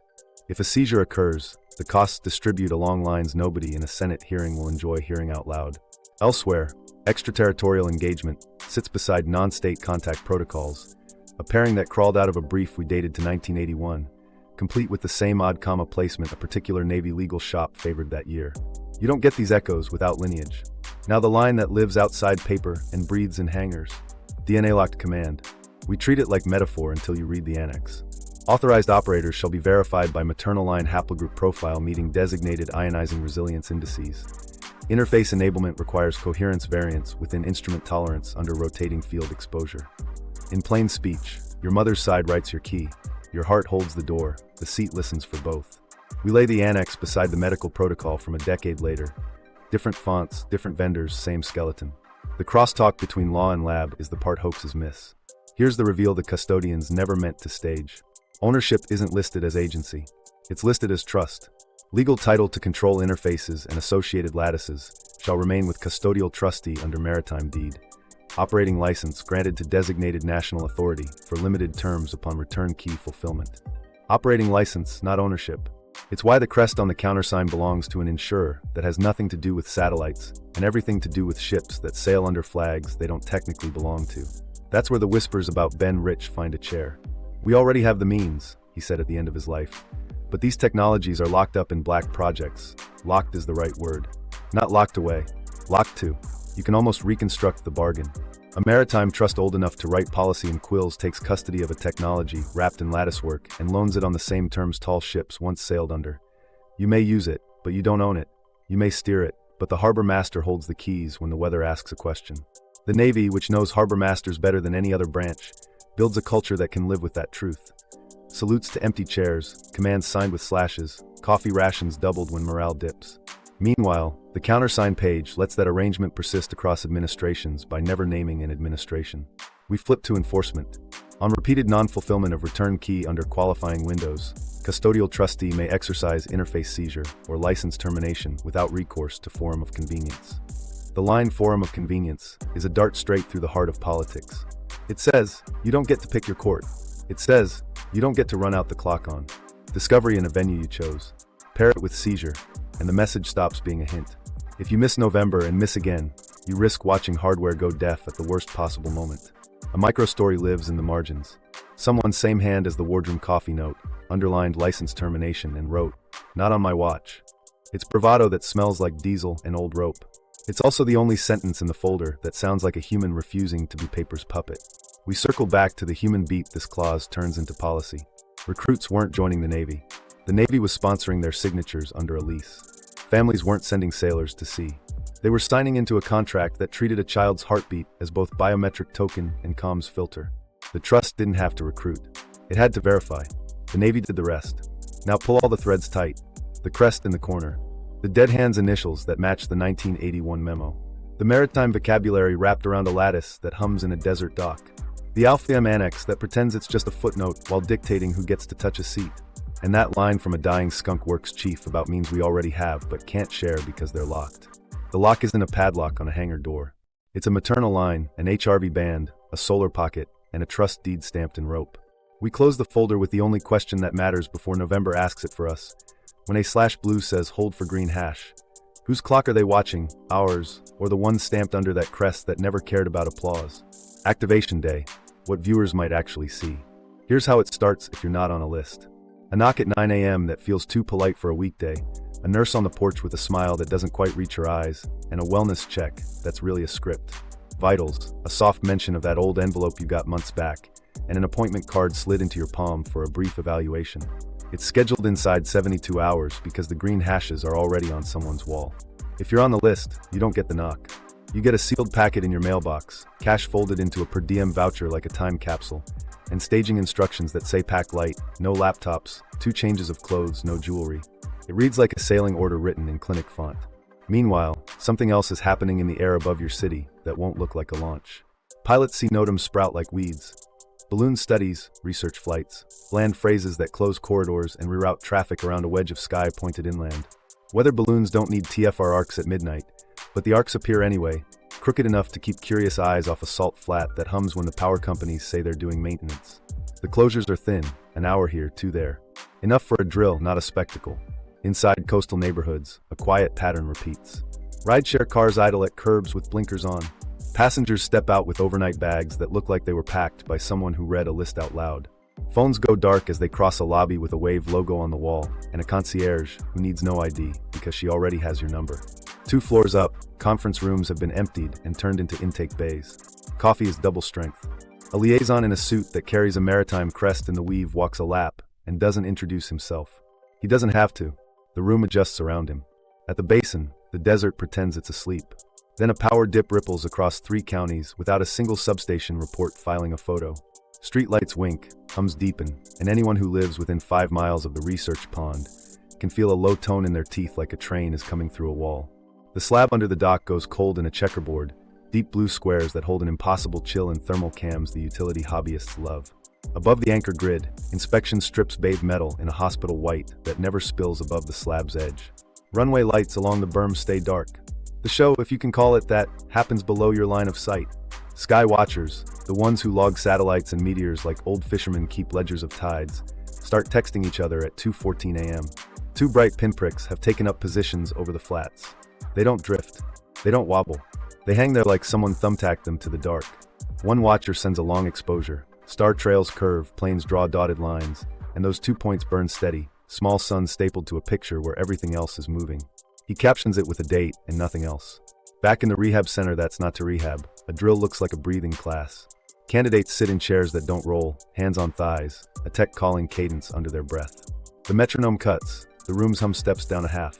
S1: If a seizure occurs, the costs distribute along lines nobody in a Senate hearing will enjoy hearing out loud. Elsewhere, extraterritorial engagement sits beside non-state contact protocols, a pairing that crawled out of a brief we dated to 1981, complete with the same odd comma placement a particular Navy legal shop favored that year. You don't get these echoes without lineage. Now the line that lives outside paper and breathes in hangars. DNA-locked command. We treat it like metaphor until you read the annex. Authorized operators shall be verified by maternal line haplogroup profile meeting designated ionizing resilience indices. Interface enablement requires coherence variance within instrument tolerance under rotating field exposure. In plain speech, your mother's side writes your key, your heart holds the door, the seat listens for both. We lay the annex beside the medical protocol from a decade later. Different fonts, different vendors, same skeleton. The crosstalk between law and lab is the part hoaxes miss. Here's the reveal the custodians never meant to stage. Ownership isn't listed as agency. It's listed as trust. Legal title to control interfaces and associated lattices shall remain with custodial trustee under maritime deed. Operating license granted to designated national authority for limited terms upon return key fulfillment. Operating license, not ownership. It's why the crest on the countersign belongs to an insurer that has nothing to do with satellites and everything to do with ships that sail under flags they don't technically belong to. That's where the whispers about Ben Rich find a chair. "We already have the means," he said at the end of his life. "But these technologies are locked up in black projects." Locked is the right word. Not locked away. Locked to. You can almost reconstruct the bargain. A maritime trust old enough to write policy in quills takes custody of a technology wrapped in latticework and loans it on the same terms tall ships once sailed under. You may use it, but you don't own it. You may steer it, but the harbor master holds the keys when the weather asks a question. The Navy, which knows harbor masters better than any other branch, builds a culture that can live with that truth. Salutes to empty chairs, commands signed with slashes, coffee rations doubled when morale dips. Meanwhile, the countersign page lets that arrangement persist across administrations by never naming an administration. We flip to enforcement. On repeated non-fulfillment of return key under qualifying windows, custodial trustee may exercise interface seizure or license termination without recourse to forum of convenience. The line forum of convenience is a dart straight through the heart of politics. It says, you don't get to pick your court. It says, you don't get to run out the clock on discovery in a venue you chose. Pair it with seizure, and the message stops being a hint. If you miss November and miss again, you risk watching hardware go deaf at the worst possible moment. A micro-story lives in the margins. Someone's same hand as the wardroom coffee note, underlined license termination and wrote, "Not on my watch." It's bravado that smells like diesel and old rope. It's also the only sentence in the folder that sounds like a human refusing to be paper's puppet. We circle back to the human beat this clause turns into policy. Recruits weren't joining the Navy. The Navy was sponsoring their signatures under a lease. Families weren't sending sailors to sea. They were signing into a contract that treated a child's heartbeat as both biometric token and comms filter. The trust didn't have to recruit. It had to verify. The Navy did the rest. Now pull all the threads tight. The crest in the corner. The dead hand's initials that match the 1981 memo. The maritime vocabulary wrapped around a lattice that hums in a desert dock. The Alpha-M annex that pretends it's just a footnote while dictating who gets to touch a seat. And that line from a dying skunk works chief about means we already have but can't share because they're locked. The lock isn't a padlock on a hangar door. It's a maternal line, an HRV band, a solar pocket, and a trust deed stamped in rope. We close the folder with the only question that matters before November asks it for us. When A/blue says hold for green hash. Whose clock are they watching, ours, or the one stamped under that crest that never cared about applause? Activation day, what viewers might actually see. Here's how it starts if you're not on a list. A knock at 9 a.m. that feels too polite for a weekday, a nurse on the porch with a smile that doesn't quite reach her eyes, and a wellness check that's really a script. vitals, a soft mention of that old envelope you got months back, and an appointment card slid into your palm for a brief evaluation. It's scheduled inside 72 hours because the green hashes are already on someone's wall. If you're on the list, you don't get the knock. You get a sealed packet in your mailbox, cash folded into a per diem voucher like a time capsule, and staging instructions that say pack light, no laptops, 2 changes of clothes, no jewelry. It reads like a sailing order written in clinic font. Meanwhile, something else is happening in the air above your city that won't look like a launch. Pilots see NOTAMs sprout like weeds. Balloon studies, research flights, land phrases that close corridors and reroute traffic around a wedge of sky pointed inland. Weather balloons don't need TFR arcs at midnight, but the arcs appear anyway, crooked enough to keep curious eyes off a salt flat that hums when the power companies say they're doing maintenance. The closures are thin, an hour here, 2 there. Enough for a drill, not a spectacle. Inside coastal neighborhoods, a quiet pattern repeats. Rideshare cars idle at curbs with blinkers on. Passengers step out with overnight bags that look like they were packed by someone who read a list out loud. Phones go dark as they cross a lobby with a Wave logo on the wall, and a concierge who needs no ID because she already has your number. 2 floors up, conference rooms have been emptied and turned into intake bays. Coffee is double strength. A liaison in a suit that carries a maritime crest in the weave walks a lap and doesn't introduce himself. He doesn't have to. The room adjusts around him. At the basin, the desert pretends it's asleep. Then a power dip ripples across 3 counties without a single substation report filing a photo. Streetlights wink, hums deepen, and anyone who lives within 5 miles of the research pond can feel a low tone in their teeth like a train is coming through a wall. The slab under the dock goes cold in a checkerboard, deep blue squares that hold an impossible chill in thermal cams the utility hobbyists love. Above the anchor grid, inspection strips bathe metal in a hospital white that never spills above the slab's edge. Runway lights along the berm stay dark. The show, if you can call it that, happens below your line of sight. Sky watchers, the ones who log satellites and meteors like old fishermen keep ledgers of tides, start texting each other at 2:14 a.m. 2 bright pinpricks have taken up positions over the flats. They don't drift. They don't wobble. They hang there like someone thumbtacked them to the dark. One watcher sends a long exposure. Star trails curve, planes draw dotted lines, and those 2 points burn steady, small suns stapled to a picture where everything else is moving. He captions it with a date and nothing else. Back in the rehab center that's not to rehab, a drill looks like a breathing class. Candidates sit in chairs that don't roll, hands on thighs, a tech calling cadence under their breath. The metronome cuts, the room's hum steps down a half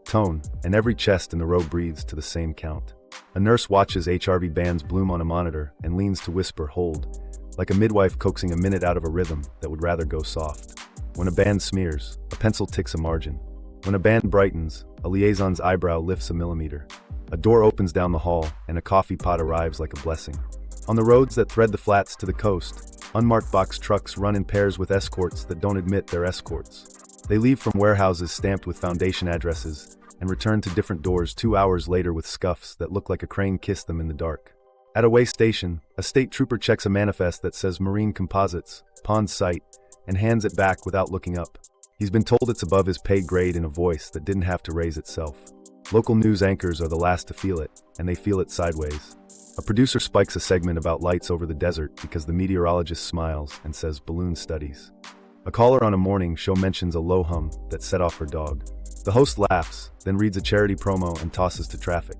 S1: tone, and every chest in the row breathes to the same count. A nurse watches HRV bands bloom on a monitor and leans to whisper hold, like a midwife coaxing a minute out of a rhythm that would rather go soft. When a band smears, a pencil ticks a margin. When a band brightens, a liaison's eyebrow lifts a millimeter. A door opens down the hall, and a coffee pot arrives like a blessing. On the roads that thread the flats to the coast, unmarked box trucks run in pairs with escorts that don't admit they're escorts. They leave from warehouses stamped with foundation addresses, and return to different doors 2 hours later with scuffs that look like a crane kissed them in the dark. At a way station, a state trooper checks a manifest that says Marine Composites, Pond Site, and hands it back without looking up. He's been told it's above his pay grade in a voice that didn't have to raise itself. Local news anchors are the last to feel it, and they feel it sideways. A producer spikes a segment about lights over the desert because the meteorologist smiles and says balloon studies. A caller on a morning show mentions a low hum that set off her dog. The host laughs, then reads a charity promo and tosses to traffic.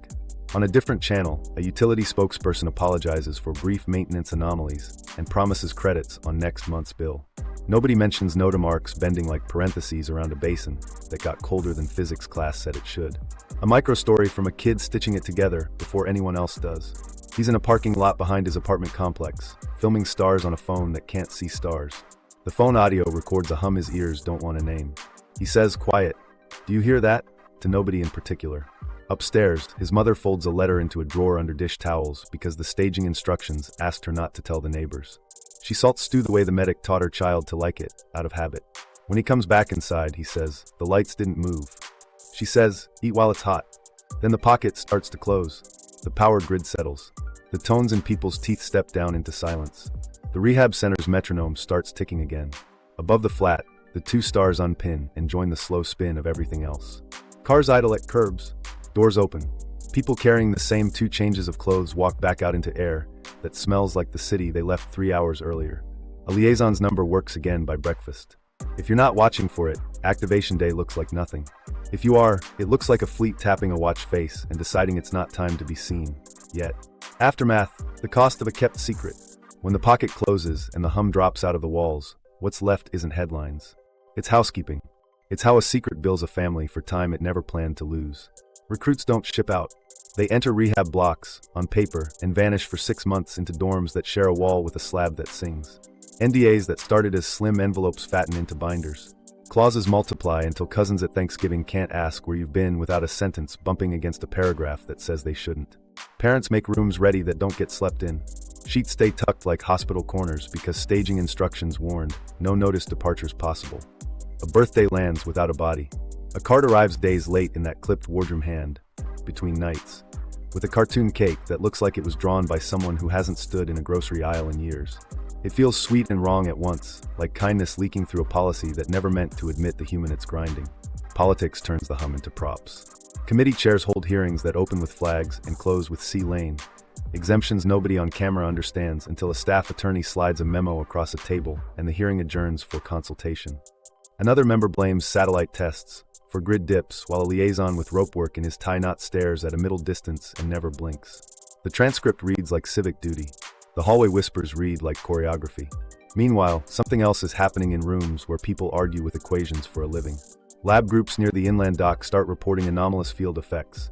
S1: On a different channel, a utility spokesperson apologizes for brief maintenance anomalies and promises credits on next month's bill. Nobody mentions NOTA marks bending like parentheses around a basin that got colder than physics class said it should. A micro-story from a kid stitching it together before anyone else does. He's in a parking lot behind his apartment complex, filming stars on a phone that can't see stars. The phone audio records a hum his ears don't want to name. He says, quiet, "Do you hear that?" to nobody in particular. Upstairs, his mother folds a letter into a drawer under dish towels because the staging instructions asked her not to tell the neighbors. She salts stew the way the medic taught her child to like it, out of habit. When he comes back inside, he says, the lights didn't move. She says, eat while it's hot. Then the pocket starts to close. The power grid settles. The tones in people's teeth step down into silence. The rehab center's metronome starts ticking again. Above the flat, the 2 stars unpin and join the slow spin of everything else. Cars idle at curbs. Doors open. People carrying the same 2 changes of clothes walk back out into air that smells like the city they left 3 hours earlier. A liaison's number works again by breakfast. If you're not watching for it, activation day looks like nothing. If you are, it looks like a fleet tapping a watch face and deciding it's not time to be seen. Yet. Aftermath, the cost of a kept secret. When the pocket closes and the hum drops out of the walls, what's left isn't headlines. It's housekeeping. It's how a secret bills a family for time it never planned to lose. Recruits don't ship out. They enter rehab blocks, on paper, and vanish for 6 months into dorms that share a wall with a slab that sings. NDAs that started as slim envelopes fatten into binders. Clauses multiply until cousins at Thanksgiving can't ask where you've been without a sentence bumping against a paragraph that says they shouldn't. Parents make rooms ready that don't get slept in. Sheets stay tucked like hospital corners because staging instructions warned, no notice departures possible. A birthday lands without a body. A card arrives days late in that clipped wardroom hand, between nights, with a cartoon cake that looks like it was drawn by someone who hasn't stood in a grocery aisle in years. It feels sweet and wrong at once, like kindness leaking through a policy that never meant to admit the human it's grinding. Politics turns the hum into props. Committee chairs hold hearings that open with flags and close with C lane. Exemptions nobody on camera understands until a staff attorney slides a memo across a table and the hearing adjourns for consultation. Another member blames satellite tests for grid dips while a liaison with rope work in his tie knot stares at a middle distance and never blinks. The transcript reads like civic duty. The hallway whispers read like choreography. Meanwhile, something else is happening in rooms where people argue with equations for a living. Lab groups near the inland dock start reporting anomalous field effects.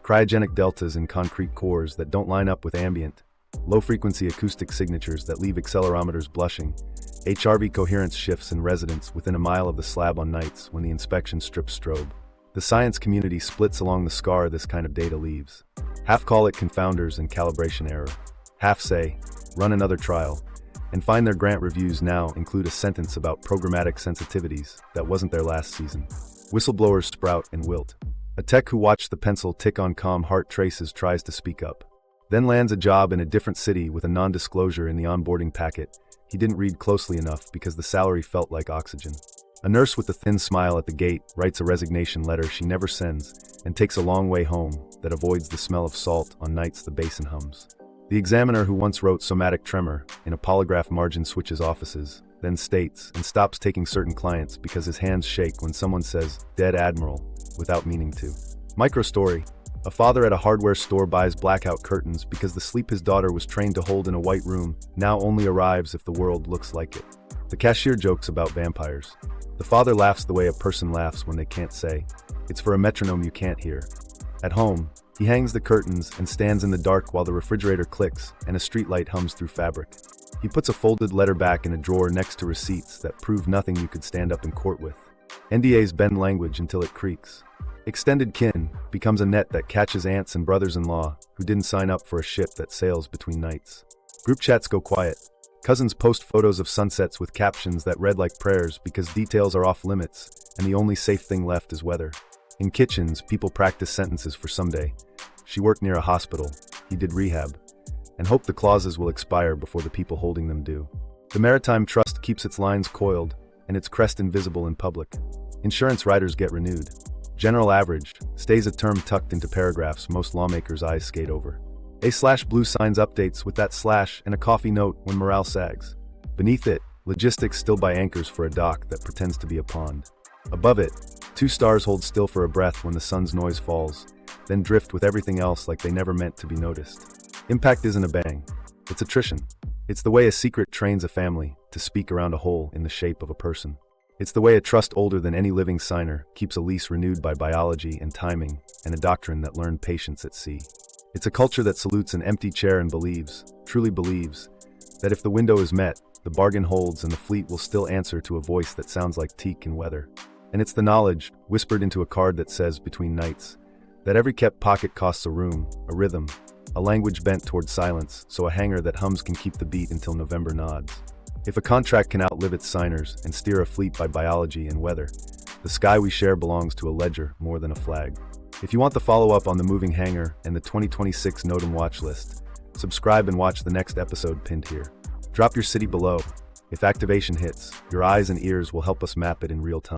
S1: Cryogenic deltas in concrete cores that don't line up with ambient. Low-frequency acoustic signatures that leave accelerometers blushing. HRV coherence shifts in residence within a mile of the slab on nights when the inspection strips strobe. The science community splits along the scar this kind of data leaves. Half call it confounders and calibration error. Half say, run another trial, and find their grant reviews now include a sentence about programmatic sensitivities that wasn't there last season. Whistleblowers sprout and wilt. A tech who watched the pencil tick on calm heart traces tries to speak up. Then lands a job in a different city with a non-disclosure in the onboarding packet he didn't read closely enough because the salary felt like oxygen. A nurse with a thin smile at the gate writes a resignation letter she never sends and takes a long way home that avoids the smell of salt on nights the basin hums. The examiner who once wrote somatic tremor in a polygraph margin switches offices, then states and stops taking certain clients because his hands shake when someone says, "Dead Admiral," without meaning to. Microstory. A father at a hardware store buys blackout curtains because the sleep his daughter was trained to hold in a white room now only arrives if the world looks like it. The cashier jokes about vampires. The father laughs the way a person laughs when they can't say, "It's for a metronome you can't hear." At home, he hangs the curtains and stands in the dark while the refrigerator clicks and a streetlight hums through fabric. He puts a folded letter back in a drawer next to receipts that prove nothing you could stand up in court with. NDAs bend language until it creaks. Extended kin becomes a net that catches aunts and brothers-in-law who didn't sign up for a ship that sails between nights. Group chats go quiet. Cousins post photos of sunsets with captions that read like prayers because details are off limits and the only safe thing left is weather. In kitchens, people practice sentences for someday. She worked near a hospital, he did rehab, and hope the clauses will expire before the people holding them do. The Maritime Trust keeps its lines coiled and its crest invisible in public. Insurance riders get renewed. General average stays a term tucked into paragraphs most lawmakers' eyes skate over. A/blue signs updates with that slash and a coffee note when morale sags. Beneath it, logistics still buy anchors for a dock that pretends to be a pond. Above it, 2 stars hold still for a breath when the sun's noise falls, then drift with everything else like they never meant to be noticed. Impact isn't a bang, it's attrition. It's the way a secret trains a family to speak around a hole in the shape of a person. It's the way a trust older than any living signer keeps a lease renewed by biology and timing and a doctrine that learned patience at sea. It's a culture that salutes an empty chair and believes, truly believes, that if the window is met, the bargain holds and the fleet will still answer to a voice that sounds like teak and weather. And it's the knowledge, whispered into a card that says between nights, that every kept pocket costs a room, a rhythm, a language bent toward silence, so a hangar that hums can keep the beat until November nods. If a contract can outlive its signers and steer a fleet by biology and weather, the sky we share belongs to a ledger more than a flag. If you want the follow-up on the moving hangar and the 2026 NOTAM watch list, subscribe and watch the next episode pinned here. Drop your city below. If activation hits, your eyes and ears will help us map it in real time.